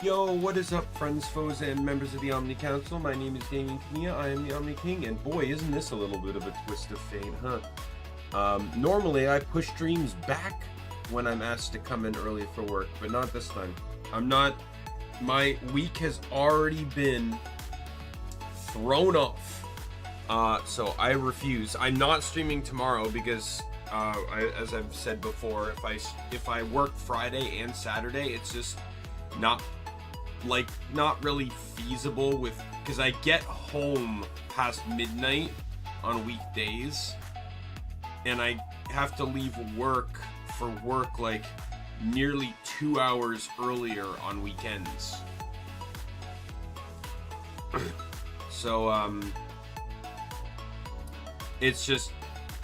Yo, what is up, friends, foes, and members of the Omni Council? My name is Daimien Kamiya, I am the Omni King, and boy, isn't this a little bit of a twist of fate, huh? Normally I push streams back when I'm asked to come in early for work, but not this time. My week has already been thrown off, so I refuse. I'm not streaming tomorrow because, as I've said before, if I work Friday and Saturday, it's just not really feasible because I get home past midnight on weekdays and I have to leave work for work like nearly 2 hours earlier on weekends. So it's just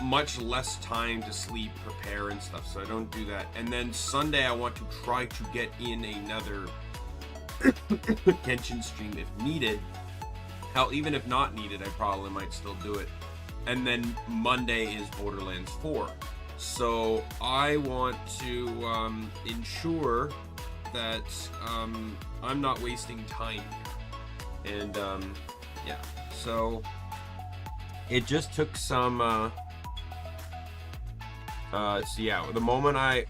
much less time to sleep, prepare and stuff, so I don't do that. And then Sunday I want to try to get in another Genshin stream if needed. Hell, even if not needed, I probably might still do it. And then Monday is Borderlands 4. So I want to ensure that I'm not wasting time. And yeah, so it just took some so yeah, the moment I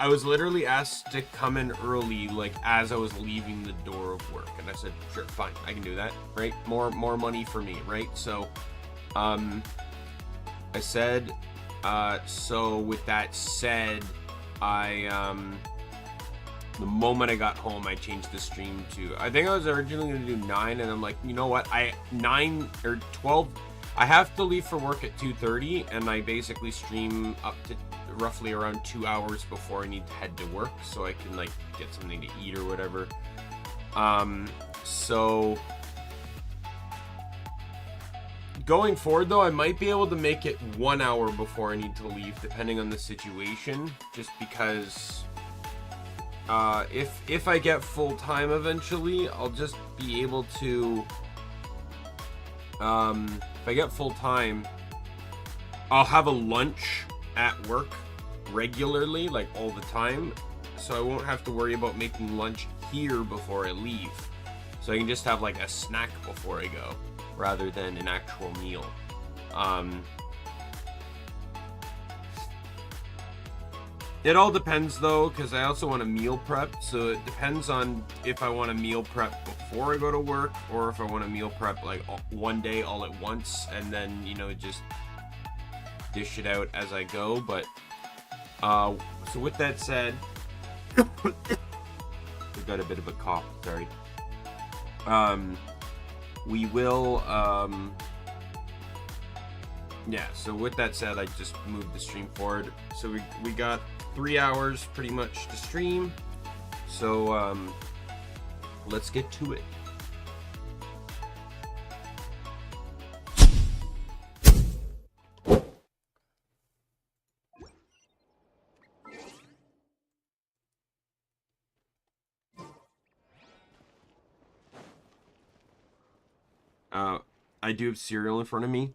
was literally asked to come in early, like as I was leaving the door of work, and I said, sure, fine, I can do that, right? More money for me, right? So, I said, so with that said, the moment I got home, I changed the stream to, I think I was originally going to do 9, and I'm like, you know what, 9 or 12, I have to leave for work at 2:30, and I basically stream up to roughly around 2 hours before I need to head to work, so I can like get something to eat or whatever. So going forward though, I might be able to make it 1 hour before I need to leave, depending on the situation, just because if I get full time eventually, I'll just be able to if I get full time, I'll have a lunch at work regularly, like all the time, so I won't have to worry about making lunch here before I leave. So I can just have like a snack before I go, rather than an actual meal. It all depends though, because I also want to meal prep, so it depends on if I want to meal prep before I go to work, or if I want to meal prep like one day all at once, and then, you know, just dish it out as I go. But so with that said, we've got a bit of a cough, sorry. We will yeah, so with that said, I just moved the stream forward, so we got 3 hours pretty much to stream, so let's get to it. I do have cereal in front of me.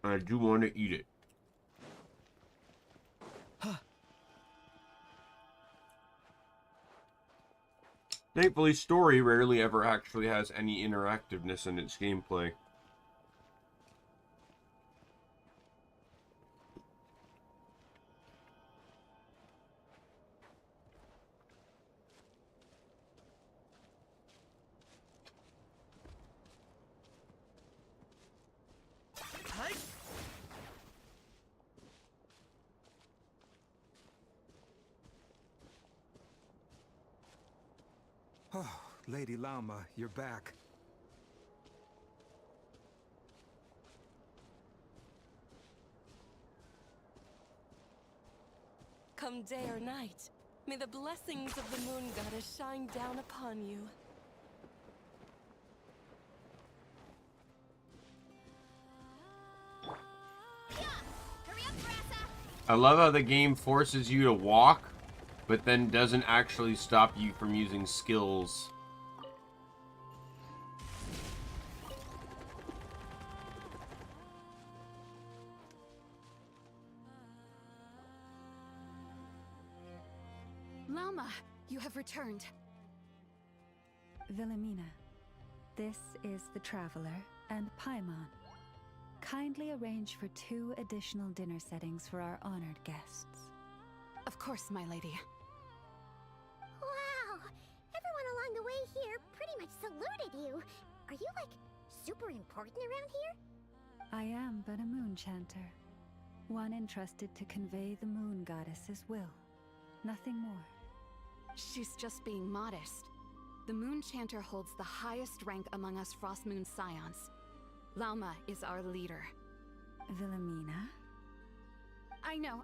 I do want to eat it. Thankfully, story rarely ever actually has any interactiveness in its gameplay. Oh, Lady Lama, you're back. Come day or night, may the blessings of the moon goddess shine down upon you. I love how the game forces you to walk, but then doesn't actually stop you from using skills. Lauma, you have returned. Wilhelmina, this is the Traveler and Paimon. Kindly arrange for 2 additional dinner settings for our honored guests. Of course, my lady. Wow! Everyone along the way here pretty much saluted you. Are you, like, super important around here? I am but a moon chanter, one entrusted to convey the moon goddess's will. Nothing more. She's just being modest. The Moon Chanter holds the highest rank among us Frost Moon Scions. Lauma is our leader. Wilhelmina? I know.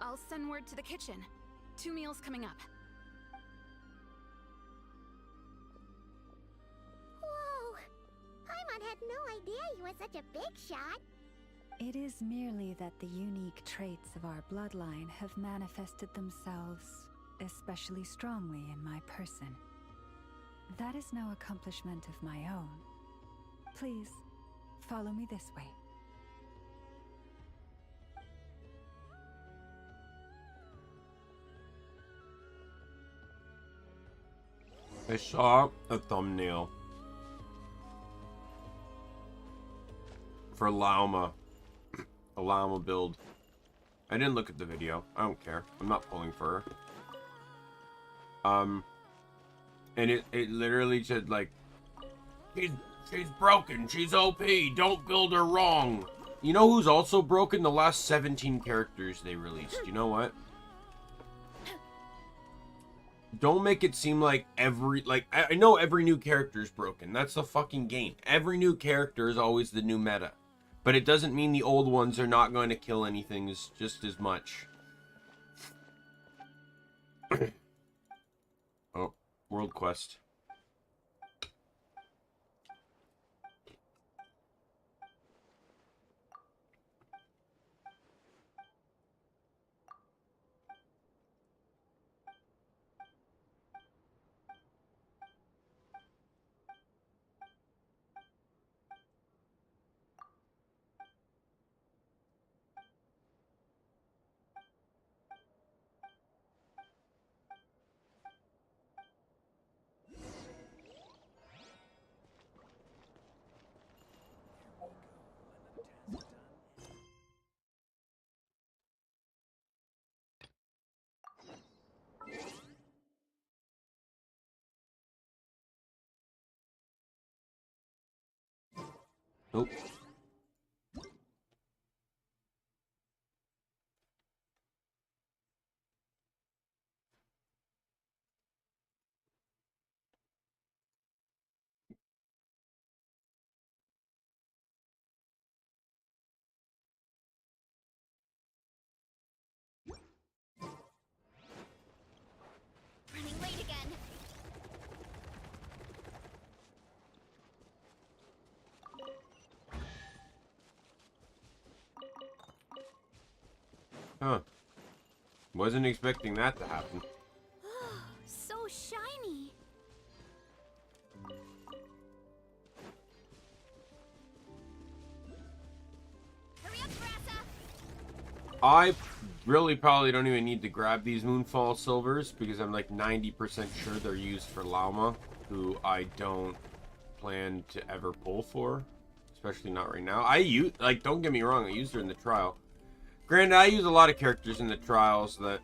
I'll send word to the kitchen. 2 meals coming up. Whoa! Paimon had no idea you were such a big shot. It is merely that the unique traits of our bloodline have manifested themselves especially strongly in my person. That is no accomplishment of my own. Please, follow me this way. I saw a thumbnail for Lauma. A Lauma build. I didn't look at the video. I don't care. I'm not pulling for her. And it literally said, like, she's broken. She's OP. Don't build her wrong. You know who's also broken? The last 17 characters they released. You know what? Don't make it seem like I know every new character is broken. That's the fucking game. Every new character is always the new meta. But it doesn't mean the old ones are not going to kill anything just as much. Oh, World Quest. Nope. Running late again. Huh. Wasn't expecting that to happen. So shiny. Hurry up, Grassa. I really probably don't even need to grab these Moonfall Silvers because I'm like 90% sure they're used for Lauma, who I don't plan to ever pull for, especially not right now. Don't get me wrong, I used her in the trial. Granted, I use a lot of characters in the trials that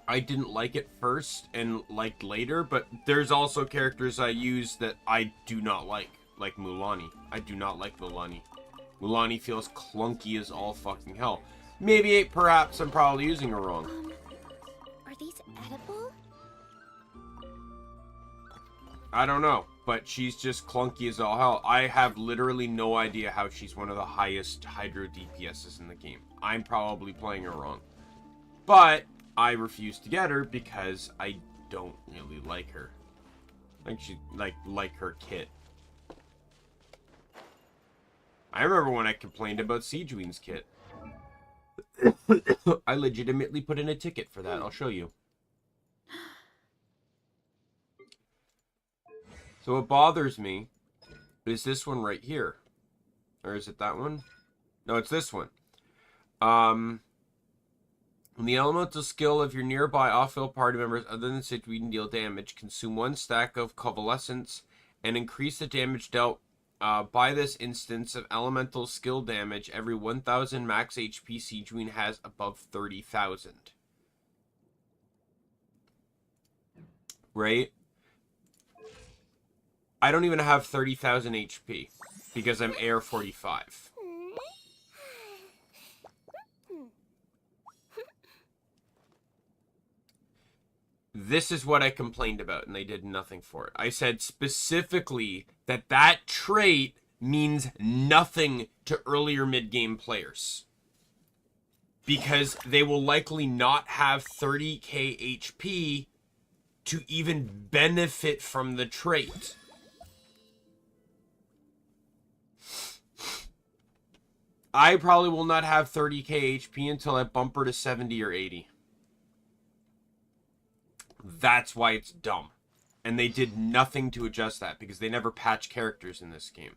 I didn't like at first and liked later, but there's also characters I use that I do not like Mulanni. I do not like Mulanni. Mulanni feels clunky as all fucking hell. Maybe, perhaps, I'm probably using her wrong. Are these edible? I don't know, but she's just clunky as all hell. I have literally no idea how she's one of the highest Hydro DPSs in the game. I'm probably playing her wrong. But I refuse to get her because I don't really like her. Like her kit. I remember when I complained about Siegewine's kit. I legitimately put in a ticket for that. I'll show you. So what bothers me is this one right here. Or is it that one? No, it's this one. When the elemental skill of your nearby off-field party members other than Citweed and deal damage, consume 1 stack of convalescence and increase the damage dealt by this instance of elemental skill damage every 1,000 max HP Siegeween has above 30,000. Right? I don't even have 30,000 HP because I'm Air 45. This is what I complained about, and they did nothing for it. I said specifically that that trait means nothing to earlier mid-game players. Because they will likely not have 30k HP to even benefit from the trait. I probably will not have 30k HP until I bump her to 70 or 80. That's why it's dumb. And they did nothing to adjust that, because they never patch characters in this game.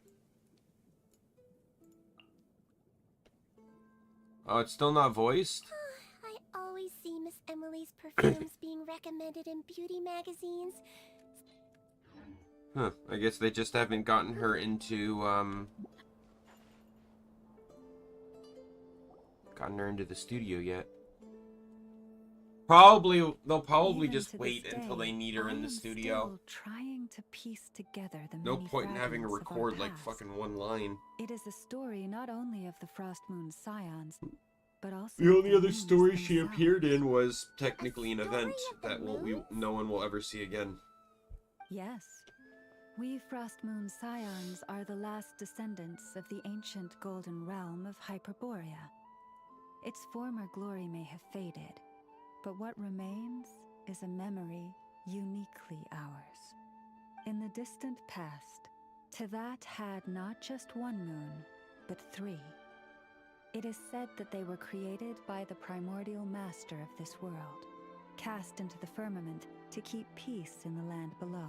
Oh, it's still not voiced? I always see Miss Emily's perfumes being recommended in beauty magazines. Huh, I guess they just haven't gotten her into, the studio yet. They'll probably Even just to wait this until day, they need her I in the am studio. still trying to piece together the No many point in having to fragments of our record like past. fucking one line. It is a story not only of the Frost Moon Scions, but also The of only other moons story she themselves. appeared in was technically an A story event of the that moons? no one will ever see again. Yes. We Frost Moon Scions are the last descendants of the ancient golden realm of Hyperborea. Its former glory may have faded, but what remains is a memory uniquely ours. In the distant past, Tivat had not just one moon, but 3. It is said that they were created by the primordial master of this world, cast into the firmament to keep peace in the land below.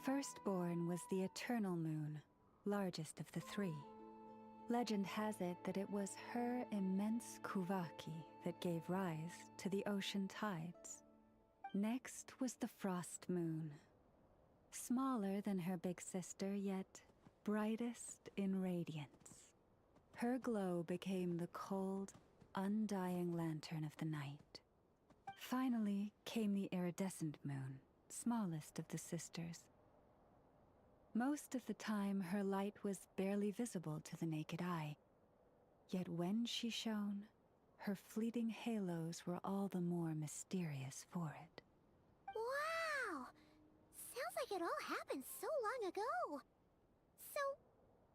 Firstborn was the eternal moon, largest of the 3. Legend has it that it was her immense kuvaki that gave rise to the ocean tides. Next was the frost moon. Smaller than her big sister, yet brightest in radiance. Her glow became the cold, undying lantern of the night. Finally came the iridescent moon, smallest of the sisters. Most of the time, her light was barely visible to the naked eye. Yet when she shone, her fleeting halos were all the more mysterious for it. Wow! Sounds like it all happened so long ago. So,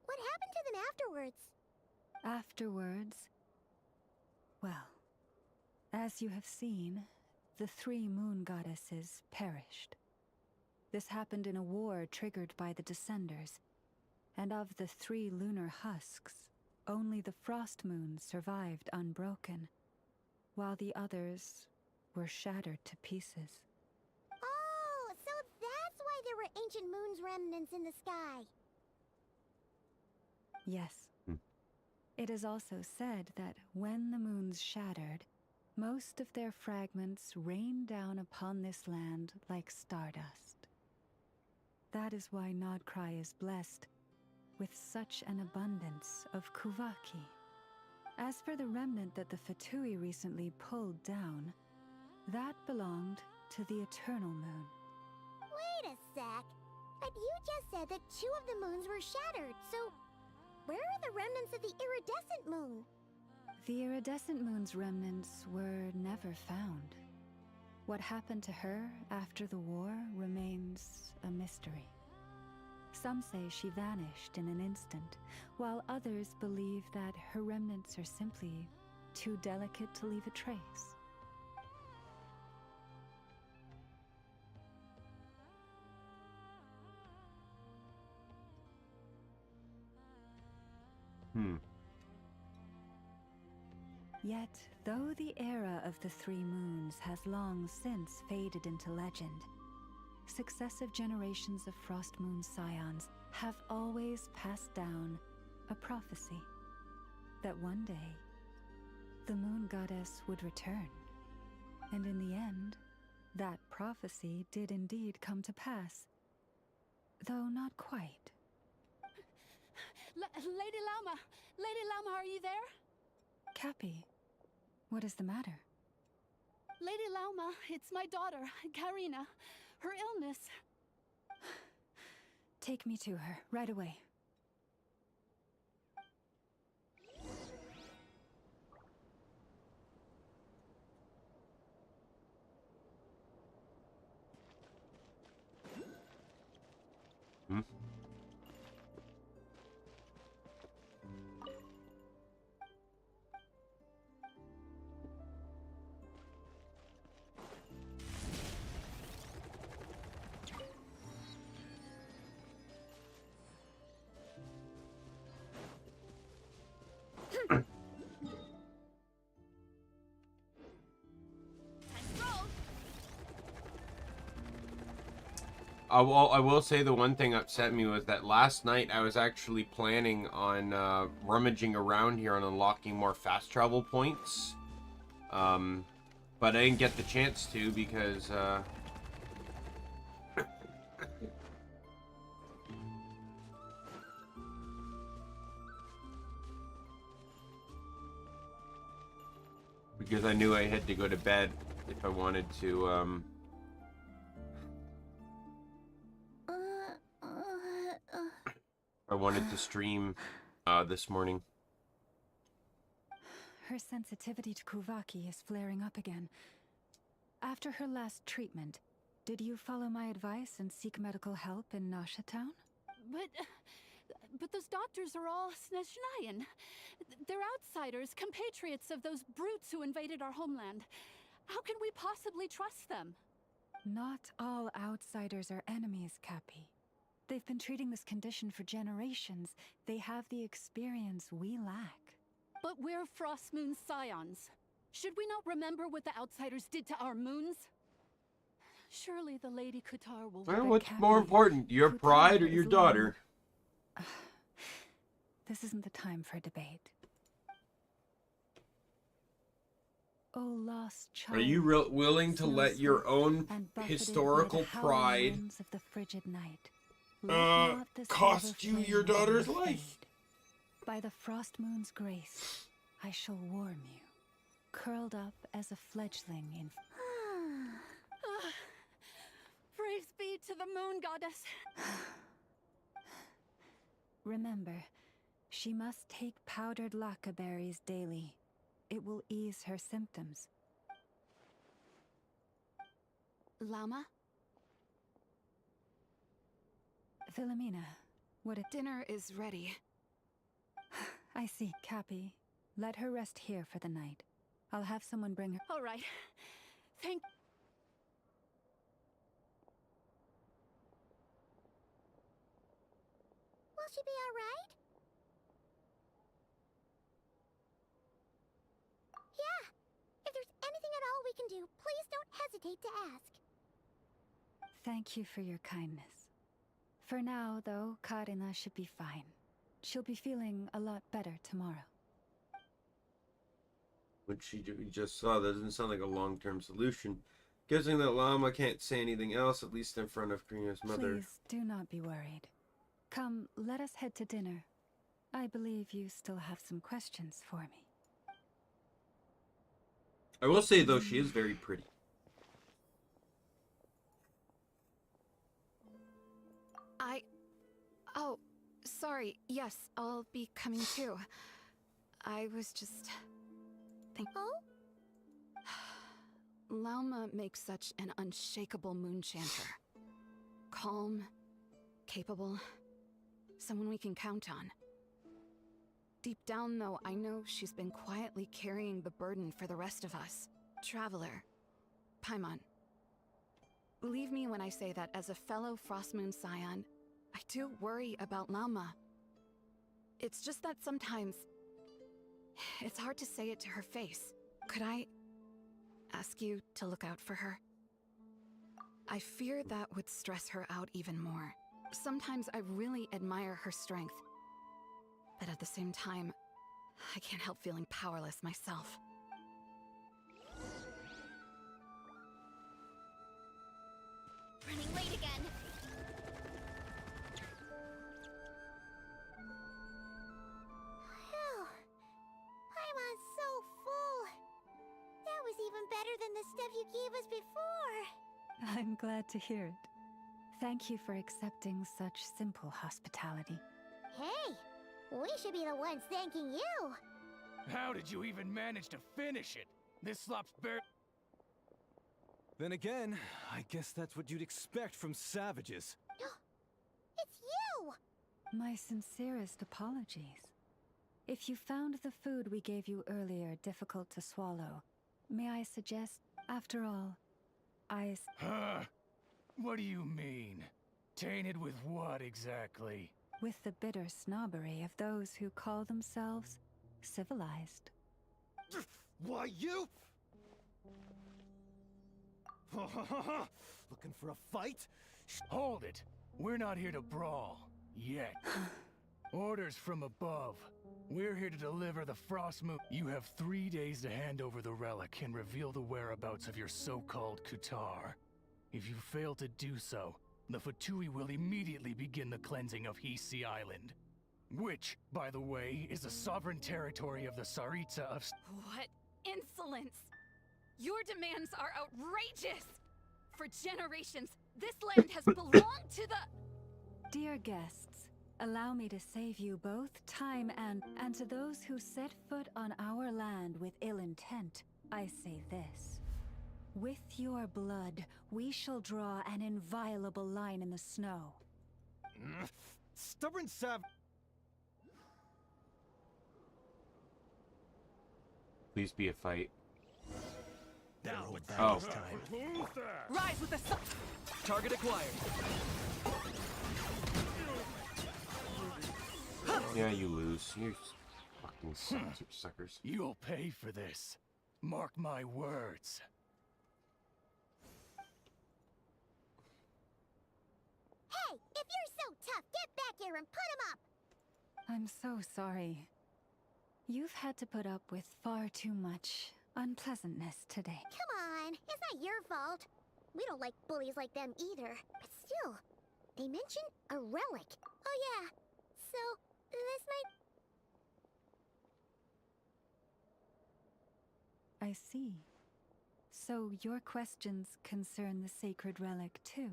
what happened to them afterwards? Afterwards, well, as you have seen, the 3 moon goddesses perished. This happened in a war triggered by the Descenders, and of the 3 lunar husks, only the frost moons survived unbroken, while the others were shattered to pieces. Oh, so that's why there were ancient moon's remnants in the sky. Yes. It is also said that when the moons shattered, most of their fragments rained down upon this land like stardust. That is why Nodcry is blessed with such an abundance of kuvaki. As for the remnant that the Fatui recently pulled down, that belonged to the Eternal Moon. Wait a sec. But you just said that 2 of the moons were shattered, so where are the remnants of the iridescent moon? The iridescent moon's remnants were never found. What happened to her after the war remains a mystery. Some say she vanished in an instant, while others believe that her remnants are simply too delicate to leave a trace. Yet, though the era of the 3 moons has long since faded into legend, successive generations of Frost Moon Scions have always passed down a prophecy that one day the moon goddess would return. And in the end, that prophecy did indeed come to pass. Though not quite. Lady Lauma! Lady Lauma, are you there? Cappy, what is the matter? Lady Lauma, it's my daughter, Karina. Her illness. Take me to her, right away. Hmm? I will say the one thing upset me was that last night I was actually planning on rummaging around here and unlocking more fast travel points. But I didn't get the chance to because because I knew I had to go to bed if I wanted to stream this morning. Her sensitivity to Kuvaki is flaring up again. After her last treatment, did you follow my advice and seek medical help in Nasha Town? But those doctors are all Snezhnayan. They're outsiders, compatriots of those brutes who invaded our homeland. How can we possibly trust them? Not all outsiders are enemies, Cappy. They've been treating this condition for generations. They have the experience we lack. But we're Frost Moon Scions. Should we not remember what the outsiders did to our moons? Surely the Lady Kutar will... Well, what's Cappy, more important, your Kutar pride or is your long- daughter? This isn't the time for debate. Oh, lost child. Are you willing to let your own historical pride of the frigid night. Let not this cost you silver your flame daughter's fade. life? By the frost moon's grace, I shall warm you, curled up as a fledgling in... Praise be to the moon goddess. Remember, she must take powdered laka berries daily. It will ease her symptoms. Lama? Philomena, what a... Dinner is ready. I see, Cappy. Let her rest here for the night. I'll have someone bring her... All right. Thank... Will she be alright? Yeah. If there's anything at all we can do, please don't hesitate to ask. Thank you for your kindness. For now, though, Karina should be fine. She'll be feeling a lot better tomorrow. What we just saw, that doesn't sound like a long-term solution. Guessing that Llama can't say anything else, at least in front of Karina's mother. Please, do not be worried. Come, let us head to dinner. I believe you still have some questions for me. I will say, though, she is very pretty. Oh, sorry. Yes, I'll be coming too. I was just... Oh? Lauma makes such an unshakable moon chanter. Calm, capable, someone we can count on. Deep down, though, I know she's been quietly carrying the burden for the rest of us. Traveler, Paimon, believe me when I say that as a fellow Frost Moon Scion, I do worry about Lauma. It's just that sometimes it's hard to say it to her face. Could I ask you to look out for her? I fear that would stress her out even more. Sometimes I really admire her strength, but at the same time, I can't help feeling powerless myself. stuff you gave us before. I'm glad to hear it. Thank you for accepting such simple hospitality. Hey, we should be the ones thanking you. How did you even manage to finish it? This slop's bare. Then again, I guess that's what you'd expect from savages. It's you! My sincerest apologies. If you found the food we gave you earlier difficult to swallow, may I suggest, after all, Huh? What do you mean? Tainted with what exactly? with the bitter snobbery of those who call themselves civilized. Why, you? Looking for a fight? Hold it! We're not here to brawl. Yet. Orders from above. We're here to deliver the Frost Moon. You have 3 days to hand over the relic and reveal the whereabouts of your so-called Kutar. If you fail to do so, the Fatui will immediately begin the cleansing of Hisi Island. Which, by the way, is the sovereign territory of the Saritsa of... What insolence! Your demands are outrageous! For generations, this land has belonged to the... Dear guests, allow me to save you both time and to those who set foot on our land with ill intent, I say this. With your blood, we shall draw an inviolable line in the snow. Stubborn sav... Please be a fight. Down with that Oh. this time. Rise with the sun! Target acquired. Yeah, you lose. You fucking suckers. You'll pay for this. Mark my words. Hey, if you're so tough, get back here and put him up! I'm so sorry. You've had to put up with far too much unpleasantness today. Come on, it's not your fault. We don't like bullies like them either. But still, they mentioned a relic. Oh yeah, so this might... I see. So your questions concern the sacred relic too.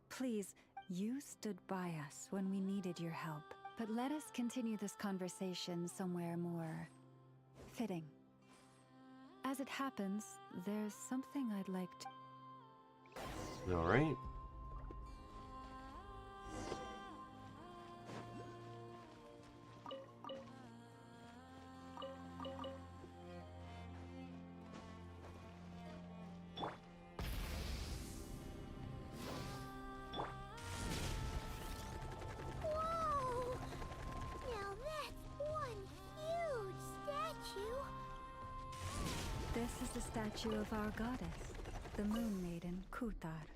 Please, you stood by us when we needed your help, but let us continue this conversation somewhere more fitting. As it happens, there's something I'd like to... All right. Whoa! Now that's one huge statue. This is the statue of our goddess, the Moon Maiden Kutar.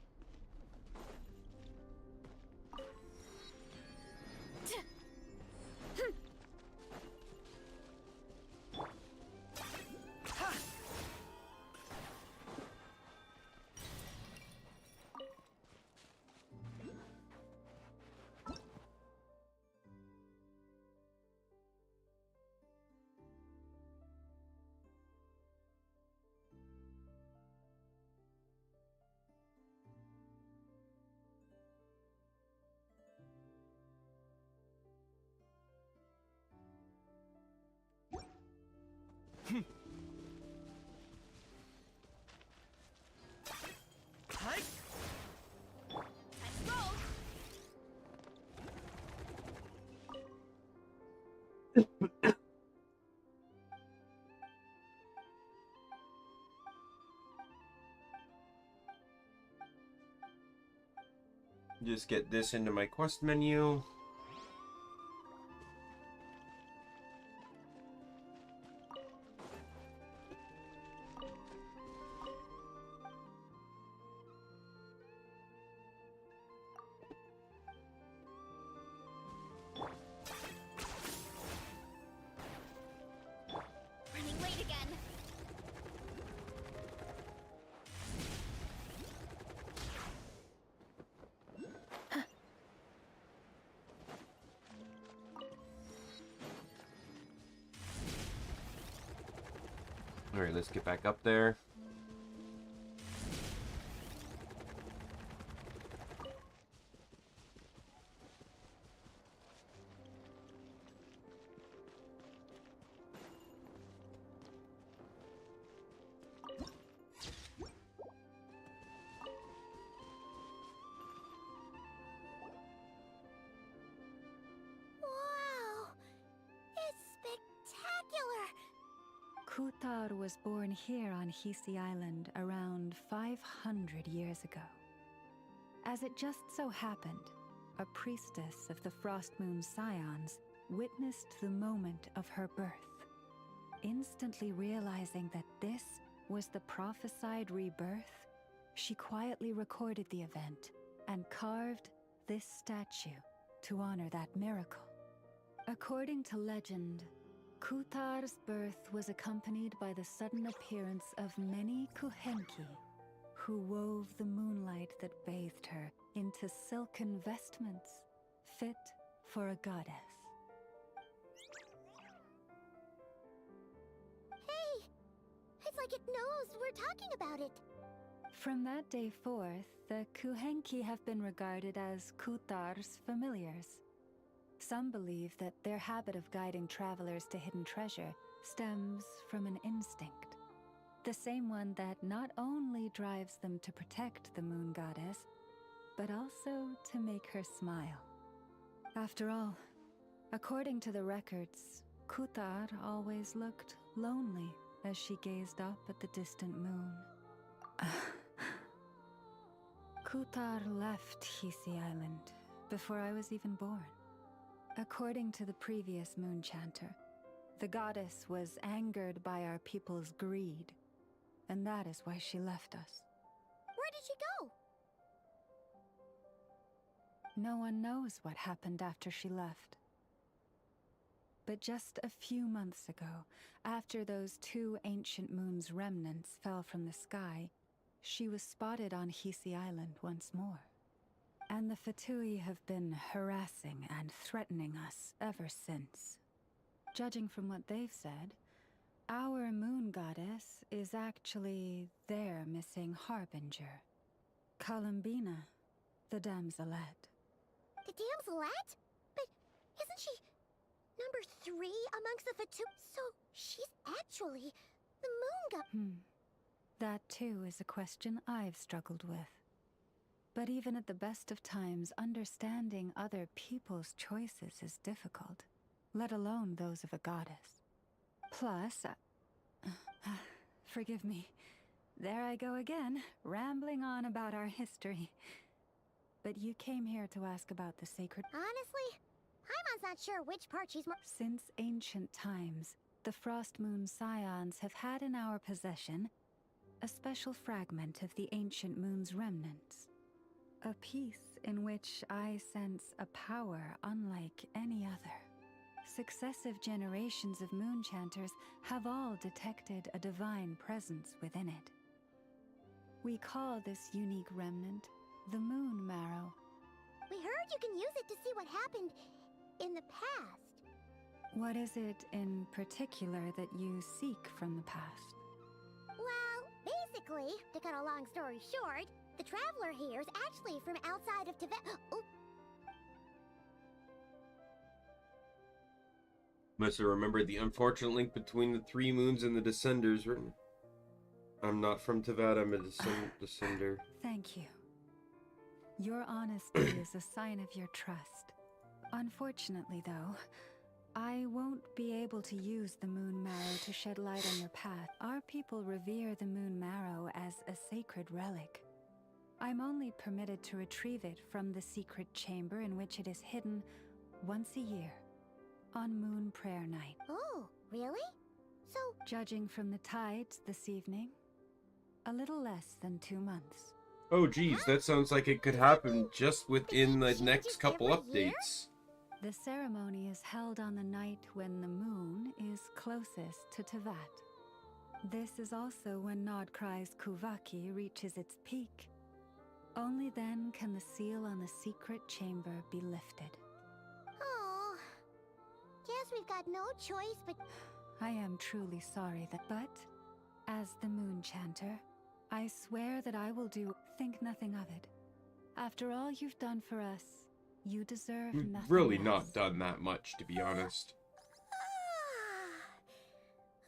Just get this into my quest menu. Running late again. All right, let's get back up there. Kutar was born here on Hisi Island around 500 years ago. As it just so happened, a priestess of the Frost Moon Scions witnessed the moment of her birth. Instantly realizing that this was the prophesied rebirth, she quietly recorded the event and carved this statue to honor that miracle. According to legend, Kutar's birth was accompanied by the sudden appearance of many Kuhenki, who wove the moonlight that bathed her into silken vestments fit for a goddess. Hey! It's like it knows we're talking about it. From that day forth, the Kuhenki have been regarded as Kutar's familiars. Some believe that their habit of guiding travelers to hidden treasure stems from an instinct. The same one that not only drives them to protect the moon goddess, but also to make her smile. After all, according to the records, Kutar always looked lonely as she gazed up at the distant moon. Kutar left Hisi Island before I was even born. According to the previous moon chanter, the goddess was angered by our people's greed, and that is why she left us. Where did she go? No one knows what happened after she left. But just a few months ago, after those 2 ancient moon's remnants fell from the sky, she was spotted on Hisi Island once more. And the Fatui have been harassing and threatening us ever since. Judging from what they've said, our moon goddess is actually their missing harbinger, Columbina, the damselette. The damselette? But isn't she number 3 amongst the Fatu? So she's actually the moon god. That too is a question I've struggled with. But even at the best of times, understanding other people's choices is difficult, let alone those of a goddess. Plus, forgive me, there I go again, rambling on about our history. But you came here to ask about the sacred... Honestly, I'm not sure which part she's more... Since ancient times, the Frost Moon Scions have had in our possession a special fragment of the ancient moon's remnants. A piece in which I sense a power unlike any other. Successive generations of moonchanters have all detected a divine presence within it. We call this unique remnant the Moon Marrow. We heard you can use it to see what happened in the past. What is it in particular that you seek from the past? Well, basically, to cut a long story short, the traveler here is actually from outside of Tibet. Oh. Must have remembered the unfortunate link between the 3 moons and the Descenders. I'm not from Tibet, I'm a Descender. Thank you. Your honesty is a sign of your trust. Unfortunately, though, I won't be able to use the Moon Marrow to shed light on your path. Our people revere the Moon Marrow as a sacred relic. I'm only permitted to retrieve it from the secret chamber in which it is hidden once a year, on Moon Prayer Night. Oh, really? So... Judging from the tides this evening, a little less than 2 months. Oh geez, that sounds like it could happen just within the next couple updates. The ceremony is held on the night when the moon is closest to Tevat. This is also when Nodkrai's Kuvaki reaches its peak. Only then can the seal on the secret chamber be lifted. Oh... Guess we've got no choice but... I am truly sorry that... But, as the Moon Chanter, I swear that I will do... Think nothing of it. After all you've done for us, you deserve We've nothing really less. not done that much, to be honest.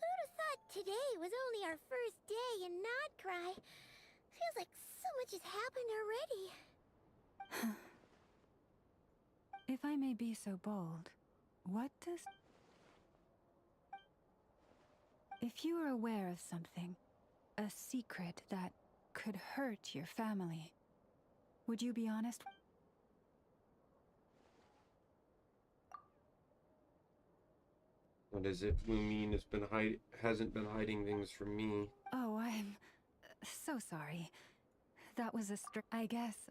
Who'd have thought today was only our first day in Nodcry? Feels like so much has happened already. If I may be so bold, what does... If you are aware of something, a secret that could hurt your family, would you be honest? What is it? Moomin hasn't been hiding things from me. Oh, I'm so sorry. That was I guess.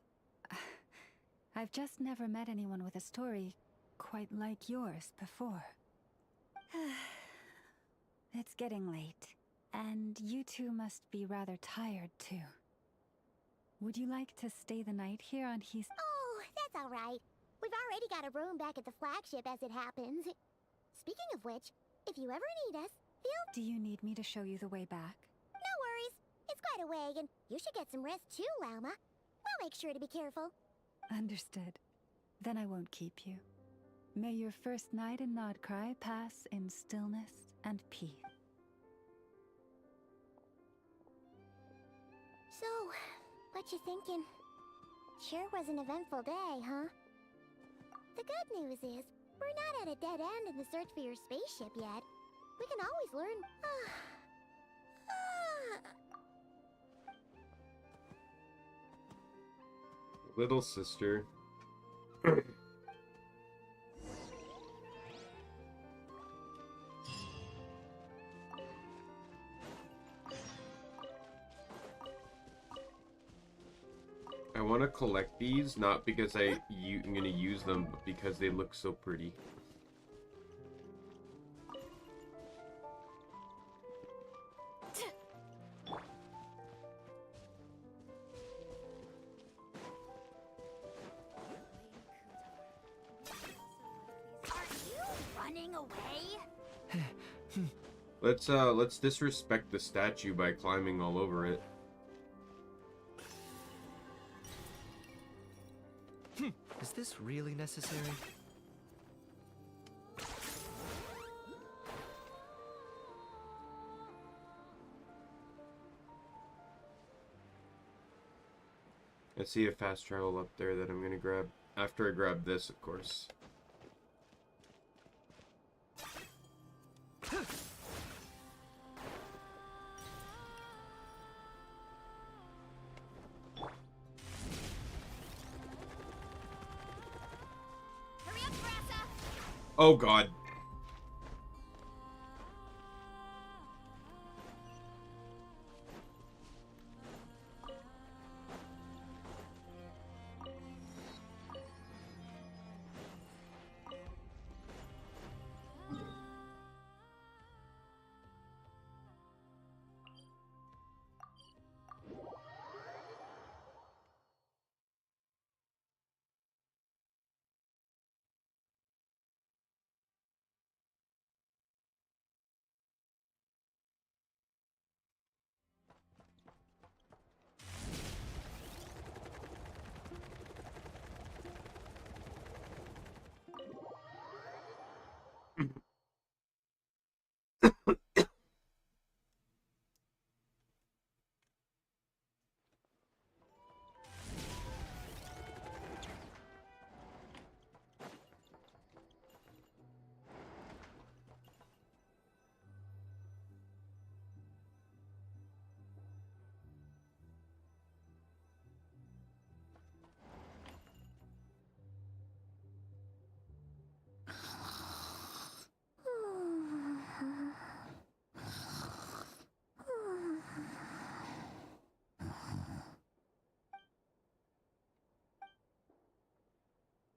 I've just never met anyone with a story quite like yours before. It's getting late, and you two must be rather tired too. Would you like to stay the night here on He's... Oh, that's alright. We've already got a room back at the flagship as it happens. Speaking of which, if you ever need us, feel... Do you need me to show you the way back? No worries. It's quite a way, and you should get some rest too, Lauma. We'll make sure to be careful. Understood. Then I won't keep you. May your first night in Nodcry pass in stillness and peace. So, what you thinking? Sure was an eventful day, huh? The good news is, we're not at a dead end in the search for your spaceship yet. We can always learn... Little sister. I want to collect these, not because I'm going to use them, but because they look so pretty. Are you running away? Let's disrespect the statue by climbing all over it. Is this really necessary? I see a fast travel up there that I'm gonna grab. After I grab this, of course. Hurry up, Brassa! Oh god.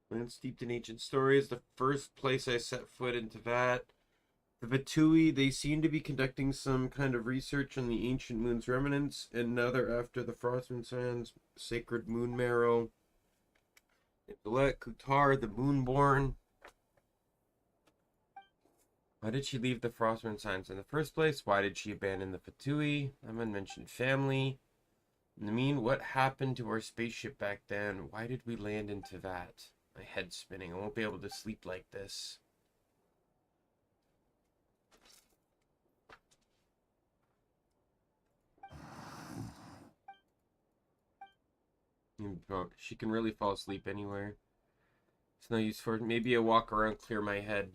Land steeped in ancient stories. The first place I set foot into that. The Vatui, they seem to be conducting some kind of research on the ancient moon's remnants, and now they're after the Frostmoon Sands, sacred moon marrow. Intellect, Kutar, the Moonborn. Why did she leave the Frostmoon Sands in the first place? Why did she abandon the Fatui? I'm unmentioned family. I mean, what happened to our spaceship back then? Why did we land into that? My head's spinning. I won't be able to sleep like this. She can really fall asleep anywhere. It's no use for it. Maybe a walk around, clear my head.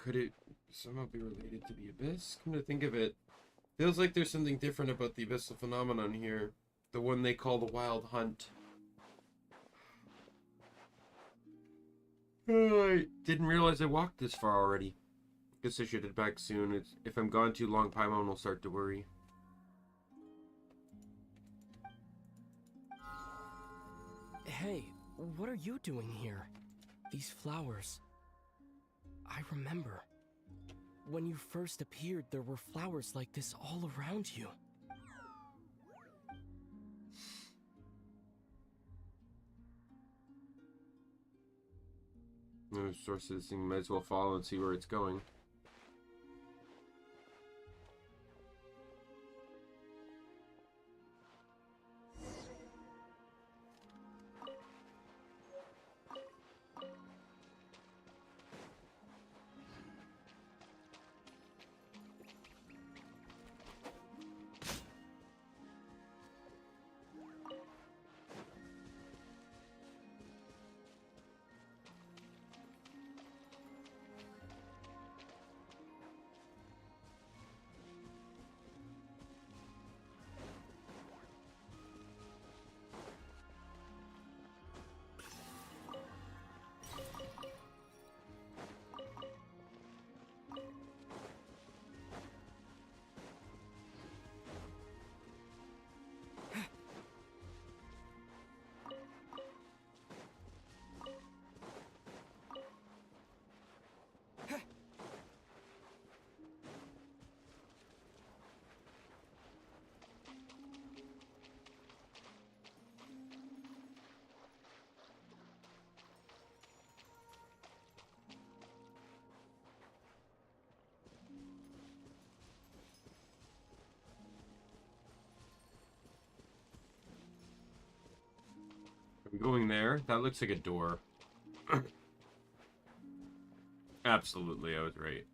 could it somehow be related to the Abyss? Come to think of it, feels like there's something different about the Abyssal phenomenon here. The one they call the Wild Hunt. Oh, I didn't realize I walked this far already. Guess I should head back soon. If I'm gone too long, Paimon will start to worry. Hey, what are you doing here? These flowers. I remember. When you first appeared, there were flowers like this all around you. No source of this thing, might as well follow and see where it's going. I'm going there. That looks like a door. Absolutely, I was right.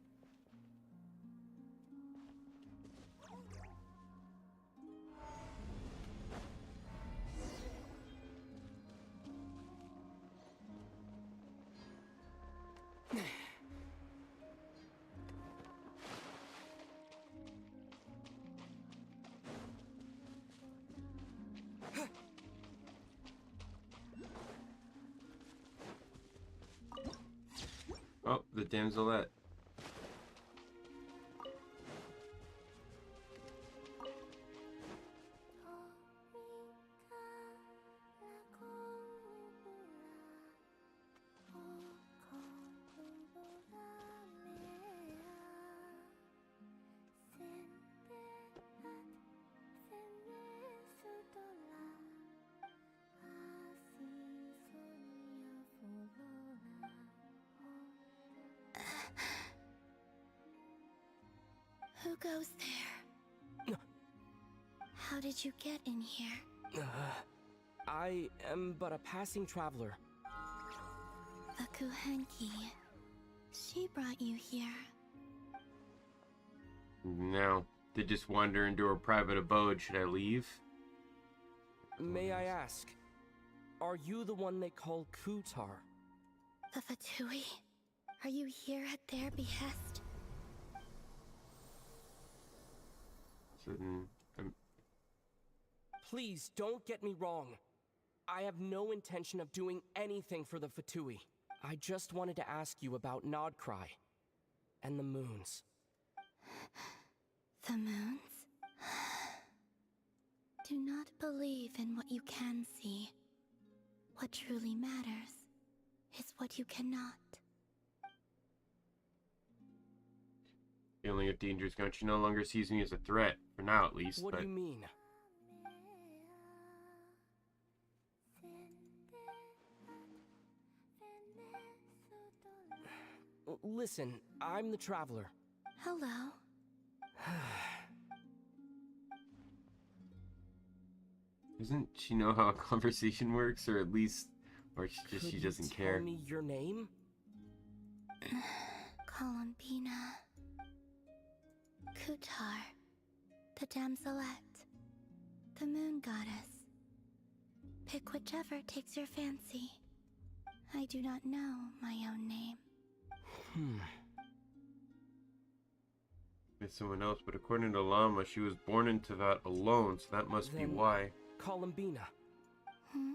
Oh, the damselette. Who goes there? How did you get in here? I am but a passing traveler. A Kuhenki. She brought you here. Now, to just wander into her private abode, should I leave? May I ask, are you the one they call Kutar? The Fatui? Are you here at their behest? Please don't get me wrong. I have no intention of doing anything for the Fatui. I just wanted to ask you about Nodcry and the moons. The moons? Do not believe in what you can see. What truly matters is what you cannot. Feeling of danger is gone. She no longer sees me as a threat, for now at least. What do you mean? Listen, I'm the traveler. Hello. Doesn't she know how a conversation works, or at least, or she doesn't care? Tell me your name? Columbina. Kutar. The damselette. The moon goddess. Pick whichever takes your fancy. I do not know my own name. By someone else, but according to Llama, she was born into that alone, so that must be Then why. Columbina. Hmm?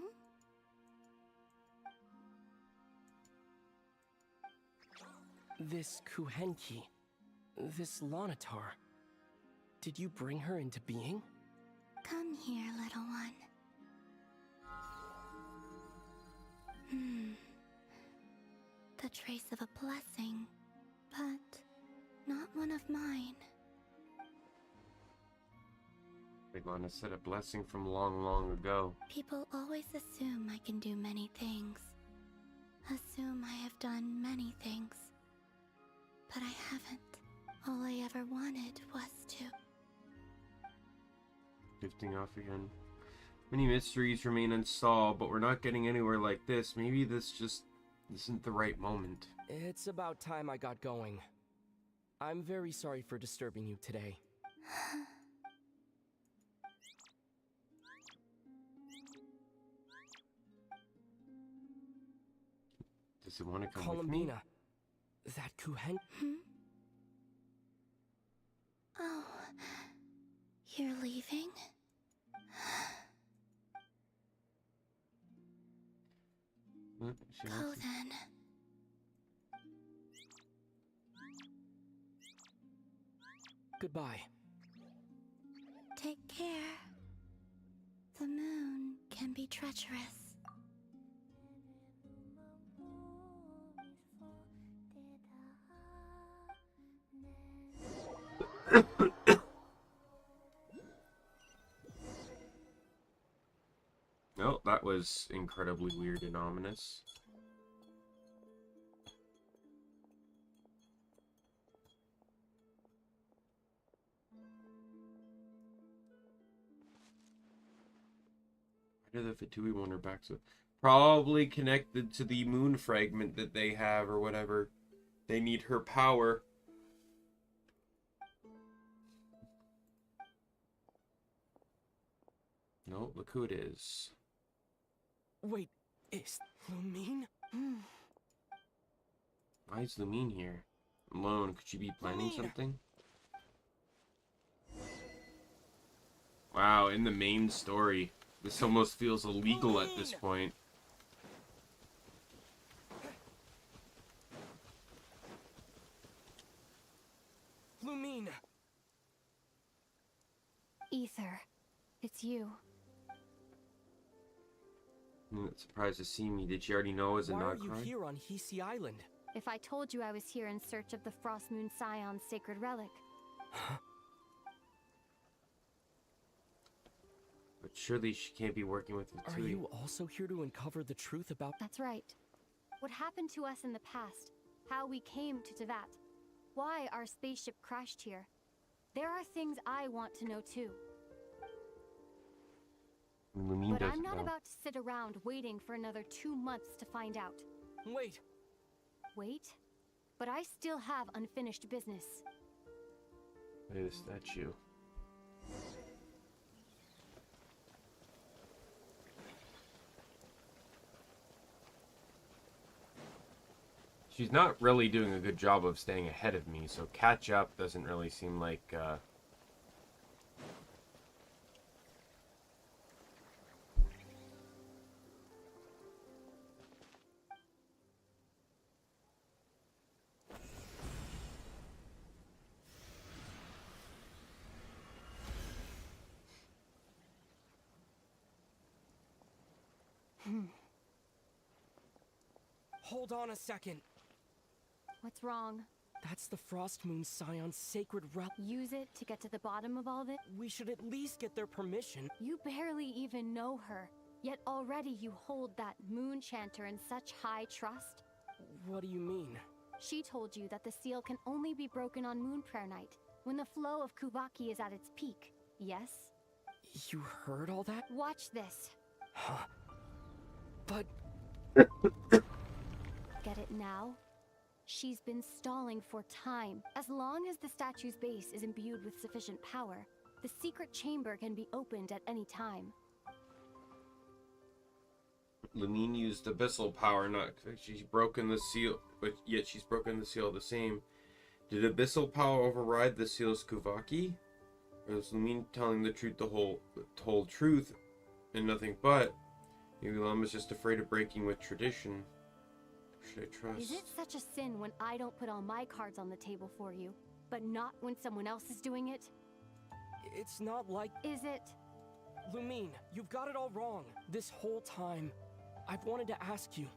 This Kuhenki. This Lanatar. Did you bring her into being? Come here, little one. The trace of a blessing, but not one of mine. Big Lana said a blessing from long, long ago. People always assume I can do many things. Assume I have done many things. But I haven't. All I ever wanted was to. Drifting off again. Many mysteries remain unsolved, but we're not getting anywhere like this. Maybe this just isn't the right moment. It's about time I got going. I'm very sorry for disturbing you today. Does it want to come with me? Columbina. That Kuhen... Oh, you're leaving? She Go wants to- then. Goodbye. Take care. The moon can be treacherous. Oh, that was incredibly weird and ominous. Why did the Vtuber want her back? So probably connected to the moon fragment that they have or whatever. They need her power. No, look who it is. Wait, is Lumine? Why is Lumine here? Alone, could she be planning Lumine! something? Wow, in the main story, this almost feels illegal at this Lumine! point. Lumine! Ether, it's you. I'm not surprised to see me. Did she already know I was a Why are you Nogcry? here on Hisi Island? If I told you I was here in search of the Frost Moon Scion's sacred relic, But surely she can't be working with Are Vtuber. you also here to uncover the truth about... that's right. What happened to us in the past, how we came to Tevat, why our spaceship crashed here. There are things I want to know too. Lumine But doesn't I'm not know. about to sit around waiting for another 2 months to find out. Wait! Wait? But I still have unfinished business. Look at the statue. She's not really doing a good job of staying ahead of me, so catch up doesn't really seem like, Hold on a second. What's wrong? That's the Frost Moon Scion's sacred relic. Use it to get to the bottom of all this? We should at least get their permission. You barely even know her, yet already you hold that moon chanter in such high trust? What do you mean? She told you that the seal can only be broken on Moon Prayer Night, when the flow of Kuvaki is at its peak, yes? You heard all that? Watch this. Huh? But... Get it now? She's been stalling for time. As long as the statue's base is imbued with sufficient power, the secret chamber can be opened at any time. Lumine used abyssal power, not she's broken the seal, but yet she's broken the seal the same. Did Abyssal power override the Seal's Kuvaki? Or is Lumine telling the truth, the whole truth, and nothing but? Maybe Llama's just afraid of breaking with tradition. Should I trust? Is it such a sin when I don't put all my cards on the table for you, but not when someone else is doing it? It's not like... Is it? Lumine, you've got it all wrong. This whole time, I've wanted to ask you,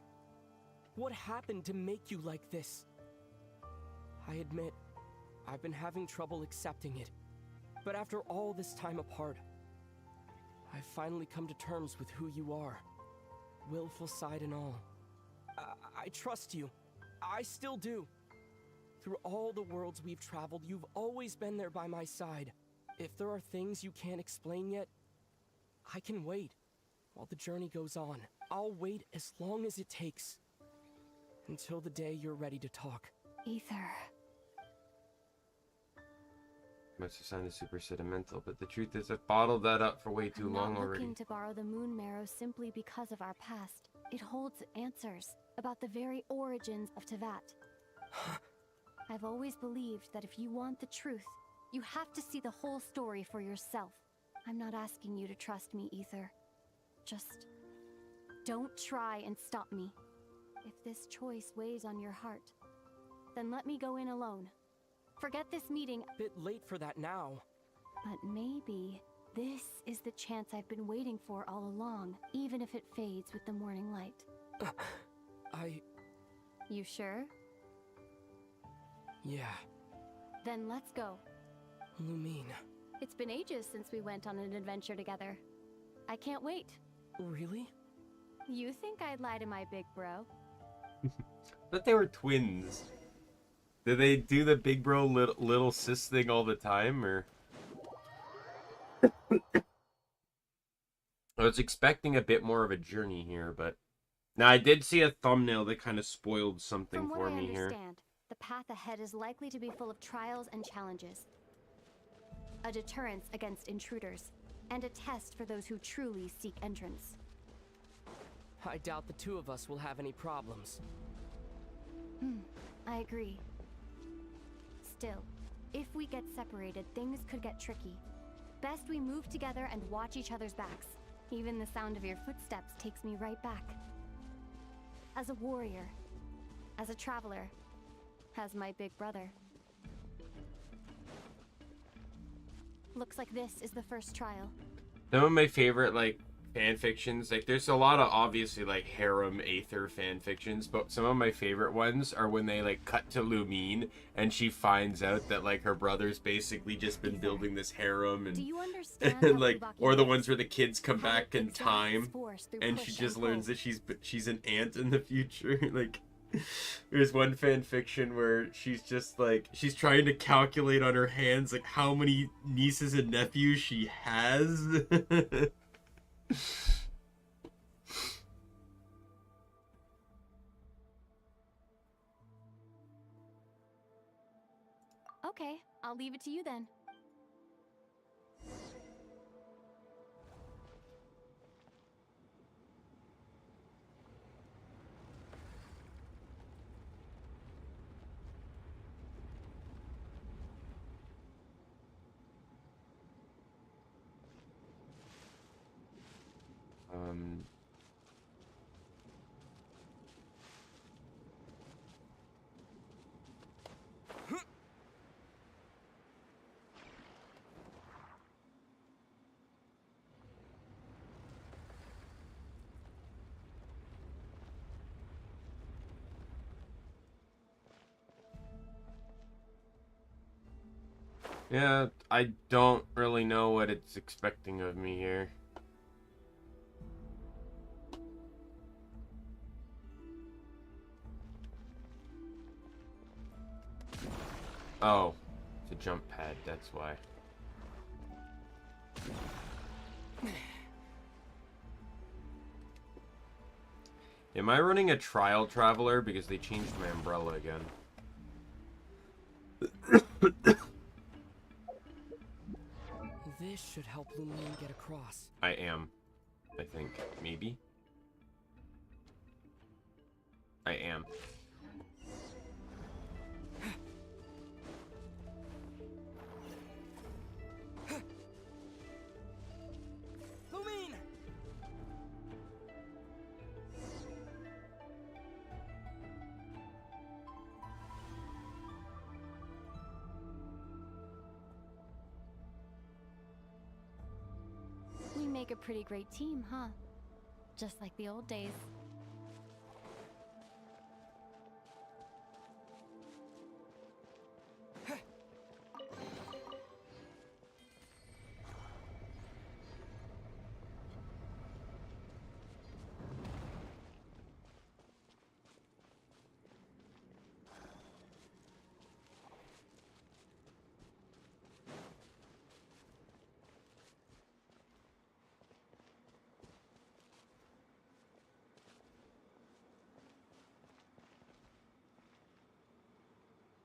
what happened to make you like this? I admit, I've been having trouble accepting it. But after all this time apart, I've finally come to terms with who you are. Willful side and all. I trust you. I still do. Through all the worlds we've traveled, you've always been there by my side. If there are things you can't explain yet, I can wait while the journey goes on. I'll wait as long as it takes. Until the day you're ready to talk. Ether. Must have sounded super sentimental, but the truth is I've bottled that up for way too long I'm not already. looking to borrow the moon marrow simply because of our past. It holds answers about the very origins of Tevat. I've always believed that if you want the truth, you have to see the whole story for yourself. I'm not asking you to trust me, Ether. Just don't try and stop me. If this choice weighs on your heart, then let me go in alone. Forget this meeting. Bit late for that now. But maybe this is the chance I've been waiting for all along, even if it fades with the morning light. You sure? Yeah. Then let's go. Lumine. It's been ages since we went on an adventure together. I can't wait. Really? You think I'd lie to my big bro? Thought they were twins. Do they do the big bro little sis thing all the time, or? I was expecting a bit more of a journey here, but now I did see a thumbnail that kind of spoiled something for me here. From what I understand, the path ahead is likely to be full of trials and challenges. A deterrence against intruders, and a test for those who truly seek entrance. I doubt the two of us will have any problems. I agree. Still, if we get separated, things could get tricky. Best we move together and watch each other's backs. Even the sound of your footsteps takes me right back. As a warrior, as a traveler, as my big brother. Looks like this is the first trial. Some of my favorite, like, fan fictions, like, there's a lot of, obviously, like, harem Aether fan fictions, but some of my favorite ones are when they, like, cut to Lumine, and she finds out that, like, her brother's basically just been building this harem, and, Do you understand and how like, Bubaki or the works? ones where the kids come How it back in exerts its time, force through and push she just and learns pull. that she's an aunt in the future, like... There's one fan fiction where she's just like, she's trying to calculate on her hands like how many nieces and nephews she has. Okay, I'll leave it to you then. Yeah, I don't really know what it's expecting of me here. Oh, it's a jump pad, that's why. Am I running a trial traveler because they changed my umbrella again? This should help Lumine get across. I am. I think. Maybe? I am. make a pretty great team, huh? Just like the old days.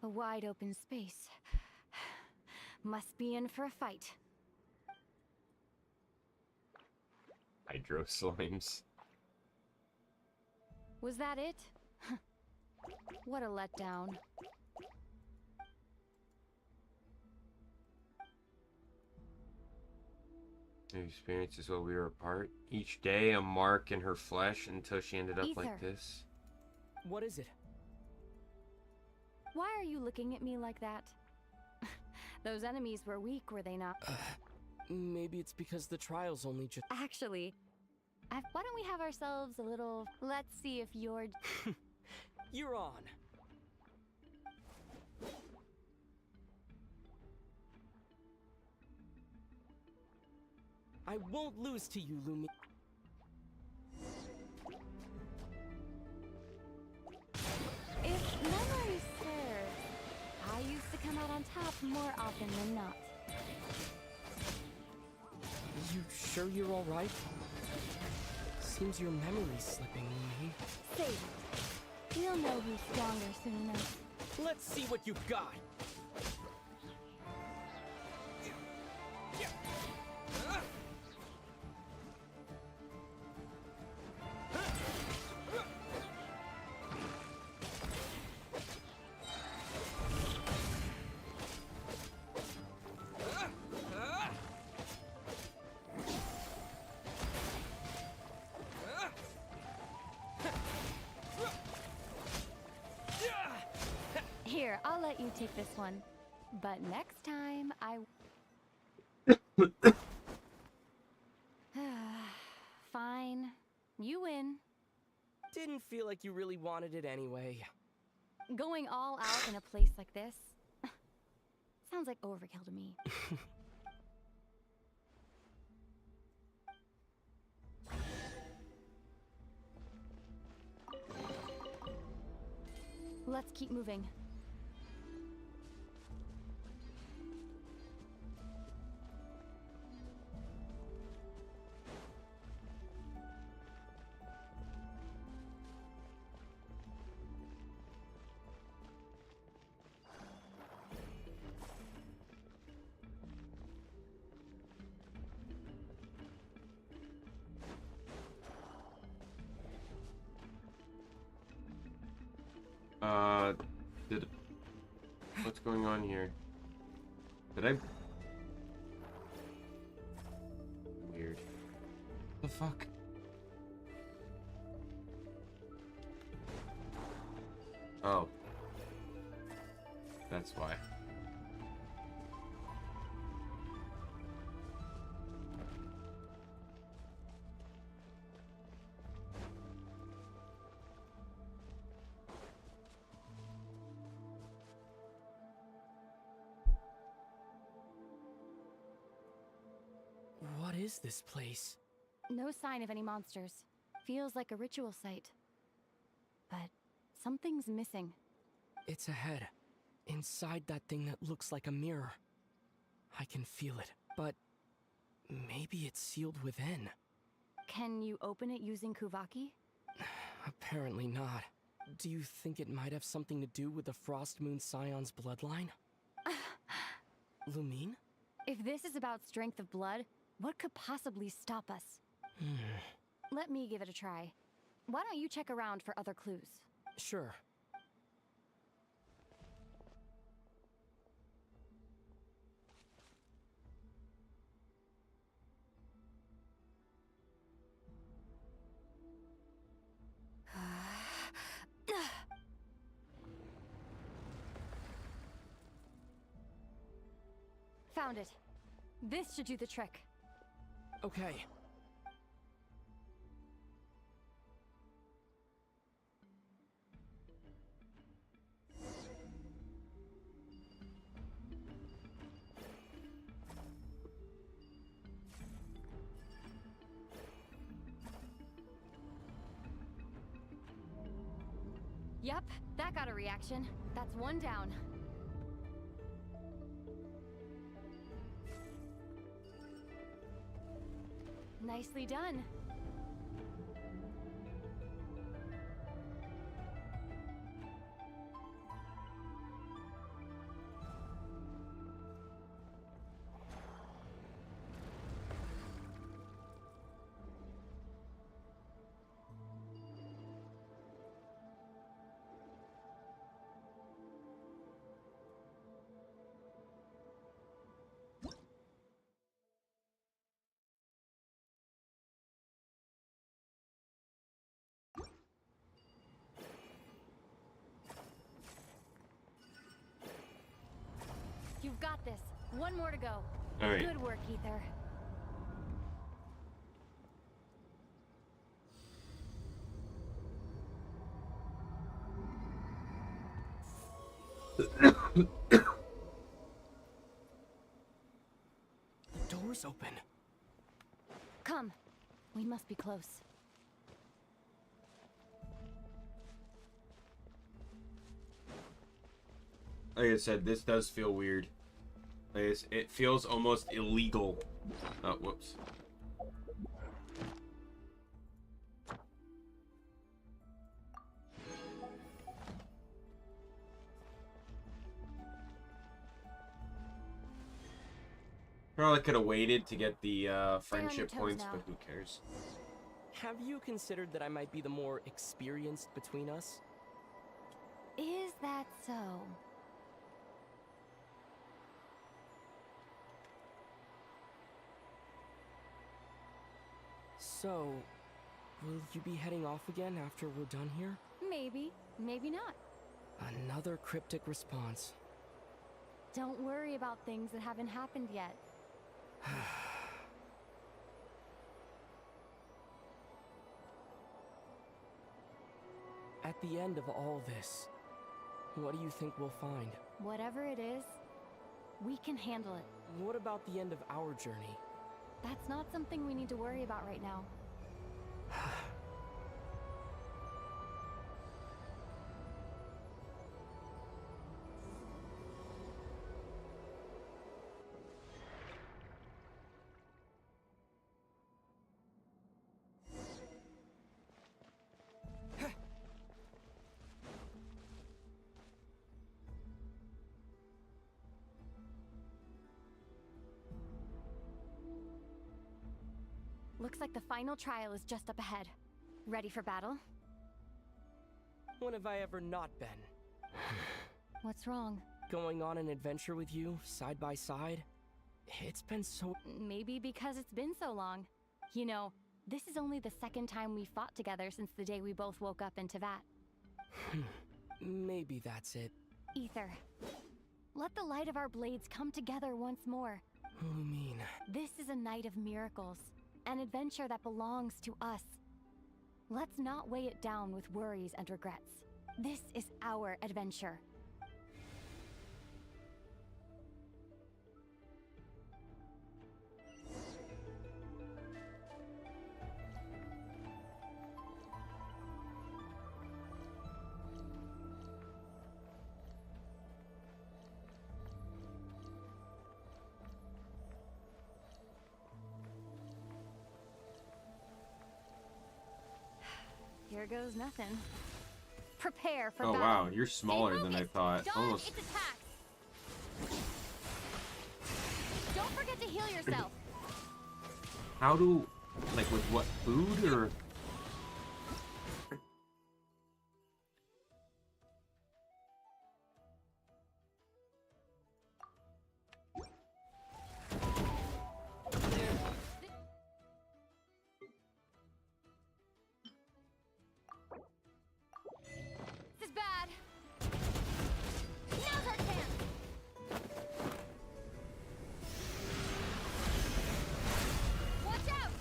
A wide open space. Must be in for a fight. Hydro slimes. Was that it? What a letdown. Experiences while we were apart. Each day a mark in her flesh until she ended up like Ether. this. What is it? Why are you looking at me like that? Those enemies were weak, were they not? Maybe it's because the trials only just... Actually, why don't we have ourselves a little... Let's see if you're... You're on. I won't lose to you, Lumi. If memory serves, I used to come out on top more often than not. You sure you're alright? Seems your memory's slipping, Lumi. Save it. We'll know who's stronger soon enough. Let's see what you've got. Here, I'll let you take this one. But next time, Fine. You win. Didn't feel like you really wanted it anyway. Going all out in a place like this sounds like overkill to me. Let's keep moving. What's going on here? Did I... Weird. The fuck? Oh. That's why. What is this place? No sign of any monsters. Feels like a ritual site. But something's missing. It's ahead. Inside that thing that looks like a mirror. I can feel it, but maybe it's sealed within. Can you open it using Kuvaki? Apparently not. Do you think it might have something to do with the Frost Moon Scion's bloodline? Lumine? If this is about strength of blood, what could possibly stop us? Let me give it a try. Why don't you check around for other clues? Sure. Found it. This should do the trick. Okay, Yep, that got a reaction. That's one down. Nicely done. You've got this. One more to go. All right. Good work, Ether. The door's open. Come. We must be close. Like I said, this does feel weird. It feels almost illegal. Oh, whoops. Probably could have waited to get the friendship toes points, now. but who cares? Have you considered that I might be the more experienced between us? Is that so? So, will you be heading off again after we're done here? Maybe. Maybe not. Another cryptic response. Don't worry about things that haven't happened yet. At the end of all this, what do you think we'll find? Whatever it is, we can handle it. What about the end of our journey? That's not something we need to worry about right now. Looks like the final trial is just up ahead. Ready for battle? When have I ever not been? What's wrong? Going on an adventure with you, side by side? It's been so... Maybe because it's been so long. You know, this is only the second time we fought together since the day we both woke up in Tevat. Maybe that's it. Ether, let the light of our blades come together once more. Lumine. This is a night of miracles, an adventure that belongs to us. Let's not weigh it down with worries and regrets. This is our adventure. Here goes nothing. Prepare for Oh battle. wow, you're smaller than I thought. Dodge Almost. its attacks. Don't forget to heal yourself. How do, like, with what, food or? This is bad. Now's our chance. Watch out.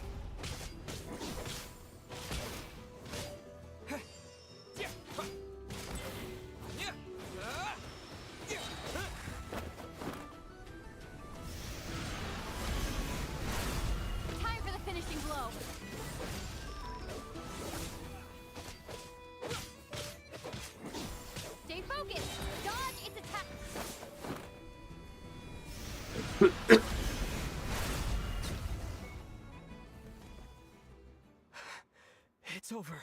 It's over.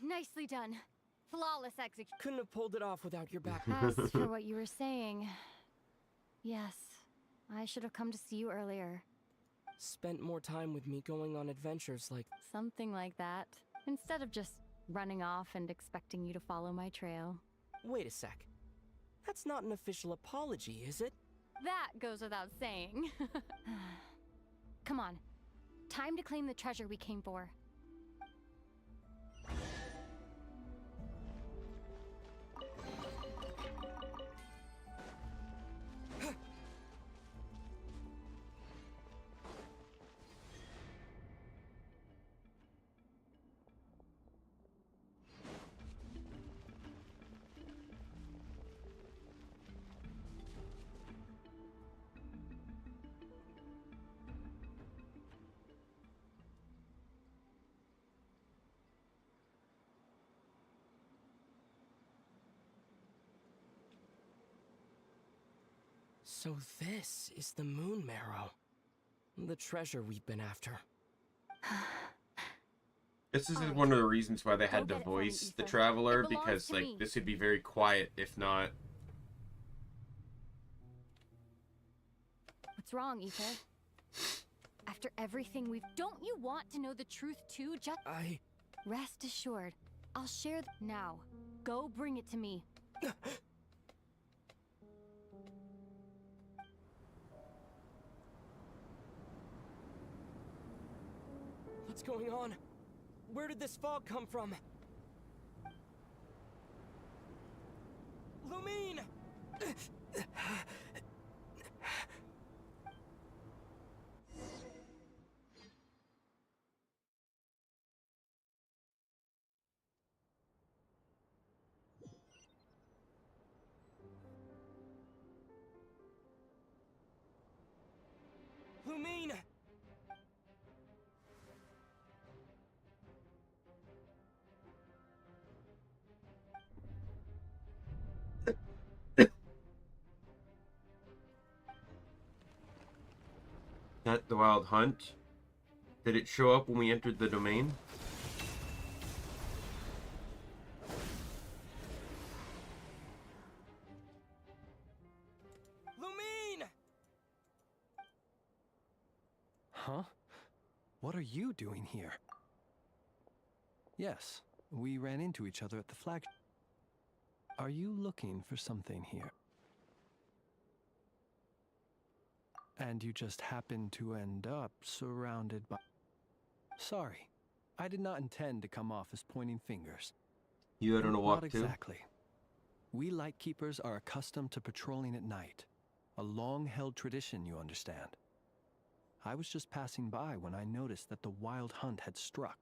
Nicely done. Flawless execution. Couldn't have pulled it off without your back. As for what you were saying, yes, I should have come to see you earlier. Spent more time with me going on adventures like... Something like that. Instead of just running off and expecting you to follow my trail. Wait a sec. That's not an official apology, is it? That goes without saying. Come on. Time to claim the treasure we came for. So this is the Moon Marrow. The treasure we've been after. This is Alright. one of the reasons why they Go had to get it for me, voice the Ether. Traveler, It belongs because to like me. this would be very quiet if not. What's wrong, Ether? After everything we've... Don't you want to know the truth too? Just... Rest assured. I'll share now. Go bring it to me. What's going on? Where did this fog come from? Lumine! Lumine! That the Wild Hunt? Did it show up when we entered the domain? Lumine! Huh? What are you doing here? Yes, we ran into each other at the flag. Are you looking for something here? And you just happened to end up surrounded by... Sorry, I did not intend to come off as pointing fingers. You had on a walk Not too? exactly. We Lightkeepers are accustomed to patrolling at night. A long-held tradition, you understand. I was just passing by when I noticed that the Wild Hunt had struck.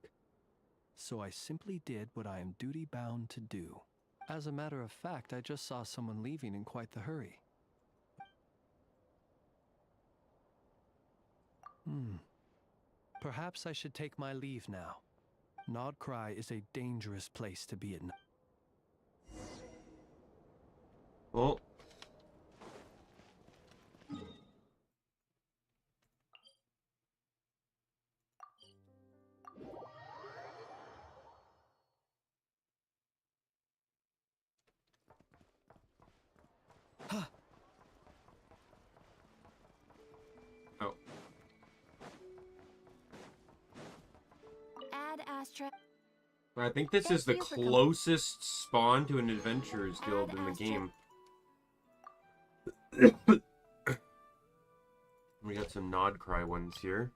So I simply did what I am duty-bound to do. As a matter of fact, I just saw someone leaving in quite the hurry. Perhaps I should take my leave now. Nodcry is a dangerous place to be at night. Well, oh, Ad Astra... I think this is the Thank you for coming. closest spawn to an Adventurer's Guild Ad in the Astra. game. We got some Nodcry ones here.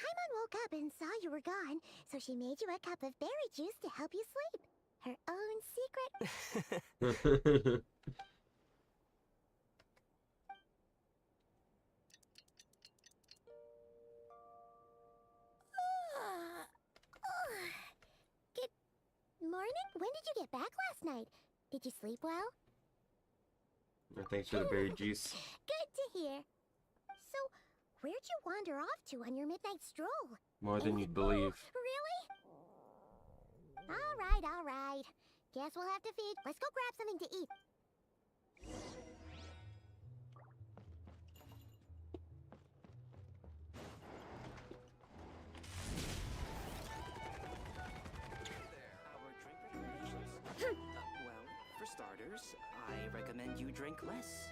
Paimon woke up and saw you were gone, so she made you a cup of berry juice to help you sleep. Her own secret. Good morning. When did you get back last night? Did you sleep well? Thanks for the berry juice. Good to hear. So, where'd you wander off to on your midnight stroll? More than you'd believe. Really? All right. Guess we'll have to feed. Let's go grab something to eat. Well, for starters, I recommend you drink less.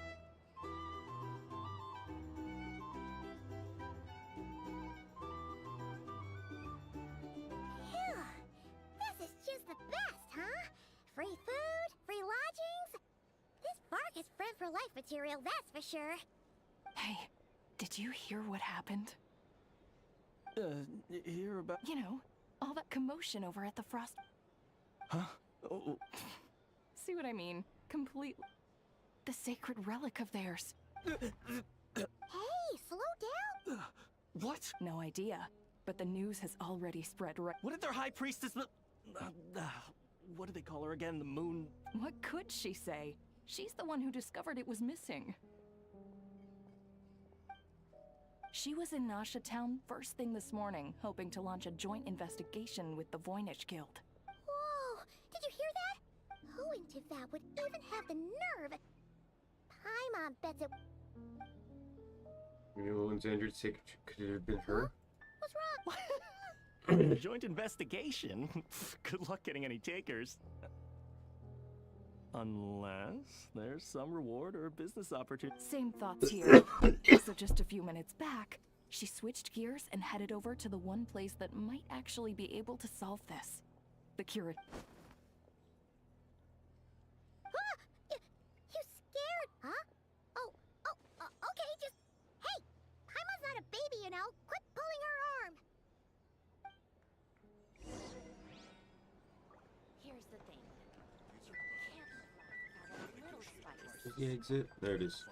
Phew. This is just the best, huh? Free food, free lodgings. This bark is friend for life material, that's for sure. Hey, did you hear what happened? Hear about... You know, all that commotion over at the Frost... Huh? Oh, See what I mean? Complete... The sacred relic of theirs. Hey, slow down. what? No idea, but the news has already spread right... What did their high priestess... what do they call her again? The moon... What could she say? She's the one who discovered it was missing. She was in Nasha Town first thing this morning, hoping to launch a joint investigation with the Voynich Guild. Whoa, did you hear that? Who in Teyvat would even have the nerve? Paimon bets it... Alexander's secret, could it have been her? What's wrong? Joint investigation? Good luck getting any takers. Unless there's some reward or business opportunity. Same thoughts here. So just a few minutes back, she switched gears and headed over to the one place that might actually be able to solve this. The curate. You scared, huh? Okay, just... Hey, Paimon's not a baby, you know. Quit pulling her arm. Here's the thing. Can't live without a little spice. Is the exit? There it is.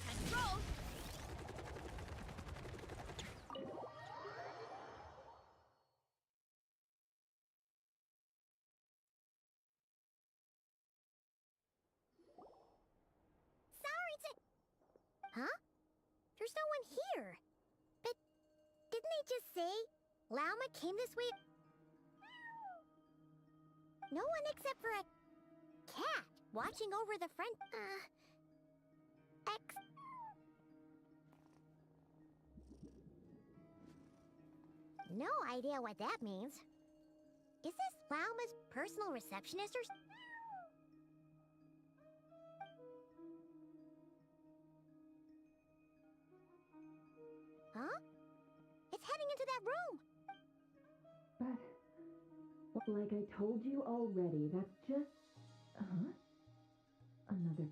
Control! Sorry to... Huh? There's no one here. But didn't they just say Lauma came this way? No one except for a cat watching over the front... No idea what that means. Is this Lauma's personal receptionist or... Huh? It's heading into that room! But, like I told you already, that's just... Another...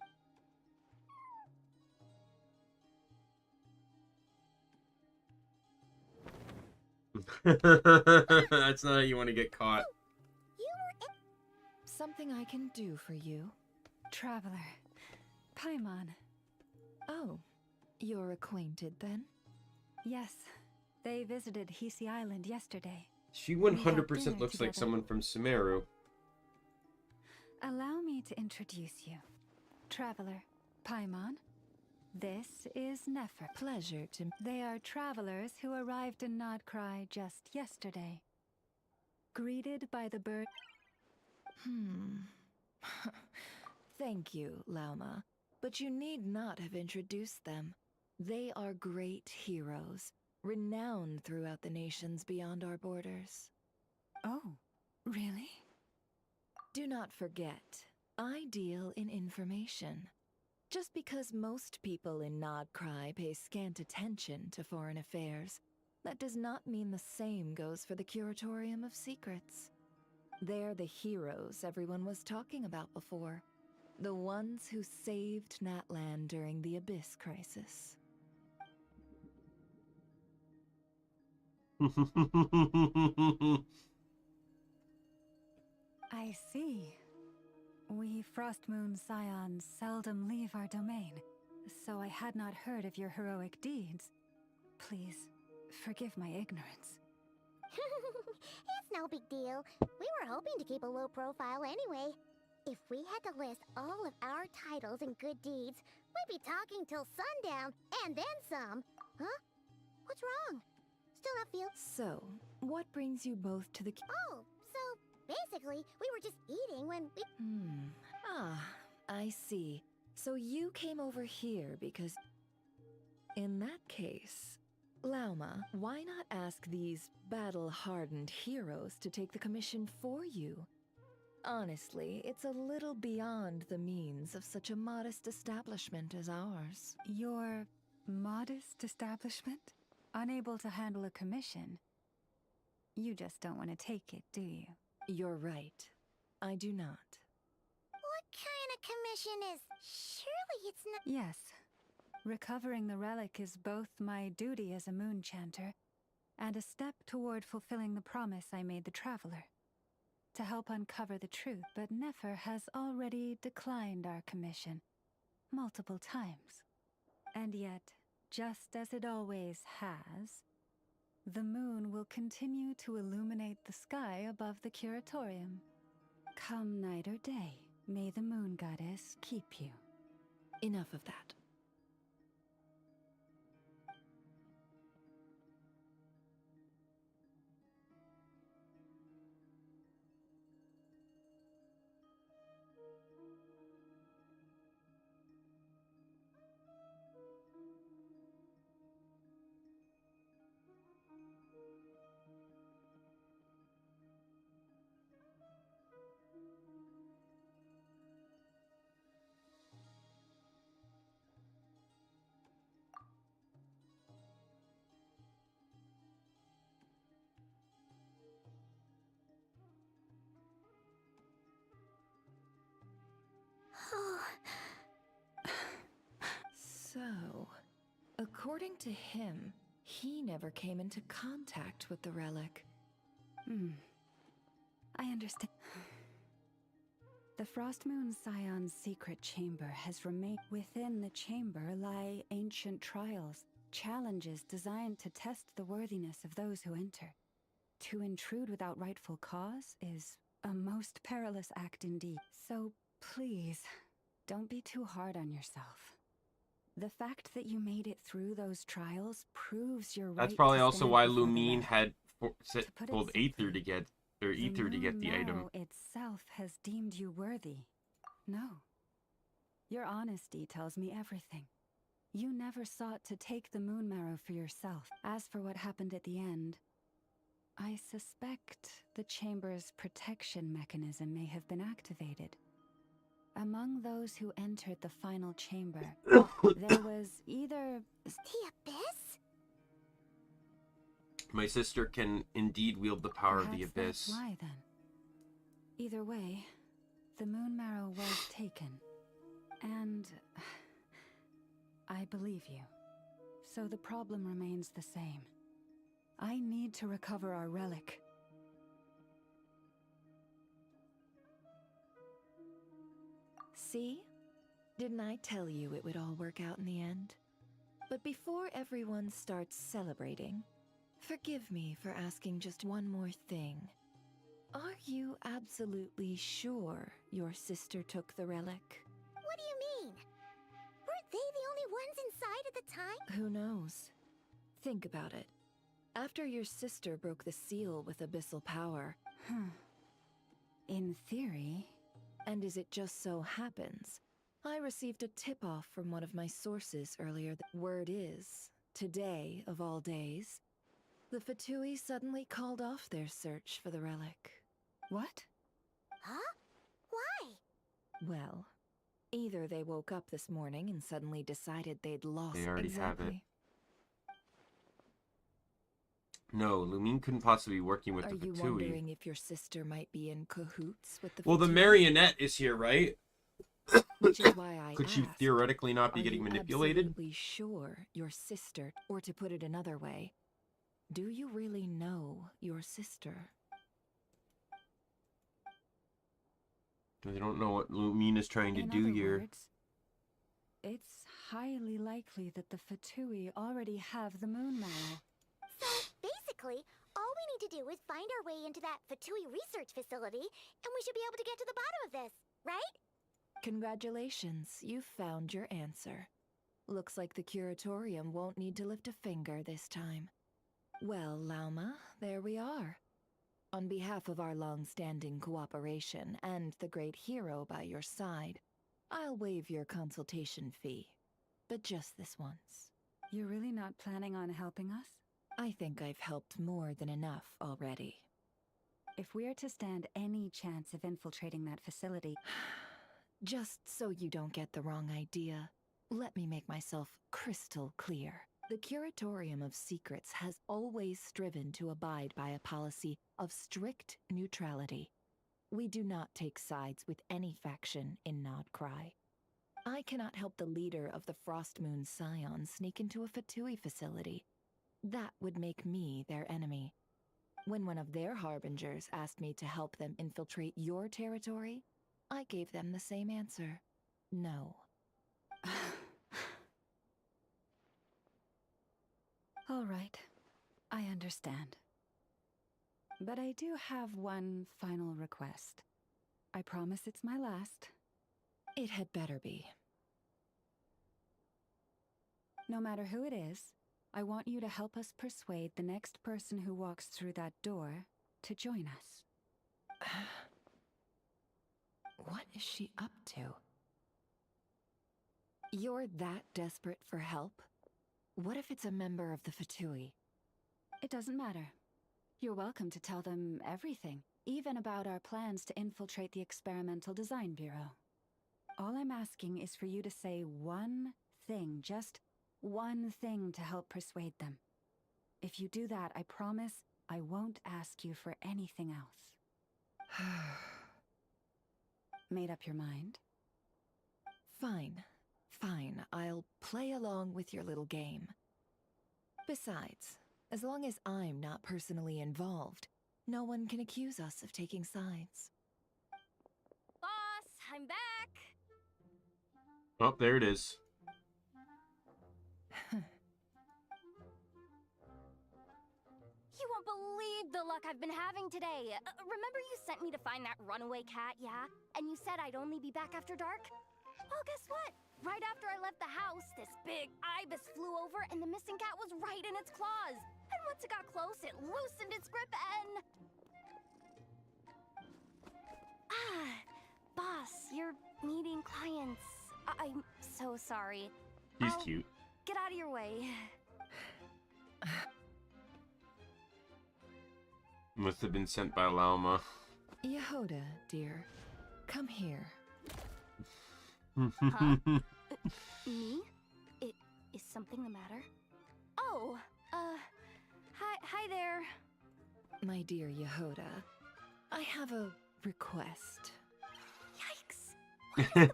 That's not how you want to get caught. You were in... Something I can do for you. Traveler. Paimon. Oh, you're acquainted then? Yes. They visited Hisi Island yesterday. She We had 100% dinner looks like together. someone from Sumeru. Allow me to introduce you. Traveler. Paimon. This is Nefer. Pleasure to... They are travelers who arrived in Nodcry just yesterday. Greeted by the bird... Thank you, Lauma. But you need not have introduced them. They are great heroes, renowned throughout the nations beyond our borders. Oh, really? Do not forget, I deal in information. Just because most people in Nodcry pay scant attention to foreign affairs, that does not mean the same goes for the Curatorium of Secrets. They're the heroes everyone was talking about before. The ones who saved Natlan during the Abyss Crisis. I see. We Frostmoon Scions seldom leave our domain, so I had not heard of your heroic deeds. Please, forgive my ignorance. It's no big deal. We were hoping to keep a low profile anyway. If we had to list all of our titles and good deeds, we'd be talking till sundown, and then some. Huh? What's wrong? Still not feel— So, what brings you both to the— Oh, so basically, we were just eating when we— I see. So you came over here because— In that case, Lauma, why not ask these battle-hardened heroes to take the commission for you? Honestly, it's a little beyond the means of such a modest establishment as ours. Your modest establishment? Unable to handle a commission? You just don't want to take it, do you? You're right. I do not. What kind of commission is— Surely it's not— Yes. Recovering the relic is both my duty as a moon chanter and a step toward fulfilling the promise I made the Traveler. To help uncover the truth, but Nefer has already declined our commission multiple times. And yet, just as it always has, the moon will continue to illuminate the sky above the Curatorium. Come night or day, may the moon goddess keep you. Enough of that. So, according to him, he never came into contact with the relic. I understand. The Frostmoon Scion's secret chamber has remained. Within the chamber lie ancient trials, challenges designed to test the worthiness of those who enter. To intrude without rightful cause is a most perilous act indeed. So please, don't be too hard on yourself. The fact that you made it through those trials proves your right. That's probably to also stand why before the Lumine relic. had told simply, Aether to get, or Ether to get the moon item. marrow itself has deemed you worthy. No. Your honesty tells me everything. You never sought to take the moon marrow for yourself. As for what happened at the end, I suspect the chamber's protection mechanism may have been activated. Among those who entered the final chamber, there was either the Abyss? My sister can indeed wield the power of the Perhaps Abyss. that's why, then. Either way, the moon marrow was taken. And I believe you. So the problem remains the same. I need to recover our relic. See? Didn't I tell you it would all work out in the end? But before everyone starts celebrating, forgive me for asking just one more thing. Are you absolutely sure your sister took the relic? What do you mean? Weren't they the only ones inside at the time? Who knows? Think about it. After your sister broke the seal with abyssal power... In theory... And as it just so happens, I received a tip-off from one of my sources earlier. Word is, today of all days, the Fatui suddenly called off their search for the relic. What? Huh? Why? Well, Either they woke up this morning and suddenly decided they'd lost. They already have it. Exactly. No, Lumine couldn't possibly be working with Are the you Fatui. wondering if your sister might be in cahoots with the Well, the Fatui? marionette is here, right? Which is why I Could she asked, theoretically not be are getting you manipulated? absolutely sure your sister, or to put it another way, do you really know your sister? They don't know what Lumine is trying to In do other here. words, it's highly likely that the Fatui already have the moon mallow. So, basically, all we need to do is find our way into that Fatui research facility, and we should be able to get to the bottom of this, right? Congratulations, you've found your answer. Looks like the curatorium won't need to lift a finger this time. Well, Lauma, there we are. On behalf of our long-standing cooperation and the great hero by your side, I'll waive your consultation fee. But just this once. You're really not planning on helping us? I think I've helped more than enough already. If we are to stand any chance of infiltrating that facility... Just so you don't get the wrong idea, let me make myself crystal clear. The Curatorium of Secrets has always striven to abide by a policy of strict neutrality. We do not take sides with any faction in Nodcry. I cannot help the leader of the Frostmoon Scions sneak into a Fatui facility. That would make me their enemy. When one of their harbingers asked me to help them infiltrate your territory, I gave them the same answer. No. All right, I understand. But I do have one final request. I promise it's my last. It had better be. No matter who it is, I want you to help us persuade the next person who walks through that door to join us. What is she up to? You're that desperate for help? What if it's a member of the Fatui? It doesn't matter. You're welcome to tell them everything, even about our plans to infiltrate the Experimental Design Bureau. All I'm asking is for you to say one thing, just one thing to help persuade them. If you do that, I promise I won't ask you for anything else. Made up your mind? Fine. Fine, I'll play along with your little game. Besides, as long as I'm not personally involved, no one can accuse us of taking sides. Boss, I'm back! Oh, there it is. You won't believe the luck I've been having today. Remember you sent me to find that runaway cat, yeah? And you said I'd only be back after dark? Well, guess what? Right after I left the house, this big ibis flew over and the missing cat was right in its claws. And once it got close, it loosened its grip and... Boss, you're meeting clients. I'm so sorry. He's cute. Get out of your way. Must have been sent by Lauma. Yehoda, dear, come here. Huh? Me? Is something the matter? Oh, hi there. My dear Yehoda, I have a request. Yikes. Scary.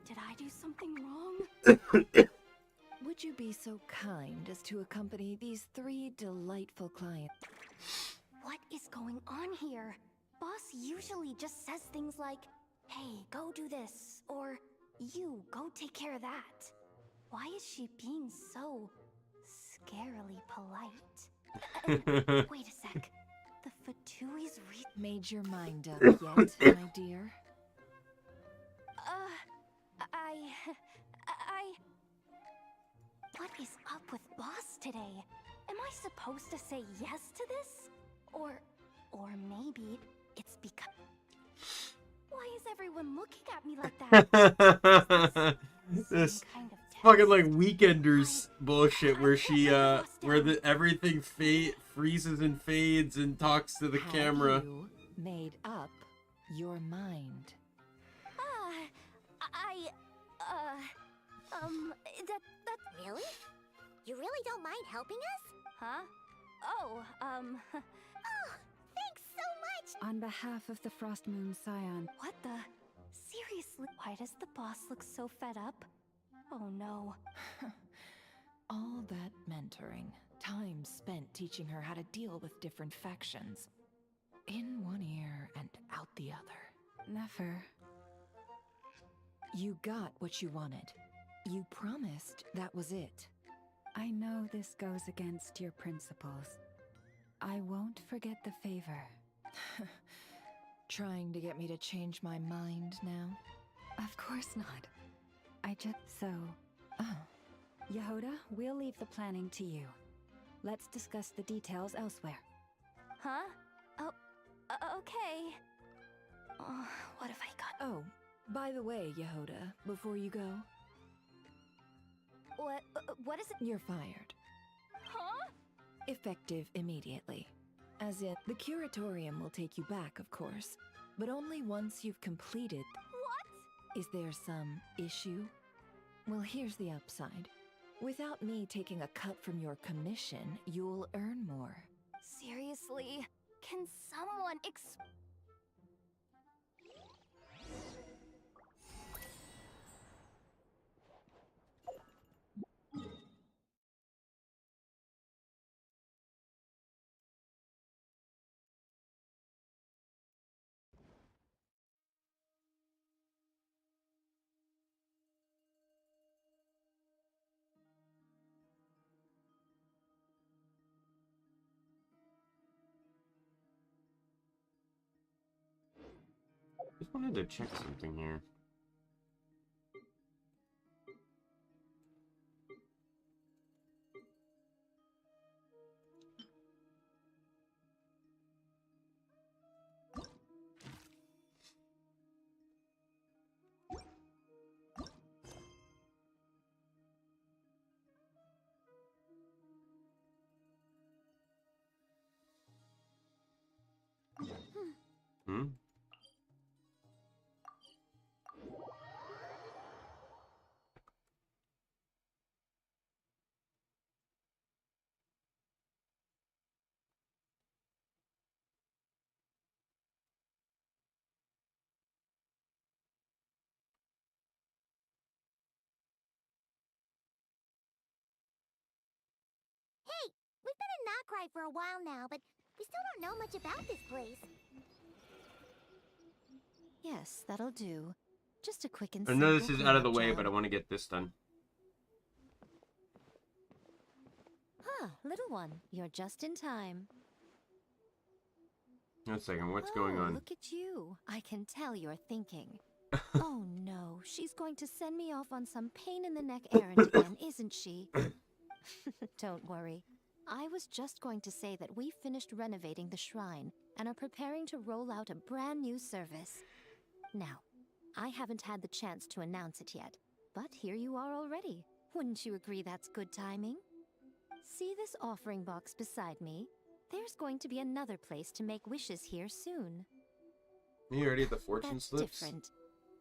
Did I do something wrong? Would you be so kind as to accompany these 3 delightful clients? What is going on here? Boss usually just says things like, hey, go do this, or you, go take care of that. Why is she being so scarily polite? Wait a sec. The Fatui's made your mind up yet, my dear? What is up with Boss today? Am I supposed to say yes to this? Or maybe it's because... Why is everyone looking at me like that? This fucking like Weekenders bullshit where she where everything freezes and fades and talks to the camera. You made up your mind. That really? You really don't mind helping us? Huh? Oh, Oh, thanks so much! On behalf of the Frost Moon Scion, what the? Seriously? Why does the boss look so fed up? Oh no. All that mentoring, time spent teaching her how to deal with different factions. In one ear and out the other. never. You got what you wanted. You promised that was it. I know this goes against your principles. I won't forget the favor. Trying to get me to change my mind now? Of course not. I just... So... Oh. Yehoda, we'll leave the planning to you. Let's discuss the details elsewhere. Huh? Oh, okay. Oh, what have I got? Oh, by the way, Yehoda, before you go... What is it? You're fired. Huh? Effective immediately. As in, the curatorium will take you back, of course, but only once you've completed... What? Is there some issue? Well, here's the upside. Without me taking a cut from your commission, you'll earn more. Seriously? Can someone Just wanted to check something here. Hmm? Hey, we've been in Knockride for a while now, but we still don't know much about this place. Yes, that'll do. Just a quick and I know simple this is out of the cleanup way, job. but I want to get this done. Huh, little one, you're just in time. One second, what's going Oh, on? look at you. I can tell you're thinking. Oh no, she's going to send me off on some pain-in-the-neck errand again, isn't she? Don't worry. I was just going to say that we finished renovating the shrine and are preparing to roll out a brand new service. Now, I haven't had the chance to announce it yet, but here you are already. Wouldn't you agree that's good timing? See this offering box beside me? There's going to be another place to make wishes here soon. You already had the fortune That's slips? different.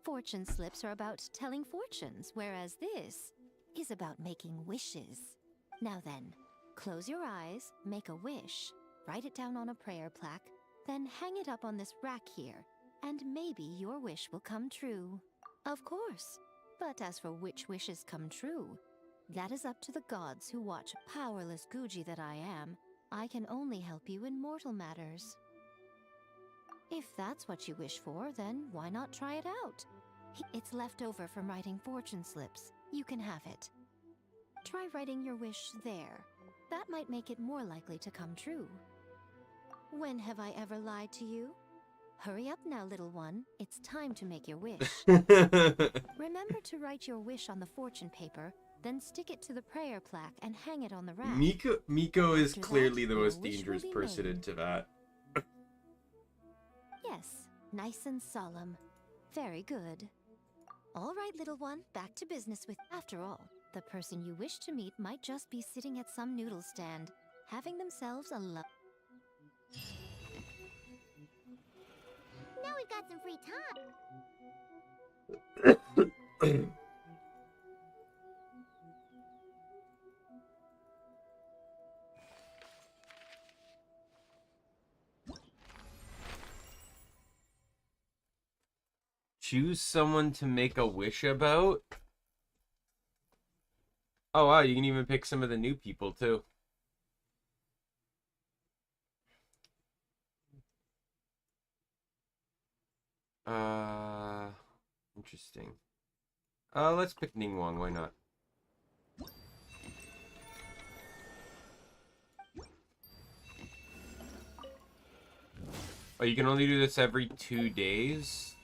Fortune slips are about telling fortunes, whereas this is about making wishes. Now then, close your eyes, make a wish, write it down on a prayer plaque, then hang it up on this rack here, and maybe your wish will come true. Of course. But as for which wishes come true, that is up to the gods who watch powerless Guji that I am. I can only help you in mortal matters. If that's what you wish for, then why not try it out? It's left over from writing fortune slips. You can have it. Try writing your wish there. That might make it more likely to come true. When have I ever lied to you? Hurry up now, little one. It's time to make your wish. Remember to write your wish on the fortune paper, then stick it to the prayer plaque and hang it on the rack. Miko is After clearly that, the your most wish will dangerous be person made. into that. Yes, nice and solemn. Very good. All right, little one, back to business with... After all, the person you wish to meet might just be sitting at some noodle stand, having themselves a Now we've got some free time. Choose someone to make a wish about. Oh wow, you can even pick some of the new people too. Interesting. Let's pick Ningguang, why not? Oh, you can only do this every 2 days?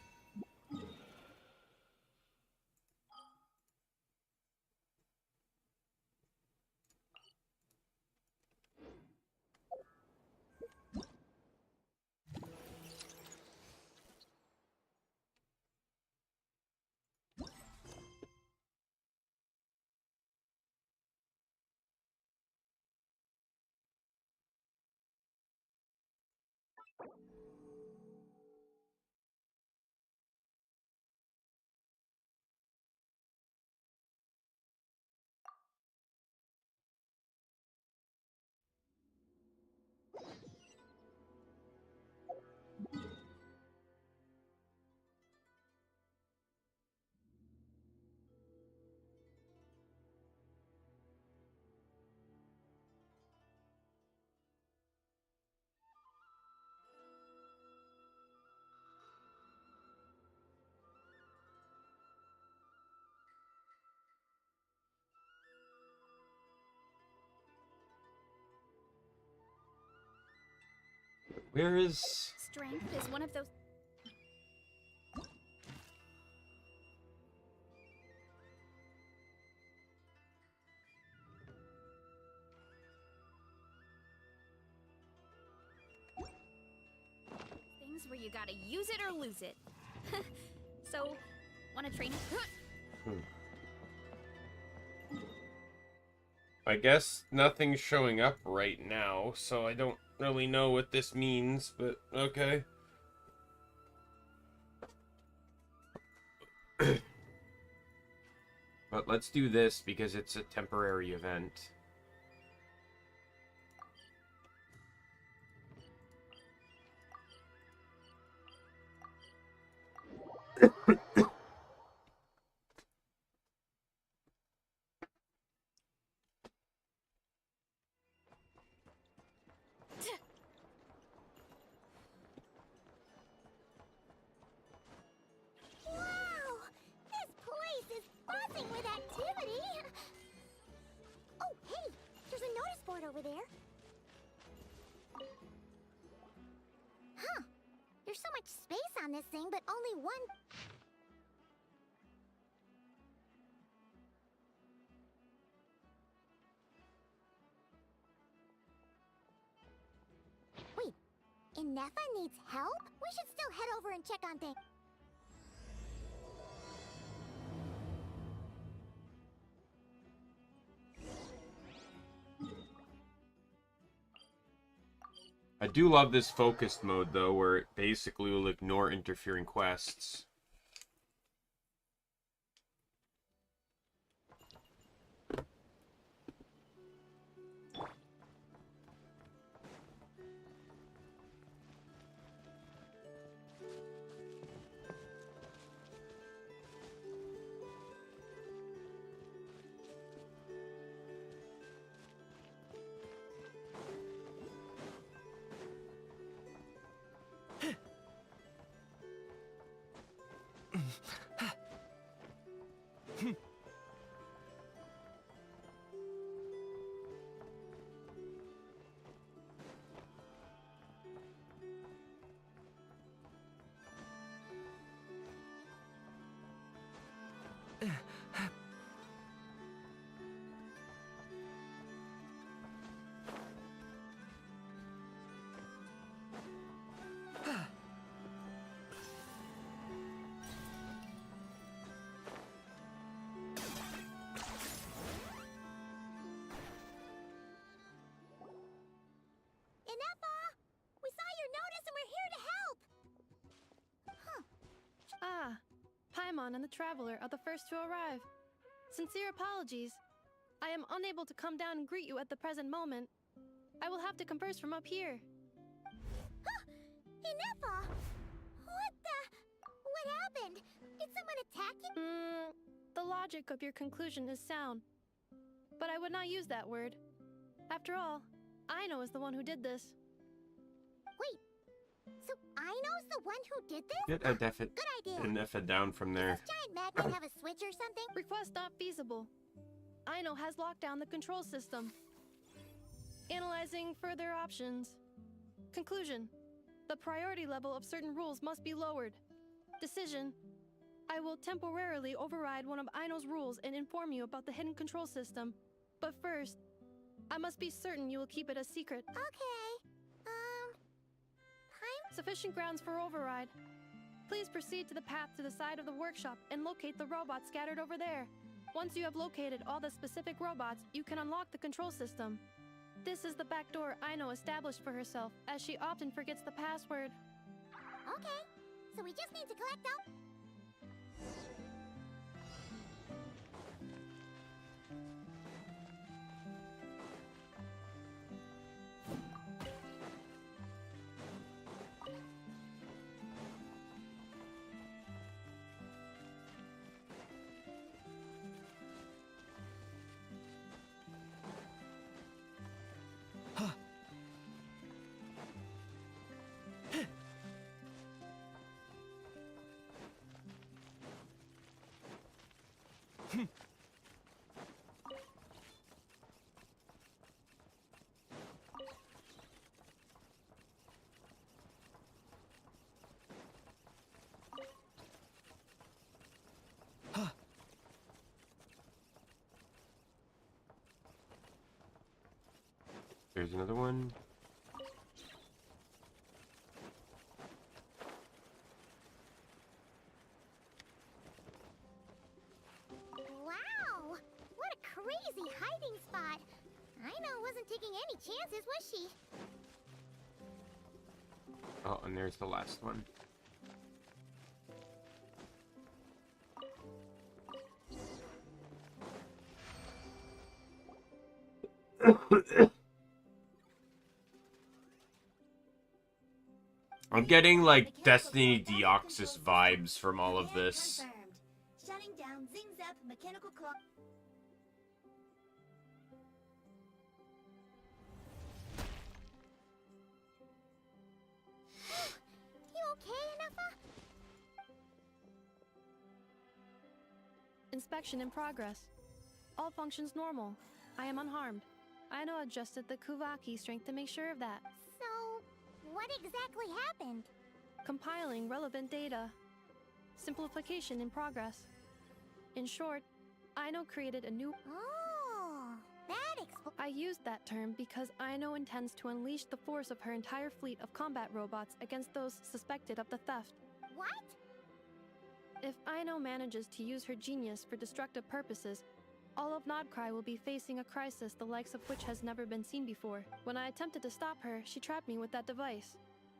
Where is... Strength is one of those... things where you gotta use it or lose it. So, wanna train it? I guess nothing's showing up right now, so I don't really know what this means, but okay. But let's do this because it's a temporary event. Wow! This place is buzzing with activity! Oh, hey! There's a notice board over there. Huh. There's so much space on this thing, but only one... Wait, Inefa needs help? We should still head over and check on things. I do love this focused mode, though, where it basically will ignore interfering quests. Daimon and the Traveler are the first to arrive. Sincere apologies. I am unable to come down and greet you at the present moment. I will have to converse from up here. Inefa! What happened? Did someone attack you? The logic of your conclusion is sound. But I would not use that word. After all, Aino is the one who did this. Wait, so Aino's the one who did this? Get a definite Good idea. an F it down from there. Does this giant magnet have a switch or something? Request not feasible. Aino has locked down the control system. Analyzing further options. Conclusion. The priority level of certain rules must be lowered. Decision. I will temporarily override one of Aino's rules and inform you about the hidden control system. But first, I must be certain you will keep it a secret. Okay. Sufficient grounds for override. Please proceed to the path to the side of the workshop and locate the robots scattered over there. Once you have located all the specific robots, you can unlock the control system. This is the back door Aino established for herself, as she often forgets the password. Okay, so we just need to collect all... There's another one. Wow! What a crazy hiding spot! Aino wasn't taking any chances, was she? Oh, and there's the last one. I'm getting like Destiny Deoxys vibes from all of this. Shutting down Zing Zap mechanical clock. You okay, Inefa? Inspection in progress. All functions normal. I am unharmed. Aino adjusted the Kuvaki strength to make sure of that. So, what exactly happened? Compiling relevant data. Simplification in progress. In short, Aino created a new... Oh, that I used that term because Aino intends to unleash the force of her entire fleet of combat robots against those suspected of the theft. What? If Aino manages to use her genius for destructive purposes, all of Nodcry will be facing a crisis the likes of which has never been seen before. When I attempted to stop her, she trapped me with that device.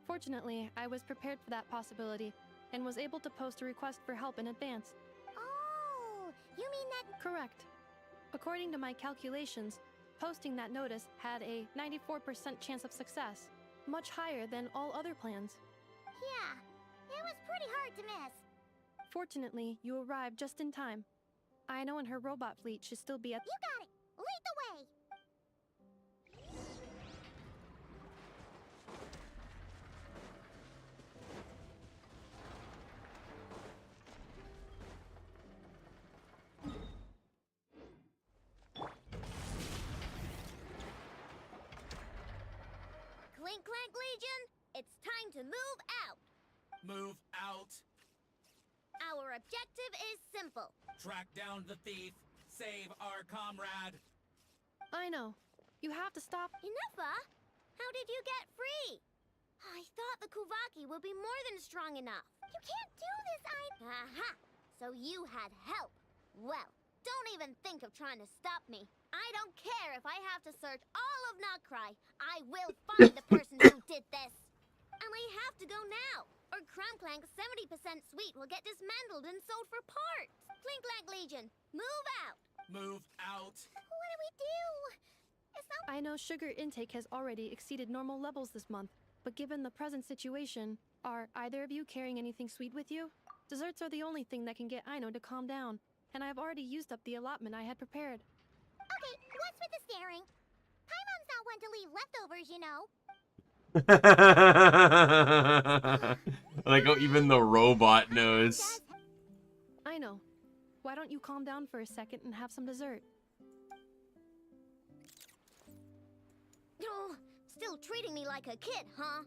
Fortunately, I was prepared for that possibility, and was able to post a request for help in advance. Oh, you mean that... Correct. According to my calculations, posting that notice had a 94% chance of success, much higher than all other plans. Yeah, it was pretty hard to miss. Fortunately, you arrived just in time. Aino and her robot fleet should still be at... You got it! Lead the way! Clink Clank Legion, it's time to move out! Move out! Our objective is simple. Track down the thief. Save our comrade. Aino, you have to stop... Inefa? How did you get free? I thought the Kuvaki would be more than strong enough. You can't do this, Aha! So you had help. Well, don't even think of trying to stop me. I don't care if I have to search all of Nodcry. I will find the person who did this. And we have to go now, or Crumclank's 70% suite will get dismantled and sold for parts. Clinklank Legion, move out! Move out. What do we do? It's not— I know sugar intake has already exceeded normal levels this month, but given the present situation, are either of you carrying anything sweet with you? Desserts are the only thing that can get Aino to calm down, and I've already used up the allotment I had prepared. Okay, what's with the staring? Paimon's not one to leave leftovers, you know. Like how even the robot knows. I know. Why don't you calm down for a second and have some dessert? Oh, still treating me like a kid, huh?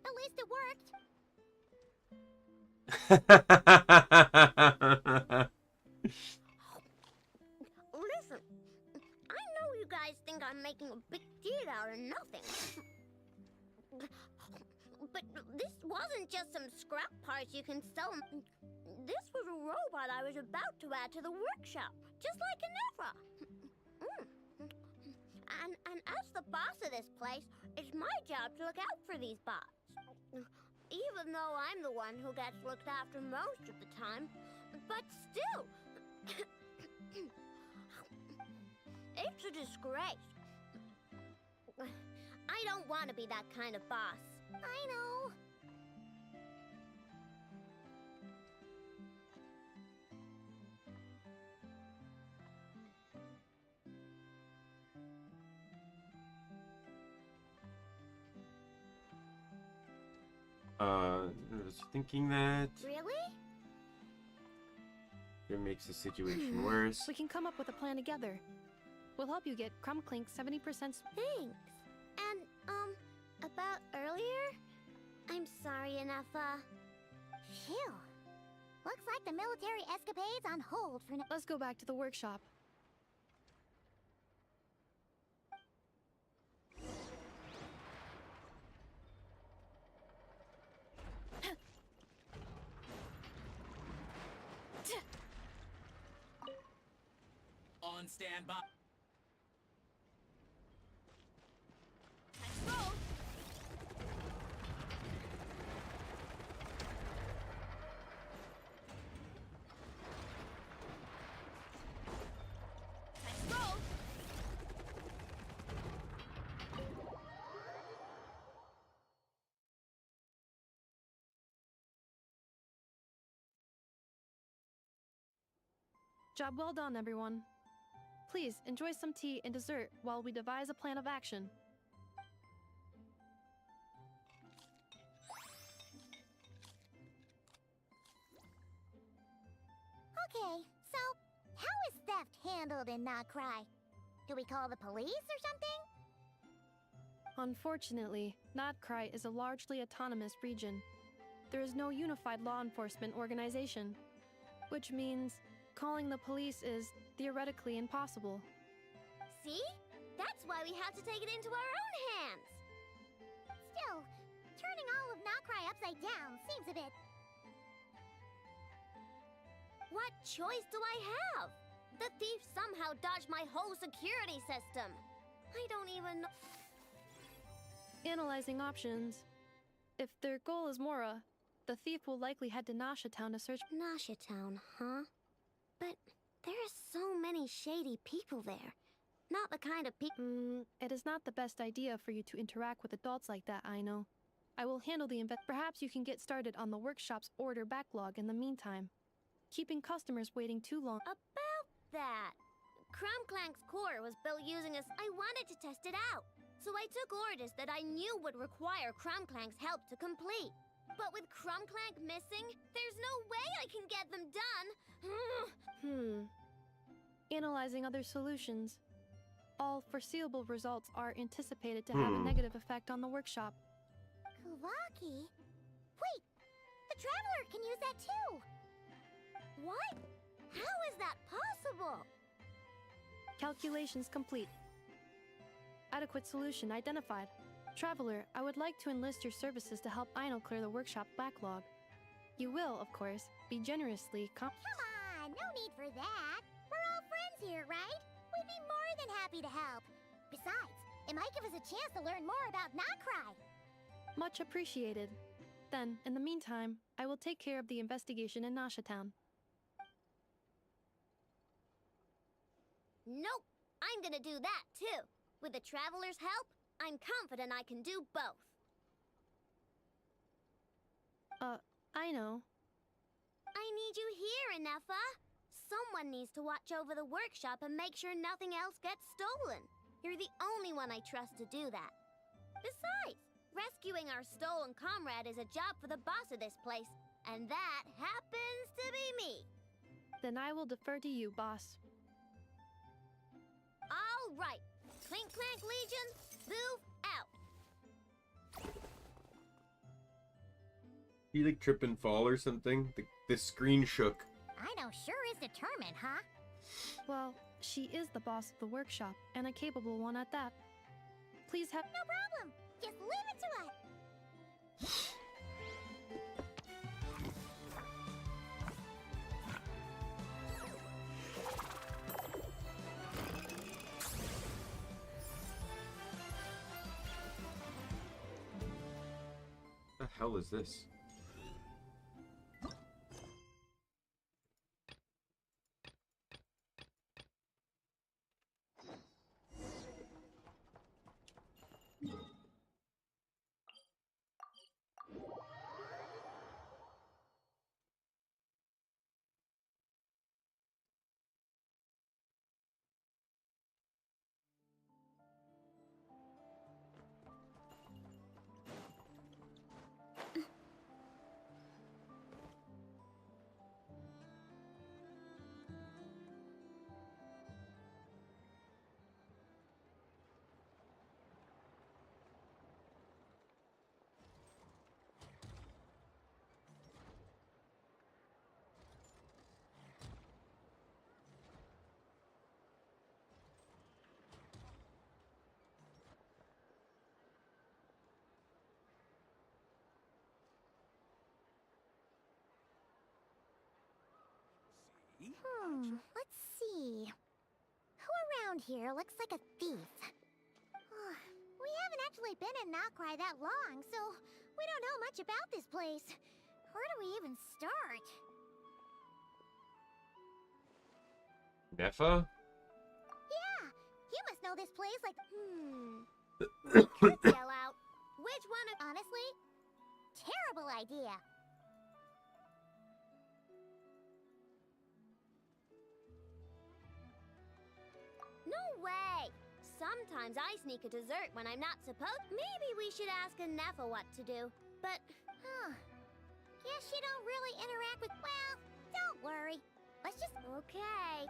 At least it worked. Listen, I know you guys think I'm making a big deal out of nothing. But this wasn't just some scrap parts you can sell. This was a robot I was about to add to the workshop, just like Inefra. And as the boss of this place, it's my job to look out for these bots. Even though I'm the one who gets looked after most of the time. But still, it's a disgrace. I don't want to be that kind of boss. I know. I was thinking that Really? it makes the situation worse. We can come up with a plan together. We'll help you get Crumclink 70%. Thanks. And, about earlier? I'm sorry, Anafa. Phew. Looks like the military escapade's on hold for now. Let's go back to the workshop. On standby. Let's roll. Let's roll. Job well done, everyone. Please, enjoy some tea and dessert while we devise a plan of action. Okay, so how is theft handled in Notcry? Do we call the police or something? Unfortunately, Notcry is a largely autonomous region. There is no unified law enforcement organization, which means calling the police is theoretically impossible. See? That's why we have to take it into our own hands. Still, turning all of Notcry upside down seems a bit... What choice do I have? The thief somehow dodged my whole security system. I don't even know... Analyzing options. If their goal is Mora, the thief will likely head to Nasha Town to search. Nasha Town, huh? But there are so many shady people there. Not the kind of people... It is not the best idea for you to interact with adults like that, I know. I will handle the Perhaps you can get started on the workshop's order backlog in the meantime. Keeping customers waiting too long. About that. Crumclank's core was built using us. I wanted to test it out. So I took orders that I knew would require Crumclank's help to complete. But with Crumclank missing, there's no way I can get them done. Analyzing other solutions. All foreseeable results are anticipated to have a negative effect on the workshop. Kuvaki? Wait! The Traveler can use that too! What? How is that possible? Calculations complete. Adequate solution identified. Traveler, I would like to enlist your services to help Aino clear the workshop backlog. You will, of course, be generously Come on, no need for that. We're all friends here, right? We'd be more than happy to help. Besides, it might give us a chance to learn more about Notcry. Much appreciated. Then, in the meantime, I will take care of the investigation in Nasha Town. Nope! I'm gonna do that too. With the Traveler's help, I'm confident I can do both. I know. I need you here, Inefa. Someone needs to watch over the workshop and make sure nothing else gets stolen. You're the only one I trust to do that. Besides, rescuing our stolen comrade is a job for the boss of this place, and that happens to be me. Then I will defer to you, boss. All right. Clink Clank Legion, move out. You like trip and fall or something? The screen shook. I know sure is determined, huh? Well, she is the boss of the workshop, and a capable one at that. Please have— No problem. Just leave it to us. What the hell is this? Let's see. Who around here looks like a thief? We haven't actually been in Nalcry that long, so we don't know much about this place. Where do we even start? Nefa? Yeah, you must know this place like, We could yell out. Which one of— Honestly, terrible idea. No way! Sometimes I sneak a dessert when I'm not supposed— Maybe we should ask Inefa what to do. But, guess she don't really interact with— Well, don't worry. Let's just— Okay.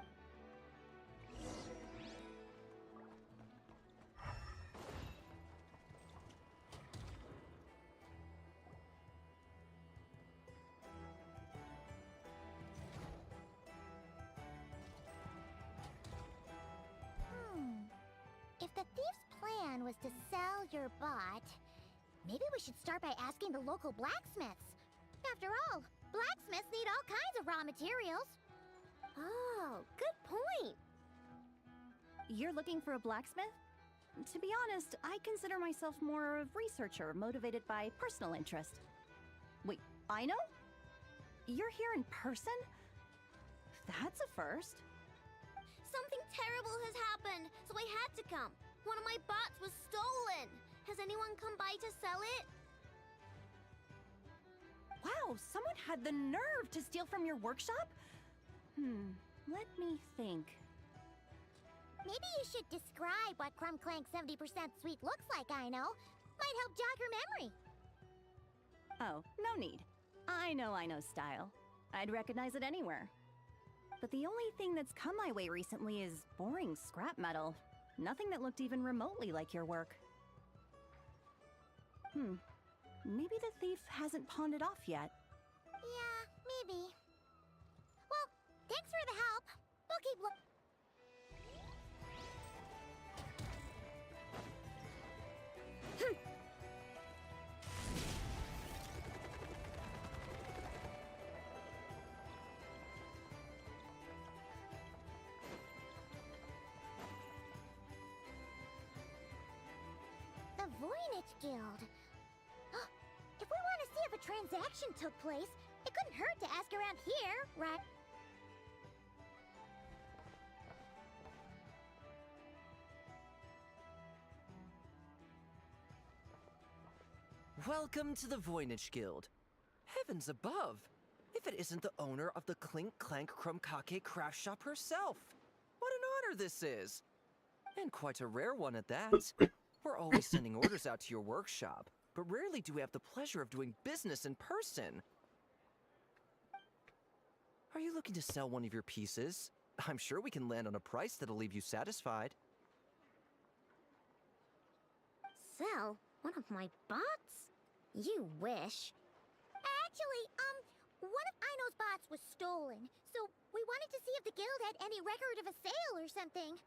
If the thief's plan was to sell your bot, maybe we should start by asking the local blacksmiths. After all, blacksmiths need all kinds of raw materials. Oh, good point. You're looking for a blacksmith? To be honest, I consider myself more a researcher motivated by personal interest. Wait, I know? You're here in person? That's a first. Something terrible has happened, so I had to come. One of my bots was stolen. Has anyone come by to sell it? Wow, someone had the nerve to steal from your workshop? Let me think. Maybe you should describe what Crumb Clank 70% sweet looks like, I know. Might help jog your memory. Oh, no need. I know style. I'd recognize it anywhere. But the only thing that's come my way recently is boring scrap metal. Nothing that looked even remotely like your work. Maybe the thief hasn't pawned it off yet. Yeah, maybe. Well, thanks for the help. We'll keep look— The Voynich Guild. a transaction took place, it couldn't hurt to ask around here, right? Welcome to the Voynich Guild. Heavens above! If it isn't the owner of the Clink Clank Krumkake craft shop herself! What an honor this is! And quite a rare one at that. We're always sending orders out to your workshop, but rarely do we have the pleasure of doing business in person. Are you looking to sell one of your pieces? I'm sure we can land on a price that'll leave you satisfied. Sell one of my bots? You wish. Actually, one of Aino's bots was stolen, so we wanted to see if the guild had any record of a sale or something.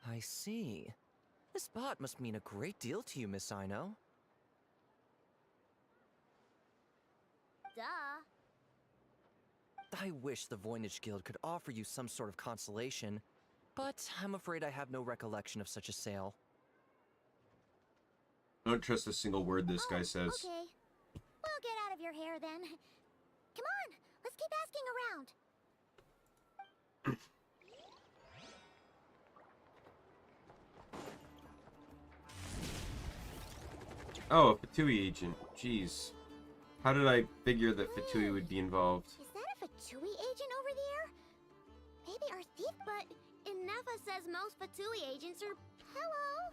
I see. This bot must mean a great deal to you, Miss Aino. Duh. I wish the Voynich Guild could offer you some sort of consolation, but I'm afraid I have no recollection of such a sale. I don't trust a single word this guy says. Okay. We'll get out of your hair then. Come on, let's keep asking around. Oh, a Fatui agent. Jeez. How did I figure that Fatui would be involved? Is that a Fatui agent over there? Maybe our thief, but Inefa says most Fatui agents are... Hello?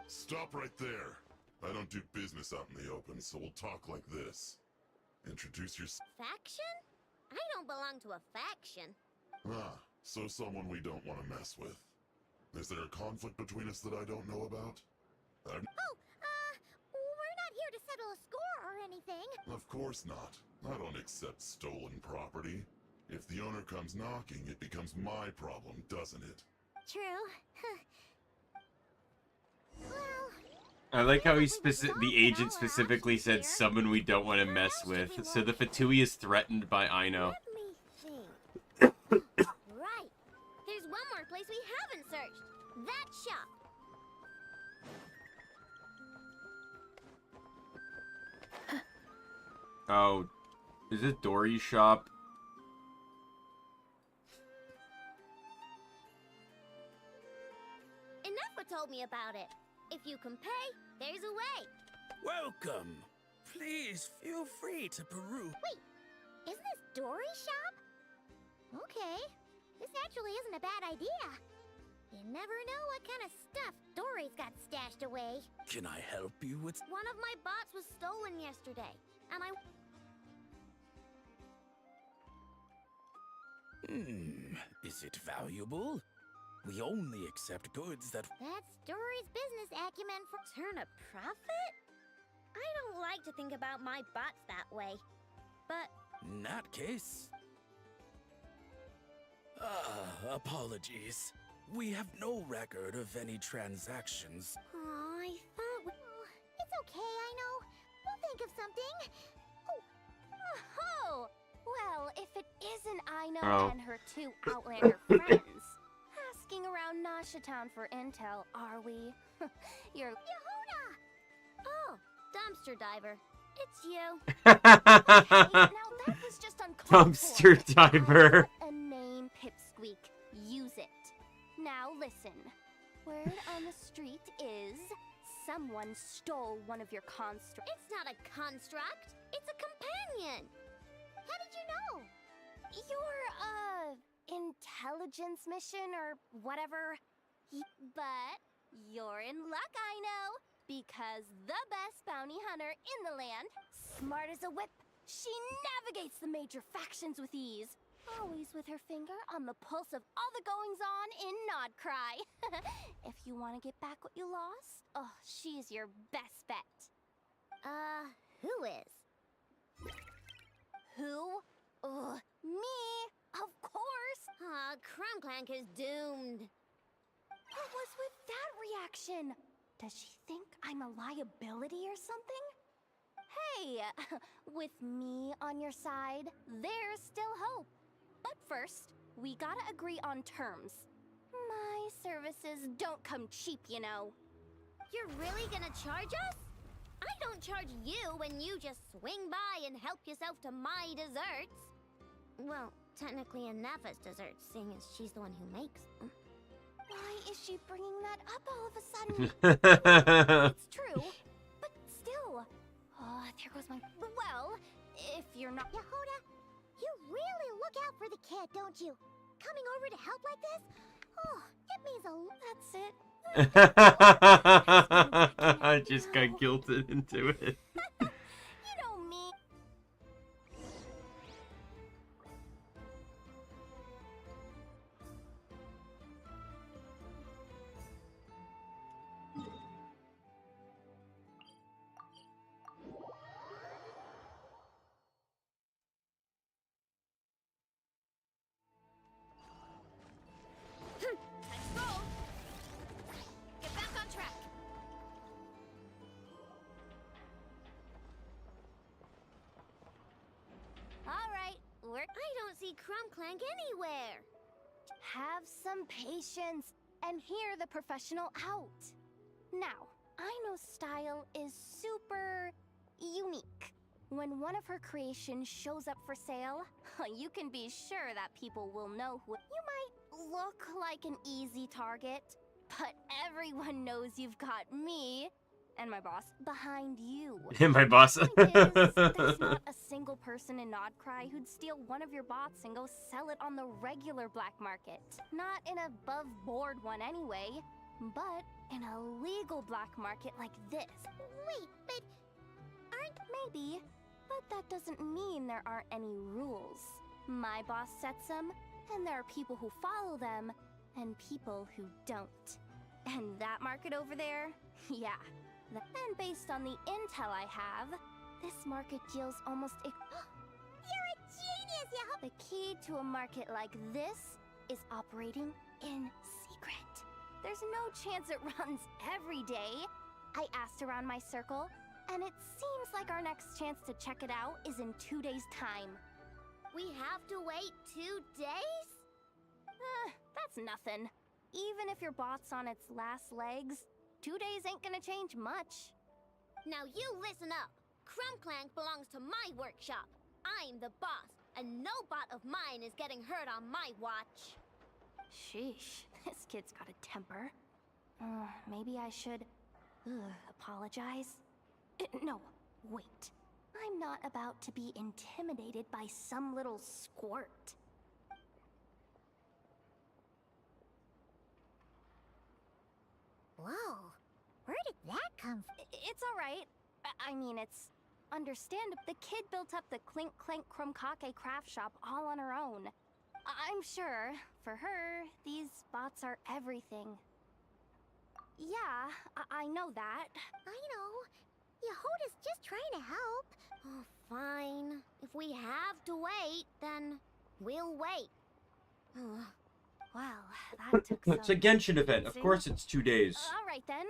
Stop right there. I don't do business out in the open, so we'll talk like this. Introduce yourself. Faction? I don't belong to a faction. Ah, so someone we don't want to mess with. Is there a conflict between us that I don't know about? We're not here to settle a score or anything. Of course not. I don't accept stolen property. If the owner comes knocking, it becomes my problem, doesn't it? True. Well... I like how the agent specifically said someone we don't want to mess with. So the Fatui is threatened by Aino. Let me think. Right. There's one more place we haven't searched. That shop. Oh, is it Dory's shop? Inefa told me about it. If you can pay, there's a way. Welcome. Please feel free to peruse. Wait, isn't this Dory's shop? Okay, this actually isn't a bad idea. You never know what kind of stuff Dory's got stashed away. Can I help you with... One of my bots was stolen yesterday, and I... Is it valuable? We only accept goods that... That's Dory's business acumen for... Turn a profit? I don't like to think about my bots that way, but... In that case... apologies. We have no record of any transactions. Aw, I thought... It's okay, I know. We'll think of something. Oh, well, if it isn't Aino and her two Outlander friends. Asking around Nashatown for intel, are we? You're... Yehuda! Oh, dumpster diver. It's you. Okay, now that was just uncalled Dumpster for. diver. A name, Pipsqueak. Use it. Now listen. Word on the street is... someone stole one of your constructs. It's not a construct. It's a companion. How did you know? Your, intelligence mission or whatever. But you're in luck, I know. Because the best bounty hunter in the land, smart as a whip, she navigates the major factions with ease. Always with her finger on the pulse of all the goings-on in Nodcry. If you want to get back what you lost, oh, she's your best bet. Who is? Who? Me, of course. Aw, Krumklank is doomed. What was with that reaction? Does she think I'm a liability or something? Hey, with me on your side, there's still hope. But first, we gotta agree on terms. My services don't come cheap, you know. You're really gonna charge us? I don't charge you when you just swing by and help yourself to my desserts. Well, technically Anafa's desserts, seeing as she's the one who makes them. Why is she bringing that up all of a sudden? It's true, but still. Oh, there goes my... Well, if you're not... Yehuda, you really look out for the kid, don't you? Coming over to help like this? Oh, it means a... That's it. I just got guilted into it. You know me. Let's go. Get back on track. All right, I don't see Crumb Clank anywhere. Have some patience and hear the professional out. Now, I know style is super unique. When one of her creations shows up for sale, you can be sure that people will know who. You might look like an easy target, but everyone knows you've got me and my boss behind you. My boss. There's not a single person in Nodcry who'd steal one of your bots and go sell it on the regular black market. Not an above board one anyway, but in a legal black market like this. Wait, but aren't maybe, but that doesn't mean there aren't any rules. My boss sets them, and there are people who follow them, and people who don't. And that market over there, yeah. And based on the intel I have, this market deals almost... You're a genius, Yehuda! The key to a market like this is operating in secret. There's no chance it runs every day. I asked around my circle, and it seems like our next chance to check it out is in 2 days' time. We have to wait 2 days? That's nothing. Even if your bot's on its last legs, 2 days ain't gonna change much. Now you listen up. Crumb Clank belongs to my workshop. I'm the boss, and no bot of mine is getting hurt on my watch. Sheesh, this kid's got a temper. Maybe I should... apologize? No, wait. I'm not about to be intimidated by some little squirt. Whoa, where did that come from? It's alright. I mean, it's understandable. The kid built up the Clink Clank Krumkake craft shop all on her own. I'm sure, for her, these bots are everything. Yeah, I know that. I know. Yehuda's just trying to help. Oh, fine. If we have to wait, then we'll wait. Well, that took some... It's a Genshin event. Of course it's 2 days. Alright then.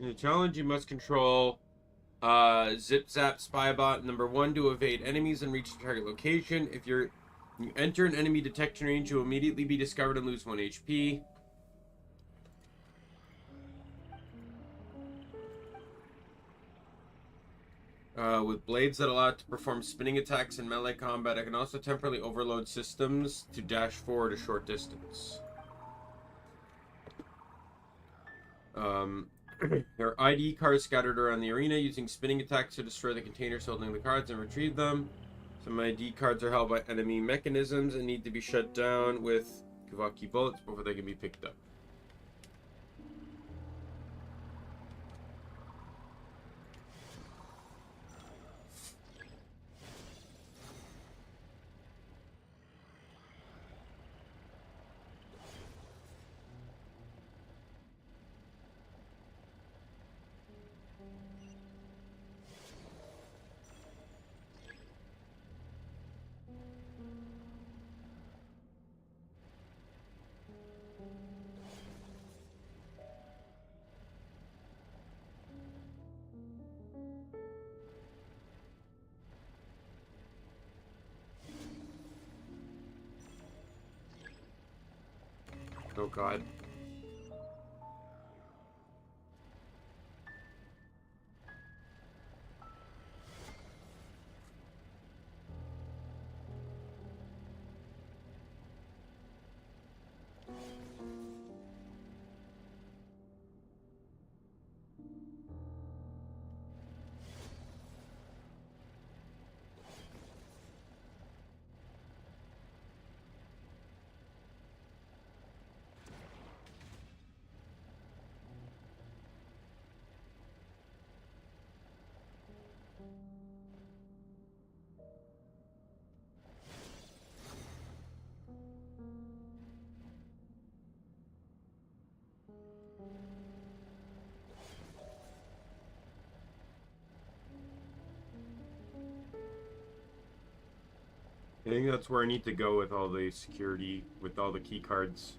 In the challenge, you must control Zip Zap Spybot number 1 to evade enemies and reach the target location. If you enter an enemy detection range, you will immediately be discovered and lose 1 HP. With blades that allow it to perform spinning attacks in melee combat, it can also temporarily overload systems to dash forward a short distance. There are ID cards scattered around the arena. Using spinning attacks to destroy the containers holding the cards and retrieve them. Some ID cards are held by enemy mechanisms and need to be shut down with Kuvaki bullets before they can be picked up. Oh god. I think that's where I need to go with all the security, with all the key cards.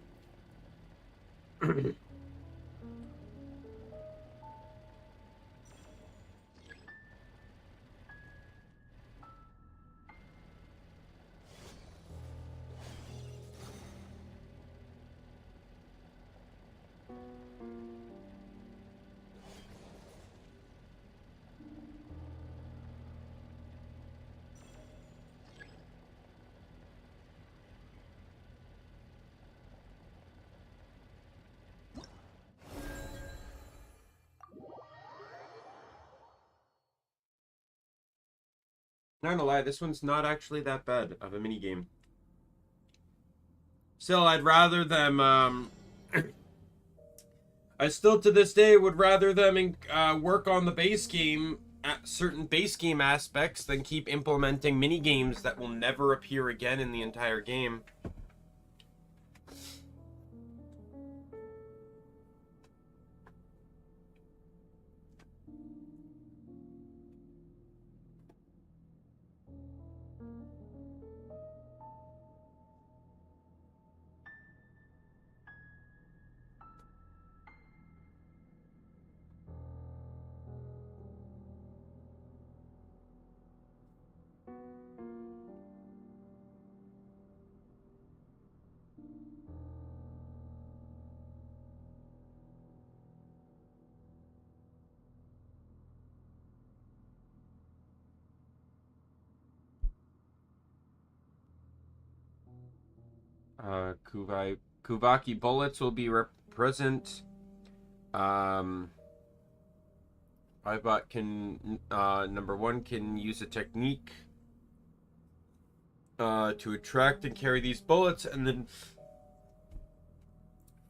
Not gonna lie, this one's not actually that bad of a minigame. Still, I'd rather them, I still, to this day, would rather them work on the base game, at certain base game aspects, than keep implementing minigames that will never appear again in the entire game. Kuvaki bullets will be present. Ibot can, number 1 can use a technique to attract and carry these bullets, and then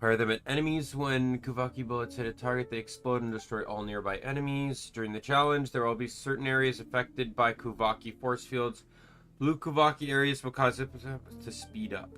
fire them at enemies. When Kuvaki bullets hit a target, they explode and destroy all nearby enemies. During the challenge, there will be certain areas affected by Kuvaki force fields. Blue Kuvaki areas will cause it to speed up.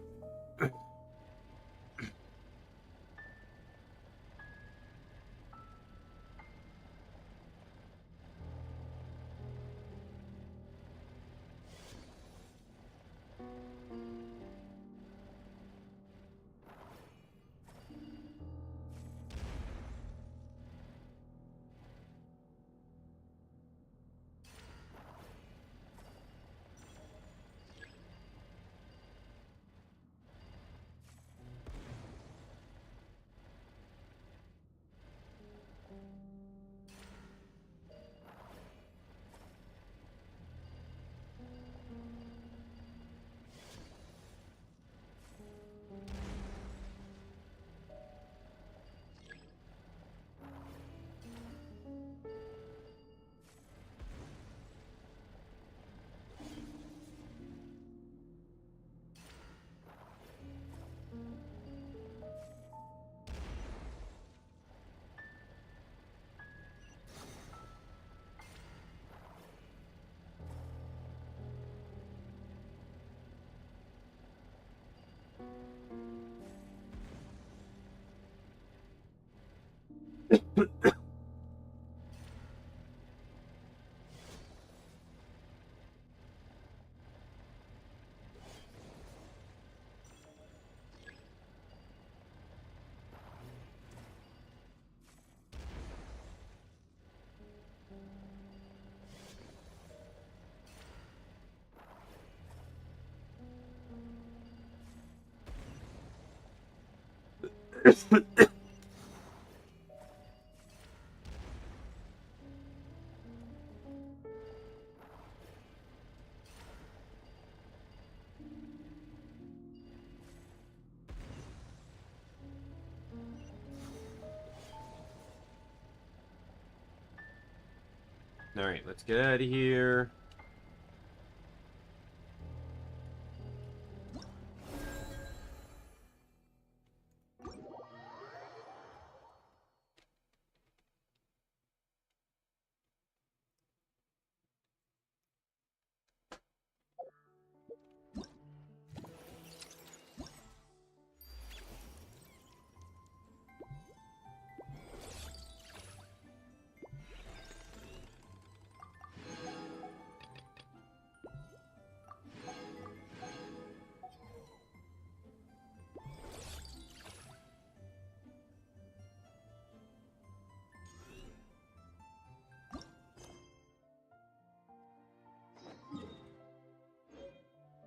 Alright, let's get out of here.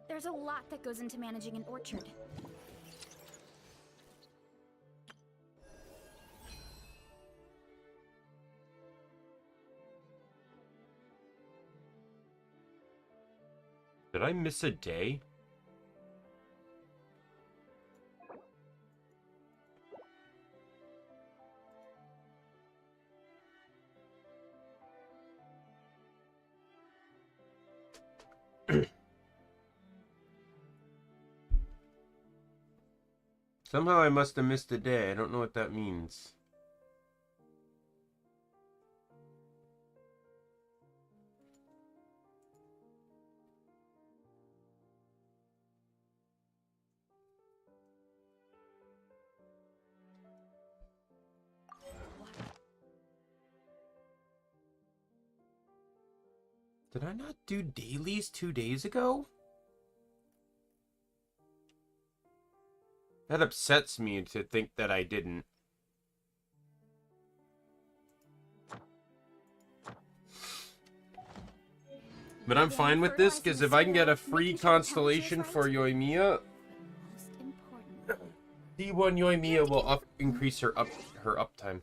There's a lot that goes into managing an orchard. Did I miss a day? Somehow I must have missed a day. I don't know what that means. Did I not do dailies 2 days ago? That upsets me to think that I didn't. But I'm fine with this, because if I can get a free constellation for Yoimiya, D1 Yoimiya will increase her uptime.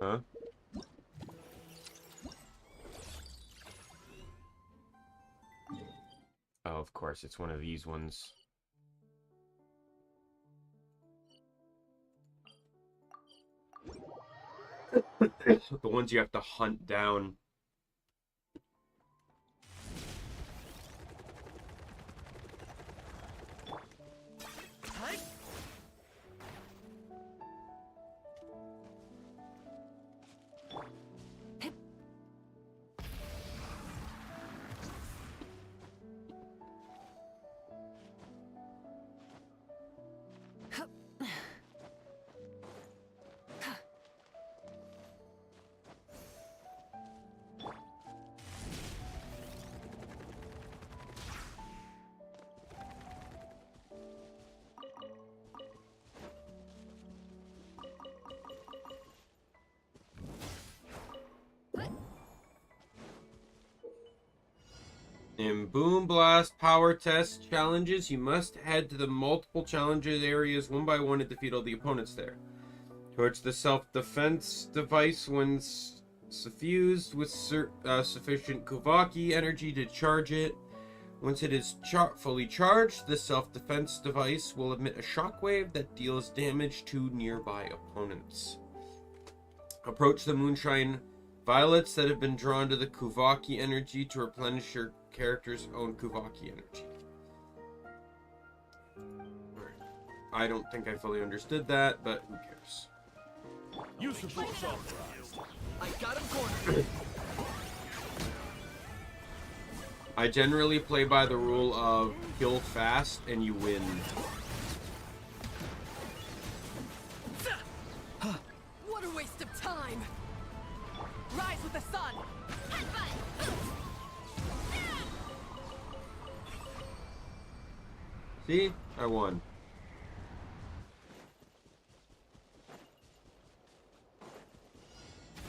Huh? Oh, of course, it's one of these ones. The ones you have to hunt down. In Boom Blast Power Test challenges, you must head to the multiple challenges areas one by one and defeat all the opponents there. Towards the self-defense device when suffused with sufficient Kuvaki energy to charge it. Once it is fully charged, the self-defense device will emit a shockwave that deals damage to nearby opponents. Approach the moonshine violets that have been drawn to the Kuvaki energy to replenish your character's own Kuvaki energy. Alright. I don't think I fully understood that, but who cares? Use the force authorized. I got him cornered. I generally play by the rule of kill fast and you win. What a waste of time! Rise with the sun! See? I won.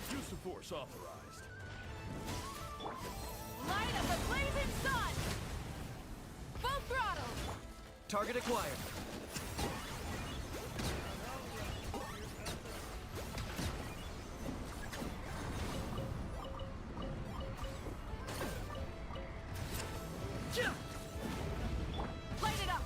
Use the force authorized. Light of the blazing sun! Full throttle! Target acquired. Light it up!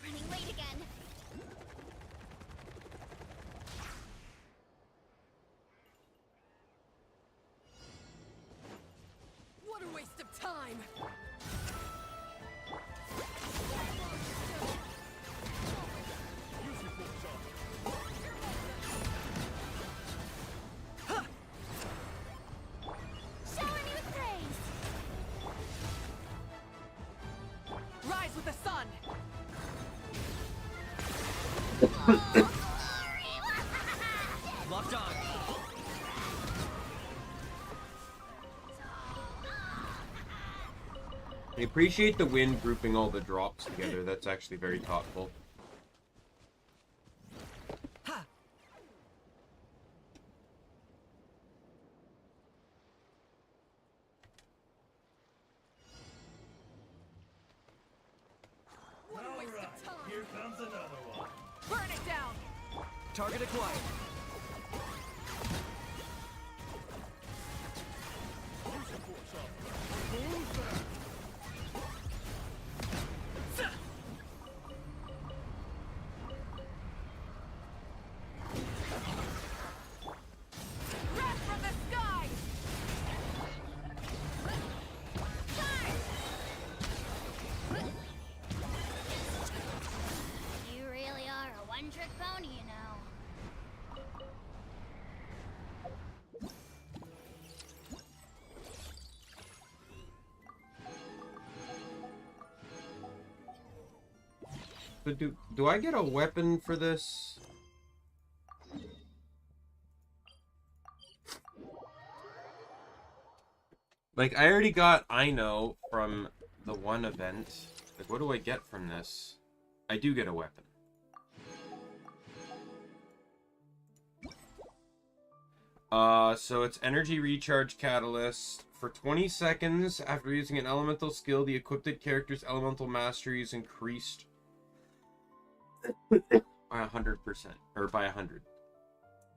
Running late again. What a waste of time! Use your force Shower me with praise. Rise with the sun! Locked on. I appreciate the wind grouping all the drops together. That's actually very thoughtful. What a waste of time! Here comes another one. Burn it down! Target acquired. Use the force authorized. Move back. Wrath from the sky! You really are a one-trick pony, you know. But do I get a weapon for this? Like, I already got I know from the one event. Like, what do I get from this? I do get a weapon. So it's energy recharge catalyst. For 20 seconds after using an elemental skill, the equipped character's elemental mastery is increased by 100%, or by 100.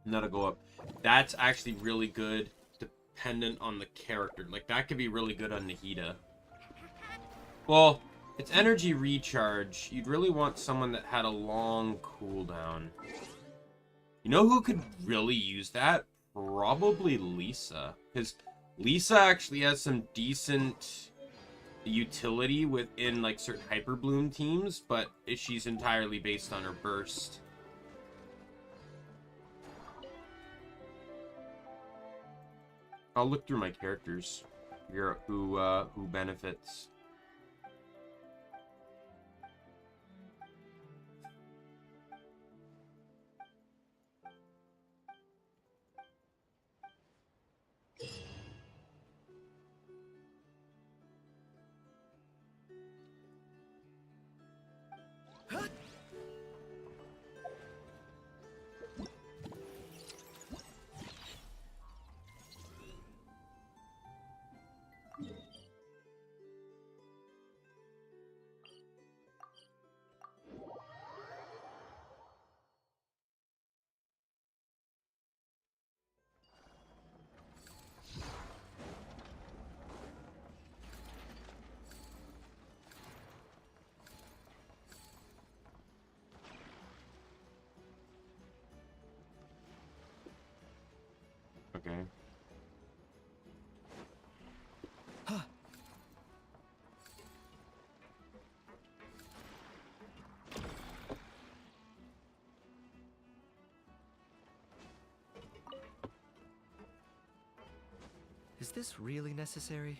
And that'll go up. That's actually really good, dependent on the character. Like, that could be really good on Nahida. Well, it's energy recharge. You'd really want someone that had a long cooldown. You know who could really use that? Probably Lisa. Because Lisa actually has some decent utility within, like, certain Hyper Bloom teams, but she's entirely based on her burst. I'll look through my characters, figure out who benefits. Okay. Is this really necessary?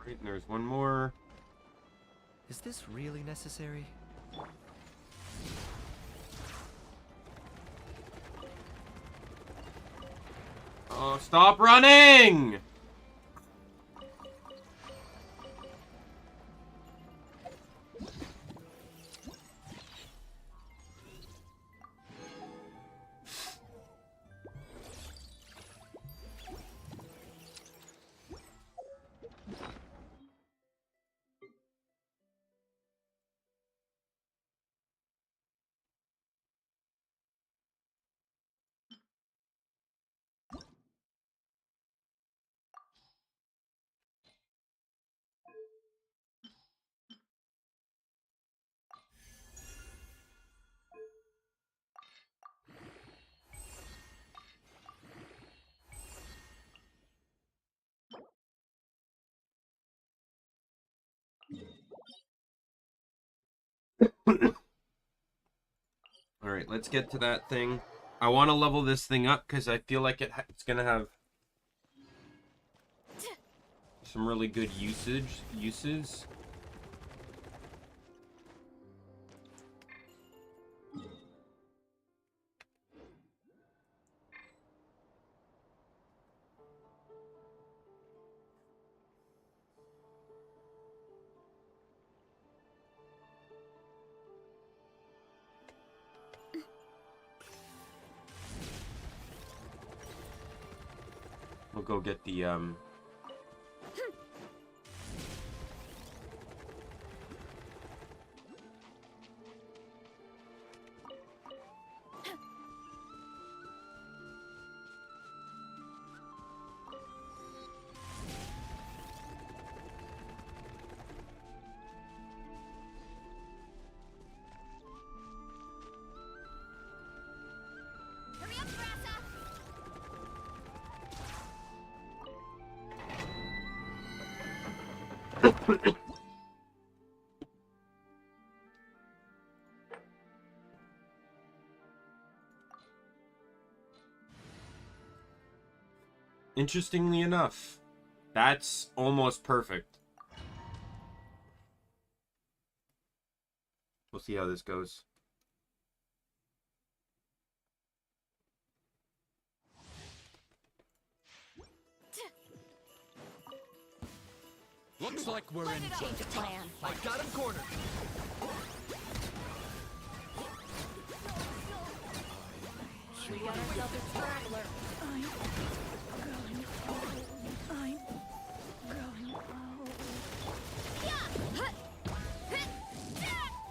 Right, and there's one more. Is this really necessary? Oh, stop running! Alright, let's get to that thing. I want to level this thing up because I feel like it's going to have some really good uses. We'll go get the, Hurry up, Grassa! Interestingly enough, that's almost perfect. We'll see how this goes. Looks like we're in Change of plan. I got him cornered. We got ourselves a straggler.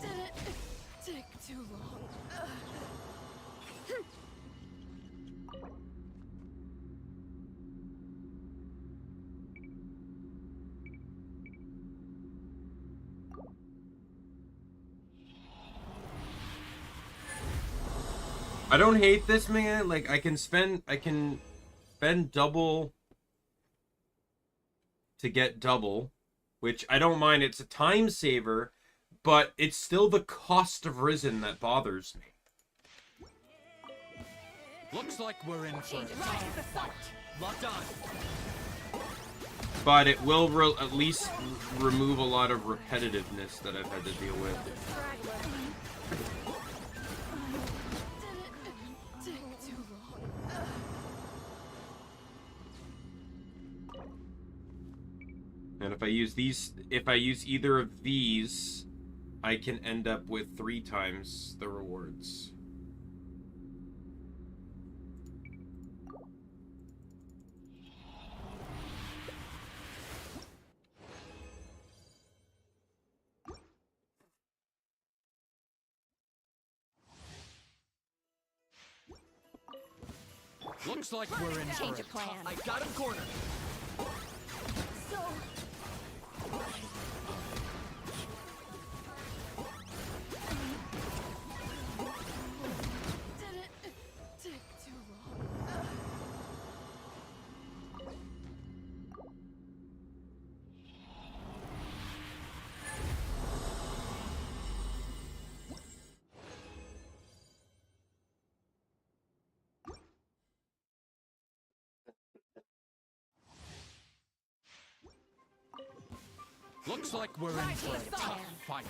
Did it take too long? I don't hate this, man. Like, I can spend double to get double, which I don't mind. It's a time saver, but it's still the cost of Risen that bothers me. Looks like we're in for Change it. of plan. Locked on. But it will at least remove a lot of repetitiveness that I've had to deal with. And if I use either of these, I can end up with 3 times the rewards. Looks like we're in for Change it. of plan. I got him cornered. Looks like we're in for a tough fight.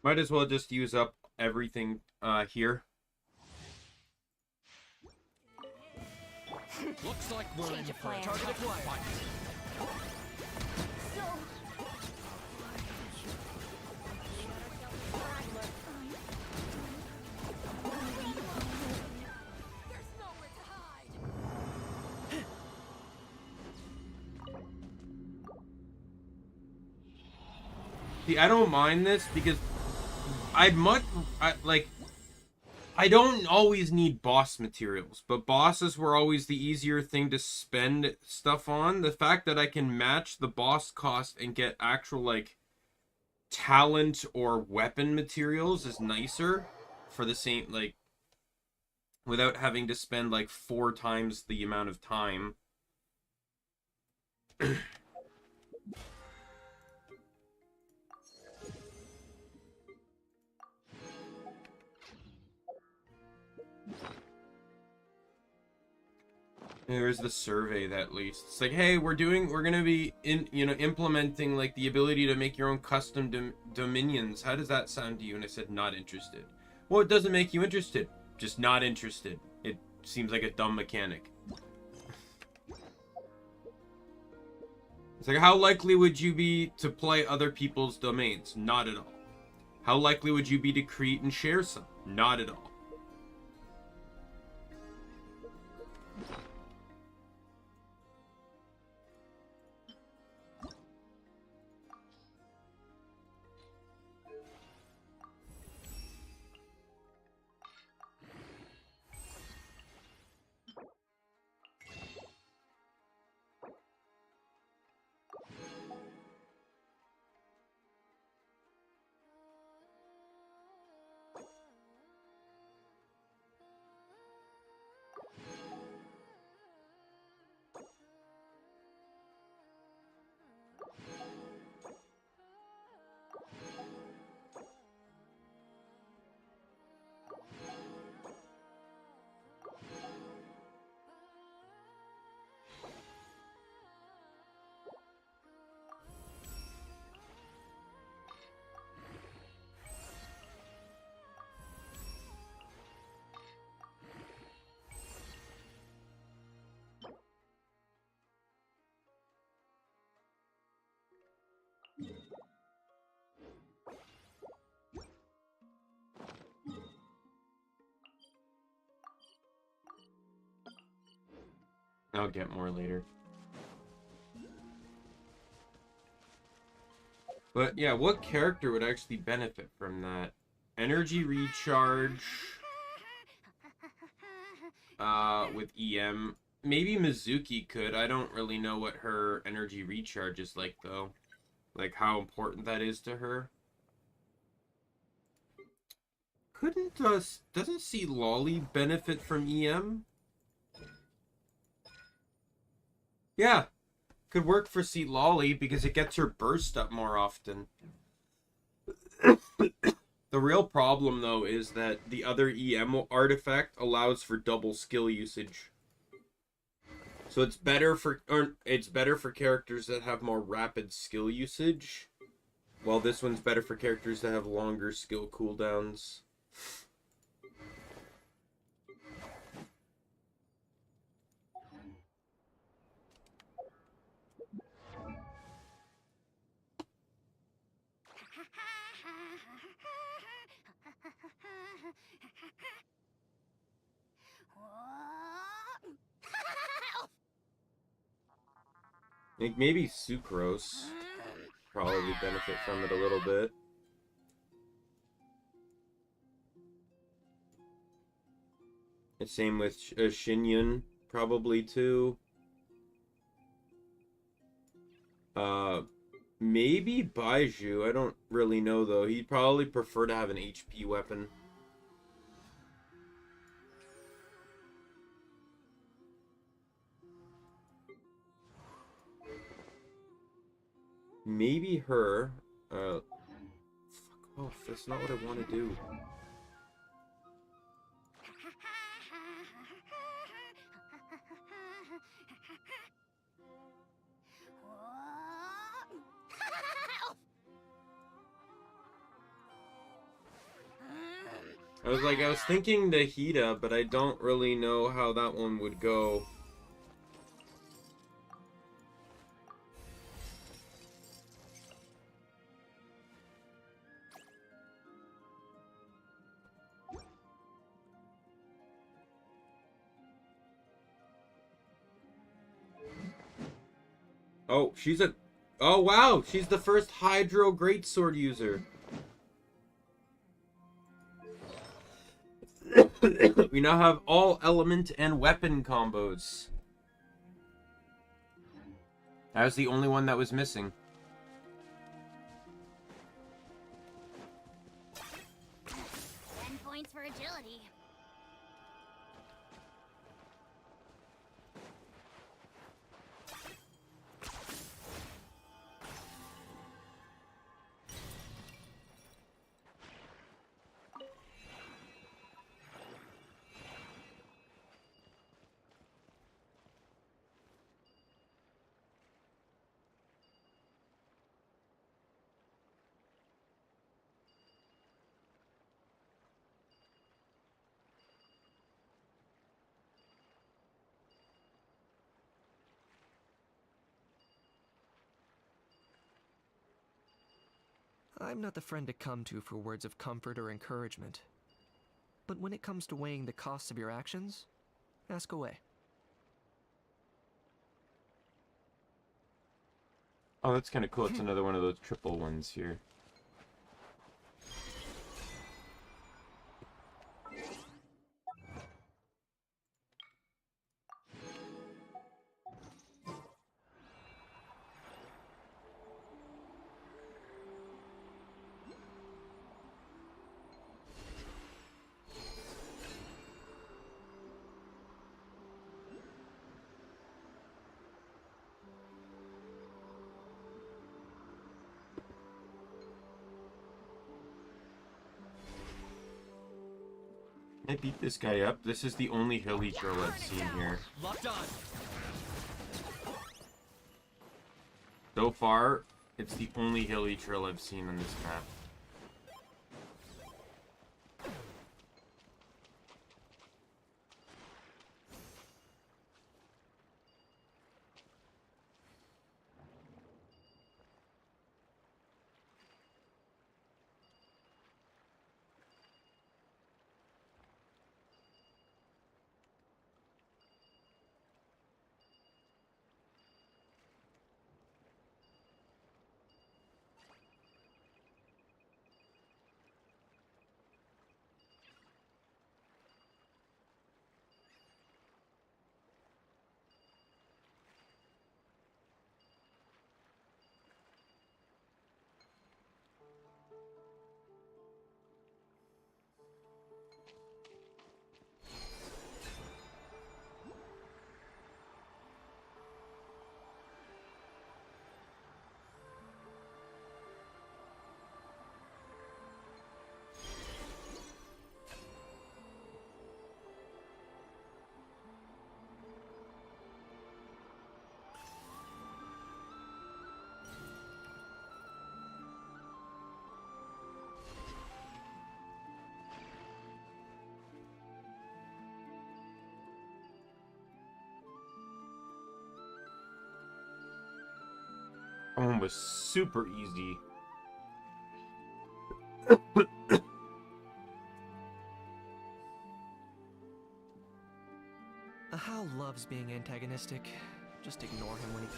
Might as well just use up everything here. Looks like we're in for a Target tough acquired. fight. See, I don't mind this because I don't always need boss materials, but bosses were always the easier thing to spend stuff on. The fact that I can match the boss cost and get actual, like, talent or weapon materials is nicer for the same, like, without having to spend, like, 4 times the amount of time. There's the survey that at least. It's like, hey, we're gonna be implementing like the ability to make your own custom dominions. How does that sound to you? And I said, not interested. Well, it doesn't make you interested. Just not interested. It seems like a dumb mechanic. It's like, how likely would you be to play other people's domains? Not at all. How likely would you be to create and share some? Not at all. I'll get more later. But yeah, what character would actually benefit from that? Energy recharge with EM maybe Mizuki could. I don't really know what her energy recharge is like, though. Like, how important that is to her. Doesn't see Lolly benefit from EM? Yeah, could work for Seat Lolly because it gets her burst up more often. The real problem, though, is that the other EM artifact allows for double skill usage. So it's better for characters that have more rapid skill usage, while this one's better for characters that have longer skill cooldowns. Like, maybe Sucrose probably benefit from it a little bit. The same with Shinyun, probably too. Maybe Baiju. I don't really know, though. He'd probably prefer to have an HP weapon. Maybe her. Fuck off. That's not what I want to do. I was thinking Nahida, but I don't really know how that one would go. Oh, she's a... Oh, wow! She's the first Hydro Greatsword user. We now have all element and weapon combos. That was the only one that was missing. 10 points for agility. I'm not the friend to come to for words of comfort or encouragement. But when it comes to weighing the costs of your actions, ask away. Oh, that's kind of cool. It's another one of those triple ones here. I beat this guy up. This is the only hilly trail I've seen here. Locked on. So far, it's the only hilly trail I've seen on this map. one was super easy. Hal loves being antagonistic. Just ignore him when he...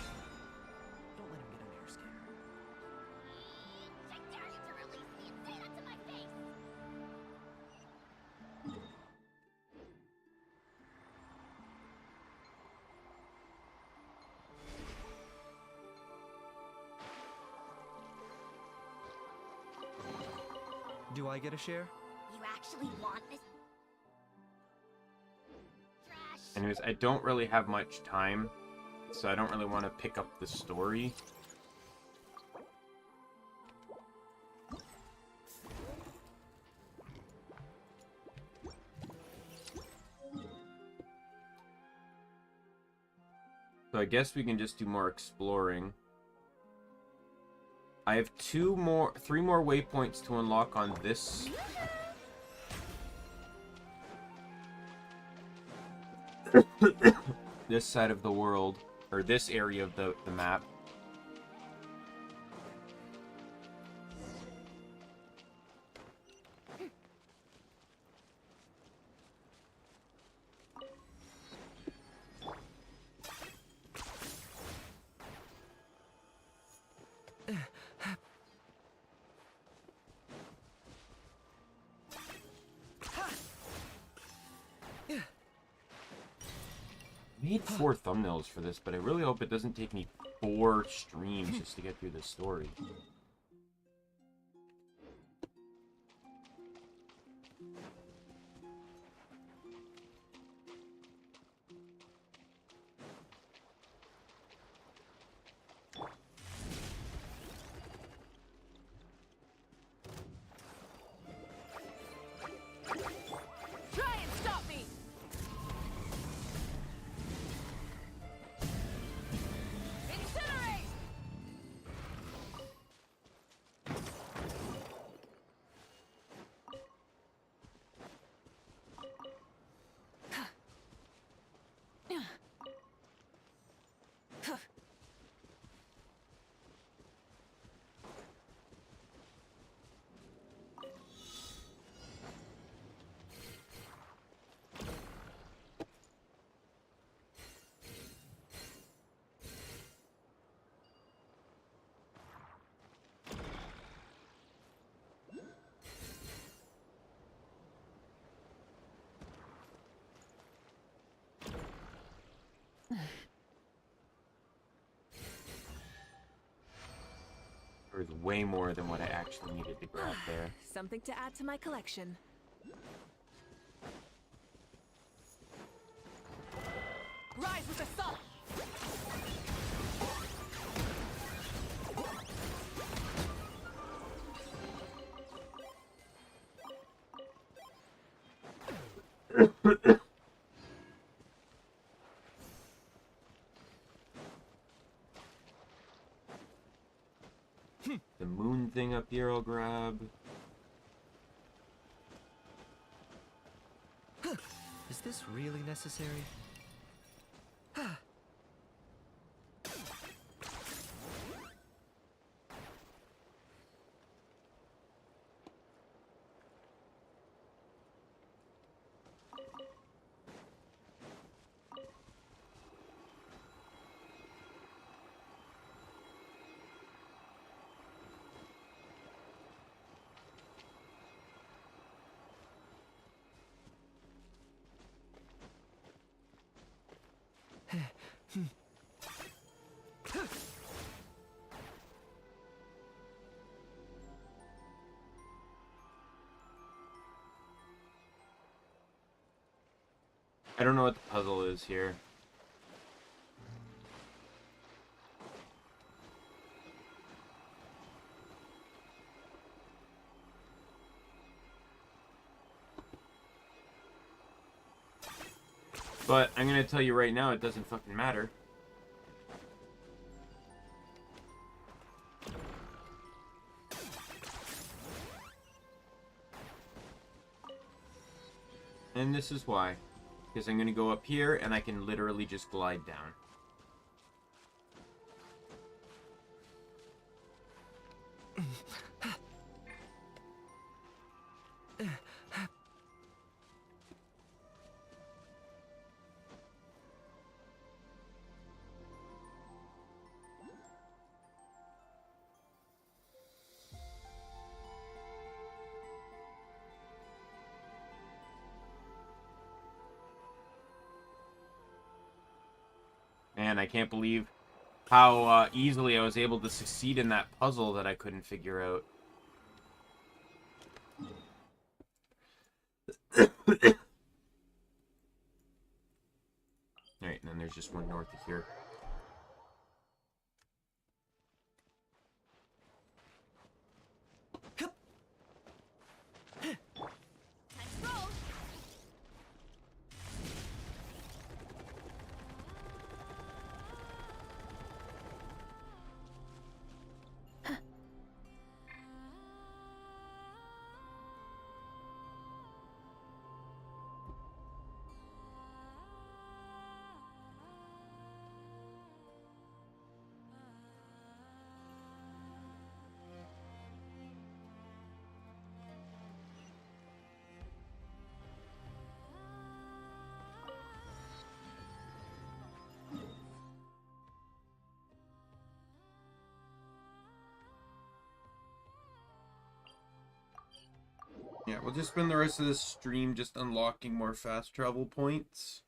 Don't let him get under your skin. I dare you to release me and say that to my face! Do I get a share? You actually want this? Anyways, I don't really have much time, so I don't really want to pick up the story. So I guess we can just do more exploring. I have three more waypoints to unlock on this. This side of the world, or this area of the map. Made 4 thumbnails for this, but I really hope it doesn't take me 4 streams just to get through the story. Try and stop me! Incinerate! There was way more than what I actually needed to grab there. Something to add to my collection. Rise with the sun! The moon thing up here I'll grab. Is this really necessary? I don't know what the puzzle is here. But I'm gonna tell you right now, it doesn't fucking matter. And this is why. Because I'm gonna go up here and I can literally just glide down. Man, I can't believe how easily I was able to succeed in that puzzle that I couldn't figure out. Alright, and then there's just one north of here. Yeah, we'll just spend the rest of this stream just unlocking more fast travel points.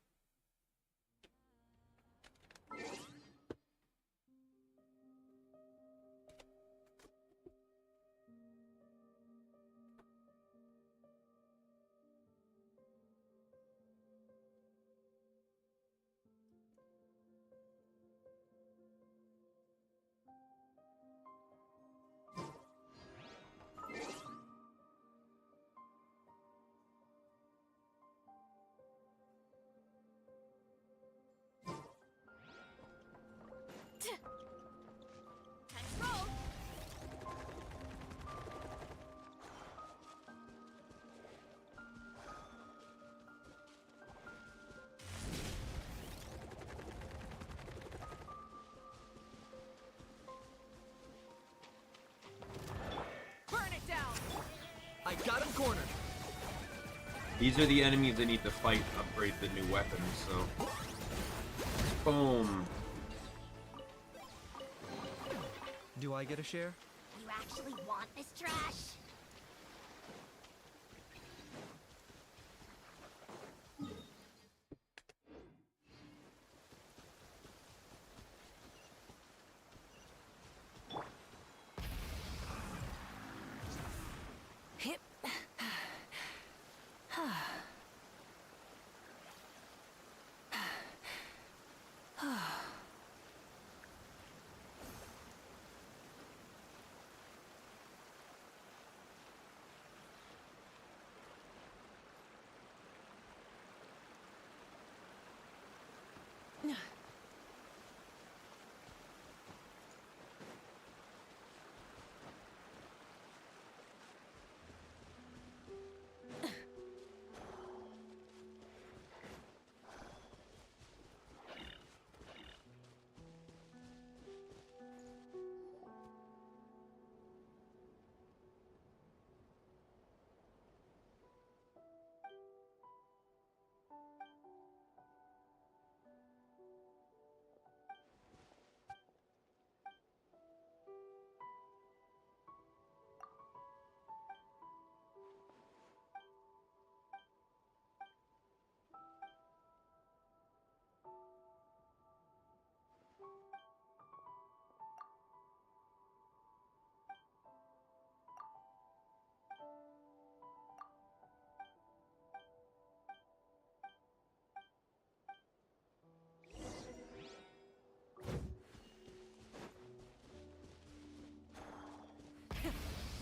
I got him cornered. These are the enemies I need to fight to upgrade the new weapons, so... Boom. Do I get a share? You actually want this trash? Hip.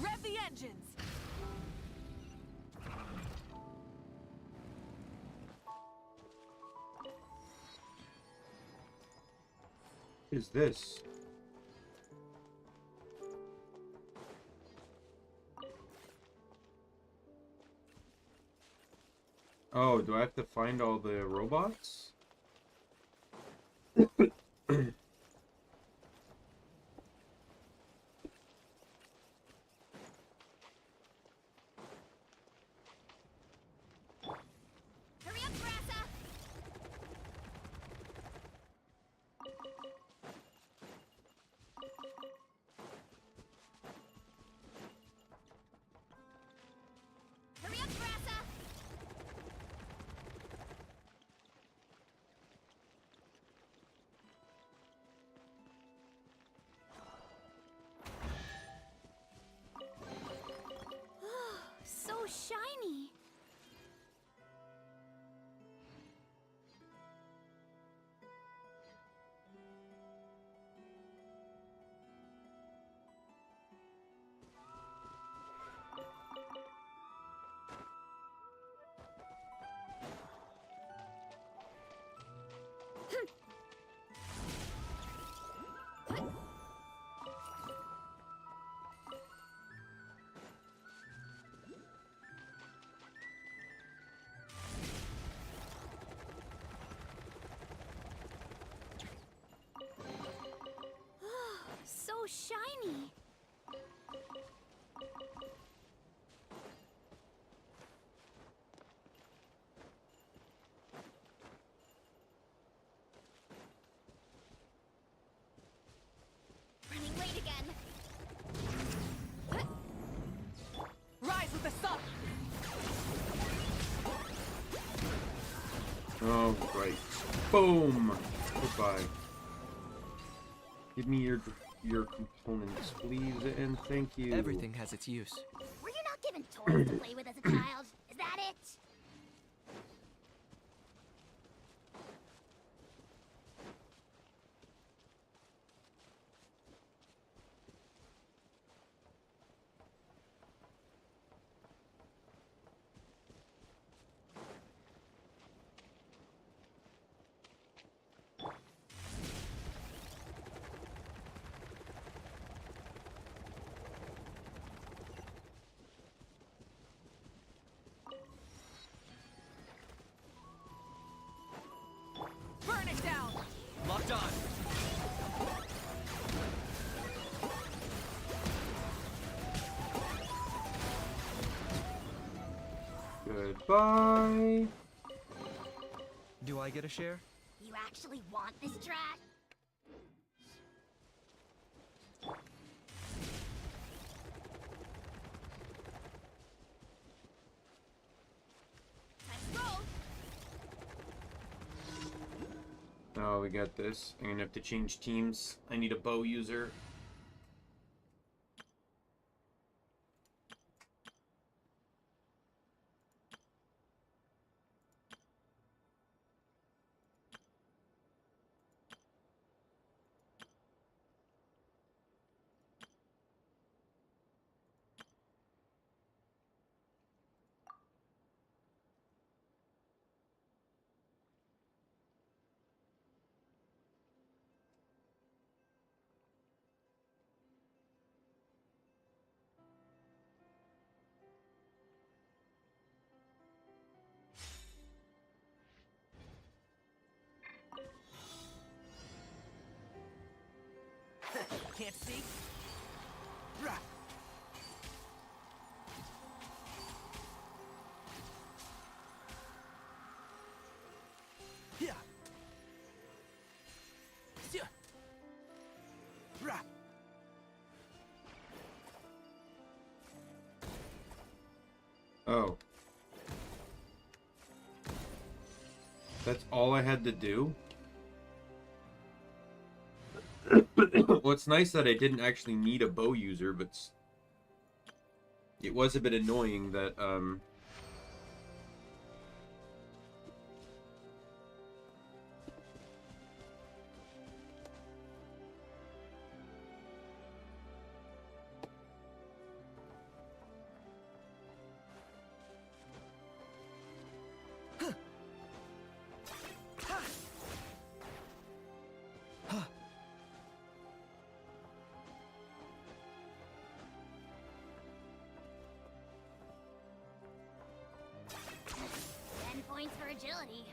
Rev the engines! Is this? Oh, do I have to find all the robots? shiny. Running late again. Rise with the sun! Oh, right. Boom! Goodbye. Give me your components, please, and thank you. Everything has its use. Were you not given toys to play with as a child? Is that it? Burn it down! Locked on. Goodbye. Do I get a share? You actually want this trash? Oh, we got this. I'm gonna have to change teams. I need a bow user. Can't see? Yeah. Yeah. Oh. That's all I had to do? Well, it's nice that I didn't actually need a bow user, but it was a bit annoying that, Points for agility.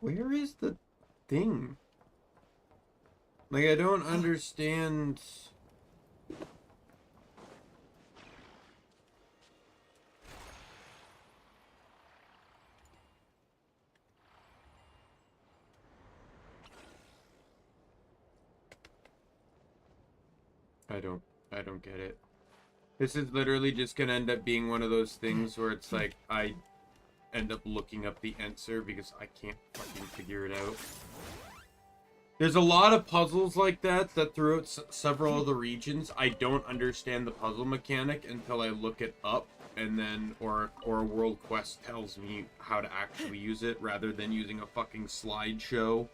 where is the thing? Like, I don't understand. I don't get it. This is literally just gonna end up being one of those things where it's like I end up looking up the answer because I can't fucking figure it out. There's a lot of puzzles like that throughout several of the regions, I don't understand the puzzle mechanic until I look it up, and then or a world quest tells me how to actually use it rather than using a fucking slideshow.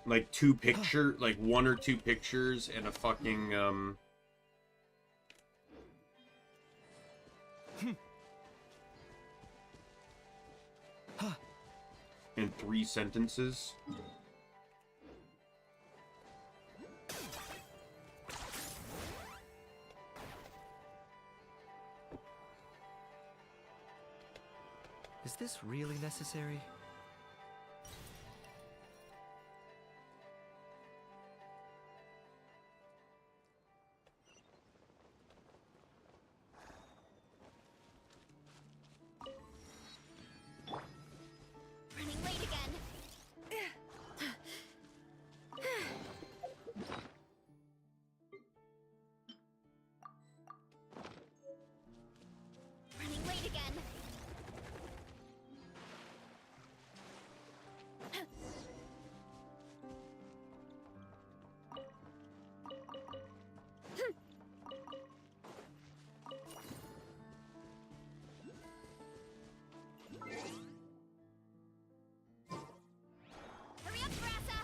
Like like 1 or 2 pictures and a fucking and 3 sentences. Is this really necessary? Running late again. Running late again. Hurry up, Brassa!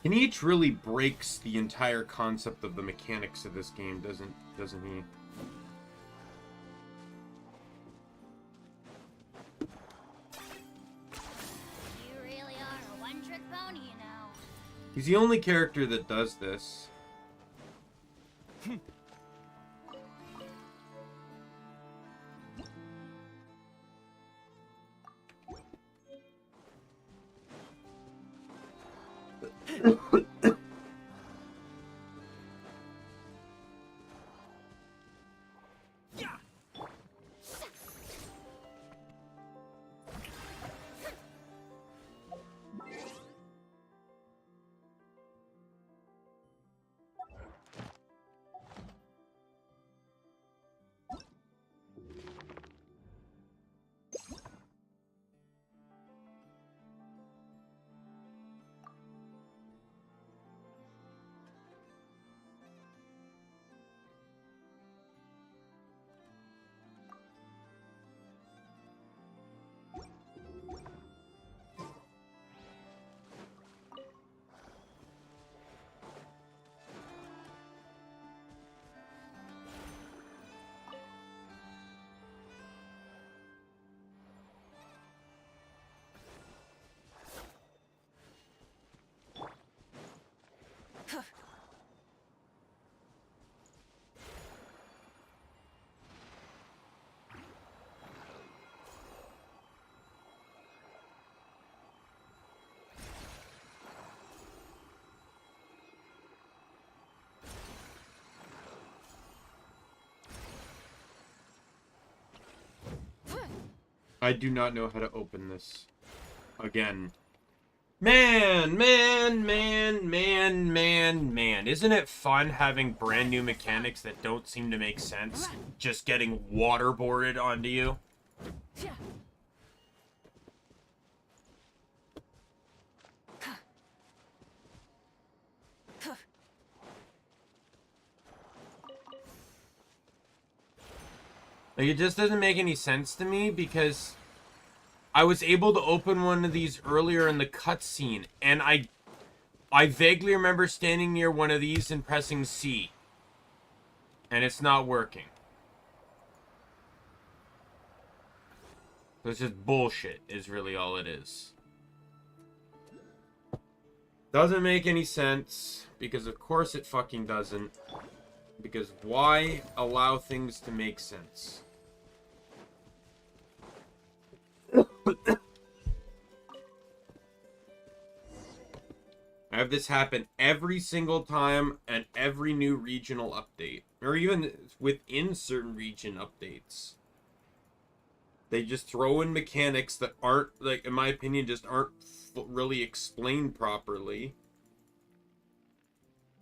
Kenichi really breaks the entire concept of the mechanics of this game, doesn't he? You really are a one-trick pony, you know. He's the only character that does this. I do not know how to open this. Again. Man. Isn't it fun having brand new mechanics that don't seem to make sense? Just getting waterboarded onto you? Like, it just doesn't make any sense to me because I was able to open one of these earlier in the cutscene, and I vaguely remember standing near one of these and pressing C, and it's not working. So it's just bullshit is really all it is. Doesn't make any sense, because of course it fucking doesn't. Because why allow things to make sense? I have this happen every single time and every new regional update. Or even within certain region updates. They just throw in mechanics that aren't, like, in my opinion, just aren't really explained properly.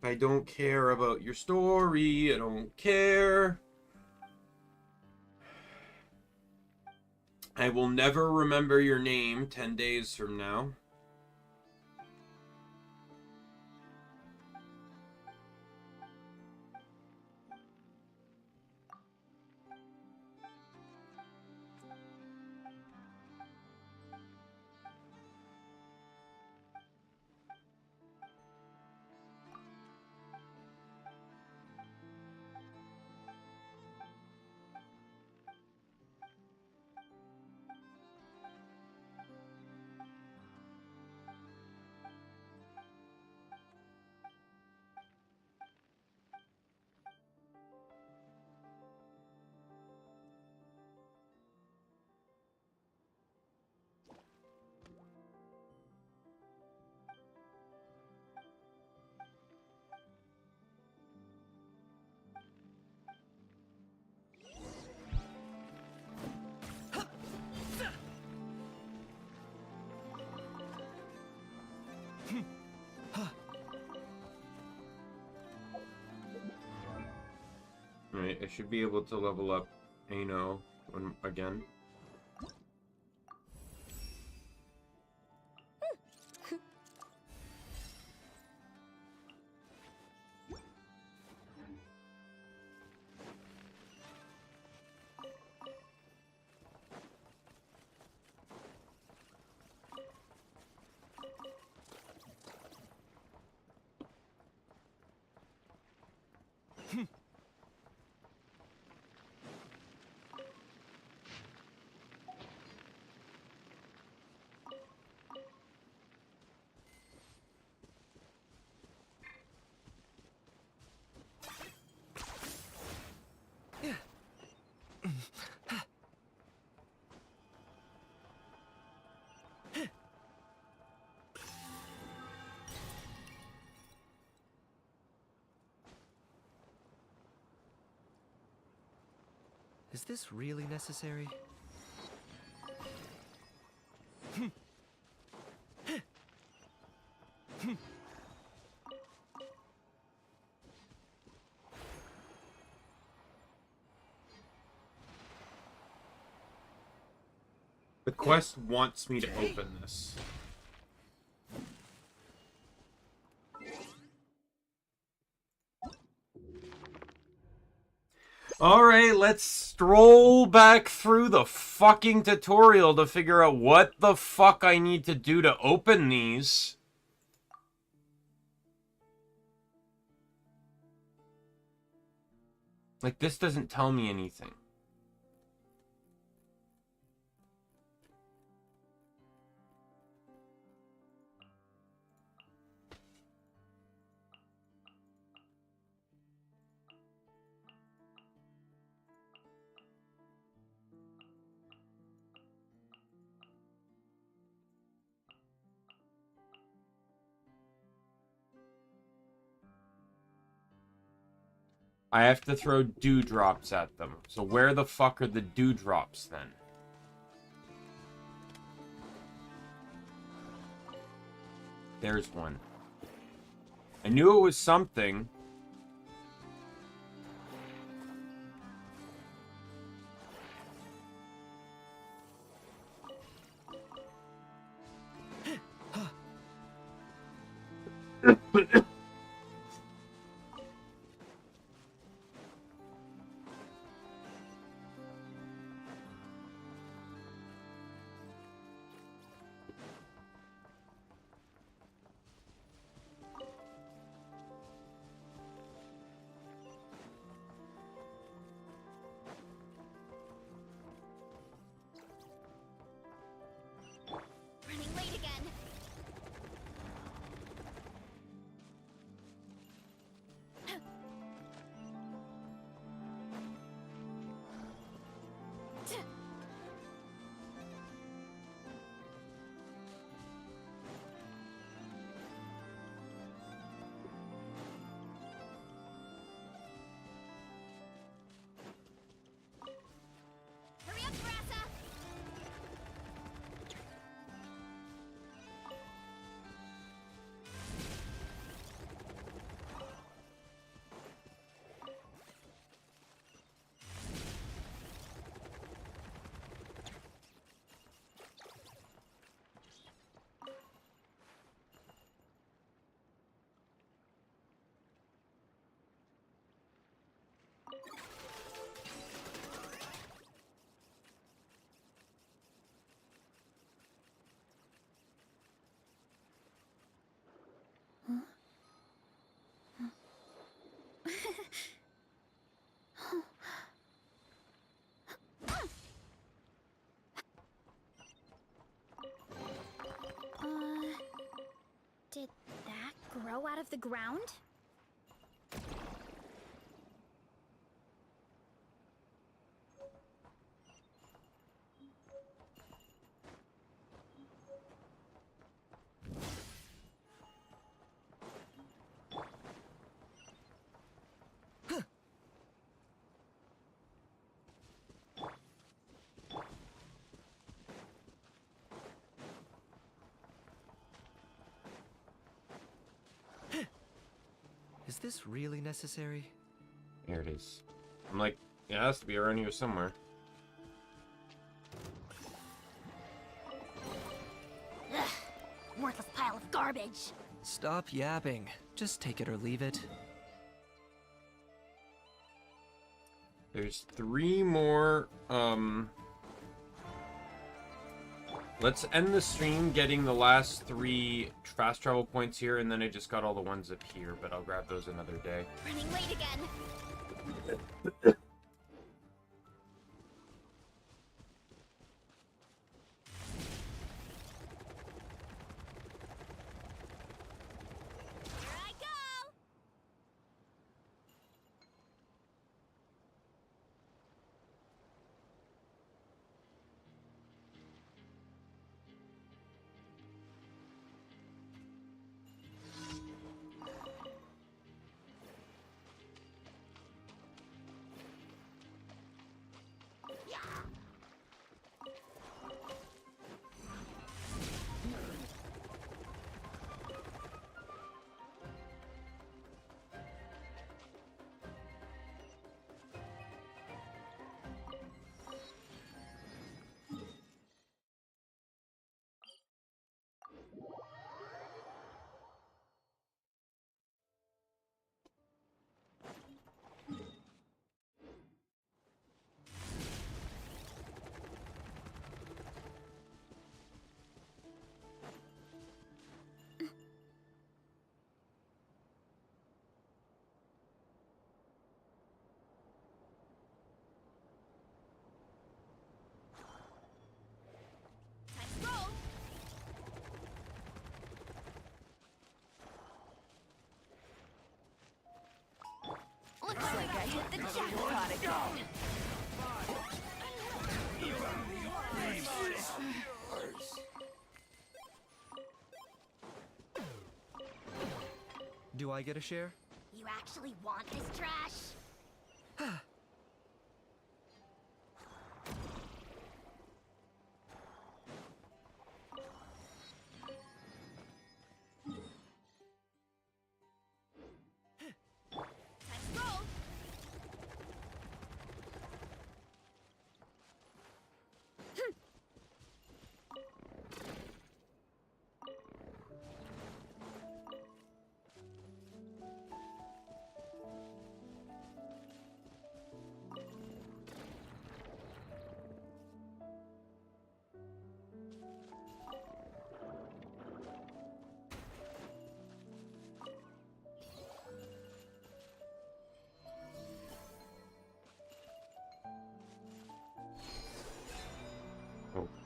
I don't care about your story. I don't care. I will never remember your name 10 days from now. Right, I should be able to level up Ano again. Is this really necessary? The quest wants me to open this. Alright, let's stroll back through the fucking tutorial to figure out what the fuck I need to do to open these. Like, this doesn't tell me anything. I have to throw dewdrops at them. So where the fuck are the dewdrops then? There's one. I knew it was something. Did that grow out of the ground? Is this really necessary? Here it is. I'm like, it has to be around here somewhere. Ugh, worthless pile of garbage. Stop yapping. Just take it or leave it. There's 3 more, let's end the stream getting the last 3 fast travel points here, and then I just got all the ones up here, but I'll grab those another day. Running late again. Here I go. Looks like I hit the jackpot again. Do I get a share? You actually want this trash?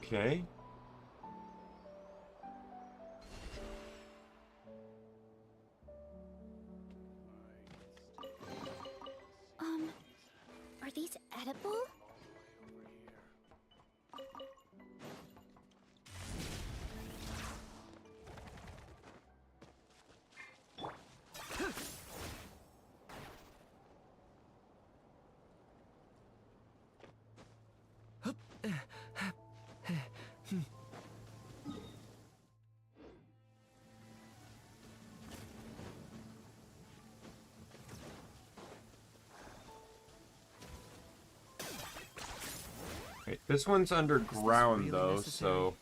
Okay. Are these edible? Wait, this one's underground really though, necessary? so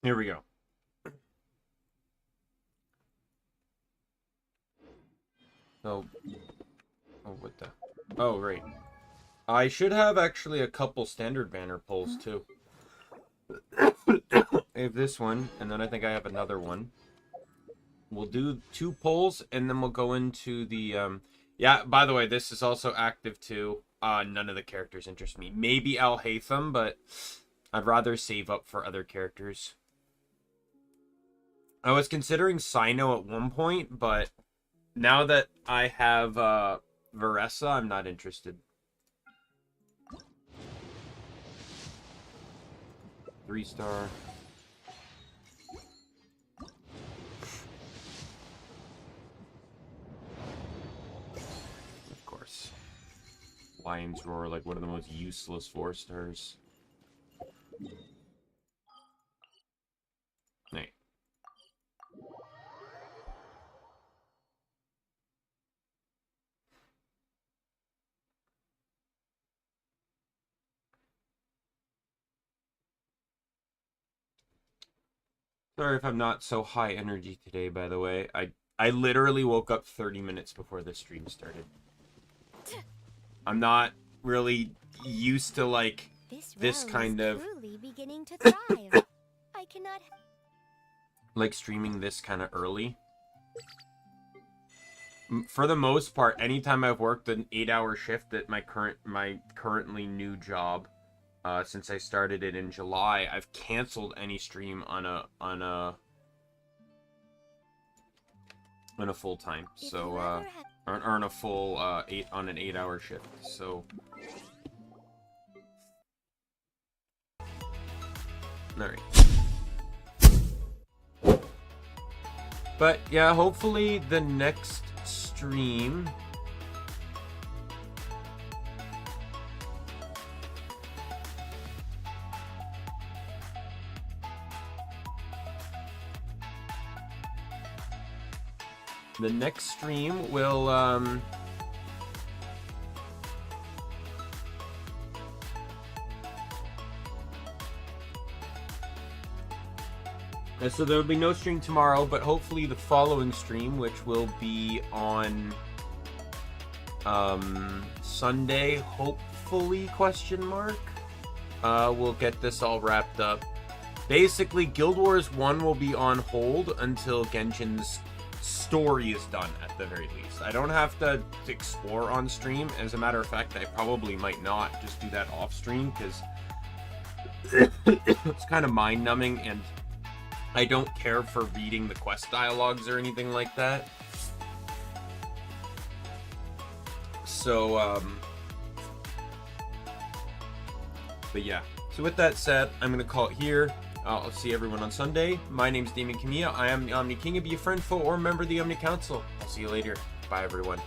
Here we go. Oh, what the? Oh, right. I should have actually a couple standard banner pulls too. I have this one, and then I think I have another one. We'll do 2 polls, and then we'll go into the, yeah, by the way, this is also active too. None of the characters interest me. Maybe Al Haytham, but I'd rather save up for other characters. I was considering Sino at one point, but now that I have, Varessa, I'm not interested. 3-star. Of course. Lion's Roar, like one of the most useless 4-stars. Hey. Sorry if I'm not so high energy today, by the way. I literally woke up 30 minutes before the stream started. I'm not really used to, like, this kind of... truly beginning to thrive. I cannot... like, streaming this kind of early. For the most part, anytime I've worked an 8-hour shift at my currently new job, since I started it in July, I've canceled any stream on a full time. So or on a full 8-hour shift. So all right. But yeah, hopefully the next stream will so there will be no stream tomorrow, but hopefully the following stream, which will be on Sunday, hopefully, we'll get this all wrapped up. Basically, Guild Wars 1 will be on hold until Genshin's story is done, at the very least. I don't have to explore on stream. As a matter of fact, I probably might not just do that off stream, because it's kind of mind-numbing, and I don't care for reading the quest dialogues or anything like that. So, but yeah. So with that said, I'm going to call it here. I'll see everyone on Sunday. My name's Daimien Kamiya. I am the Omni King. Be a friend, foe, or member of the Omni Council. I'll see you later. Bye, everyone.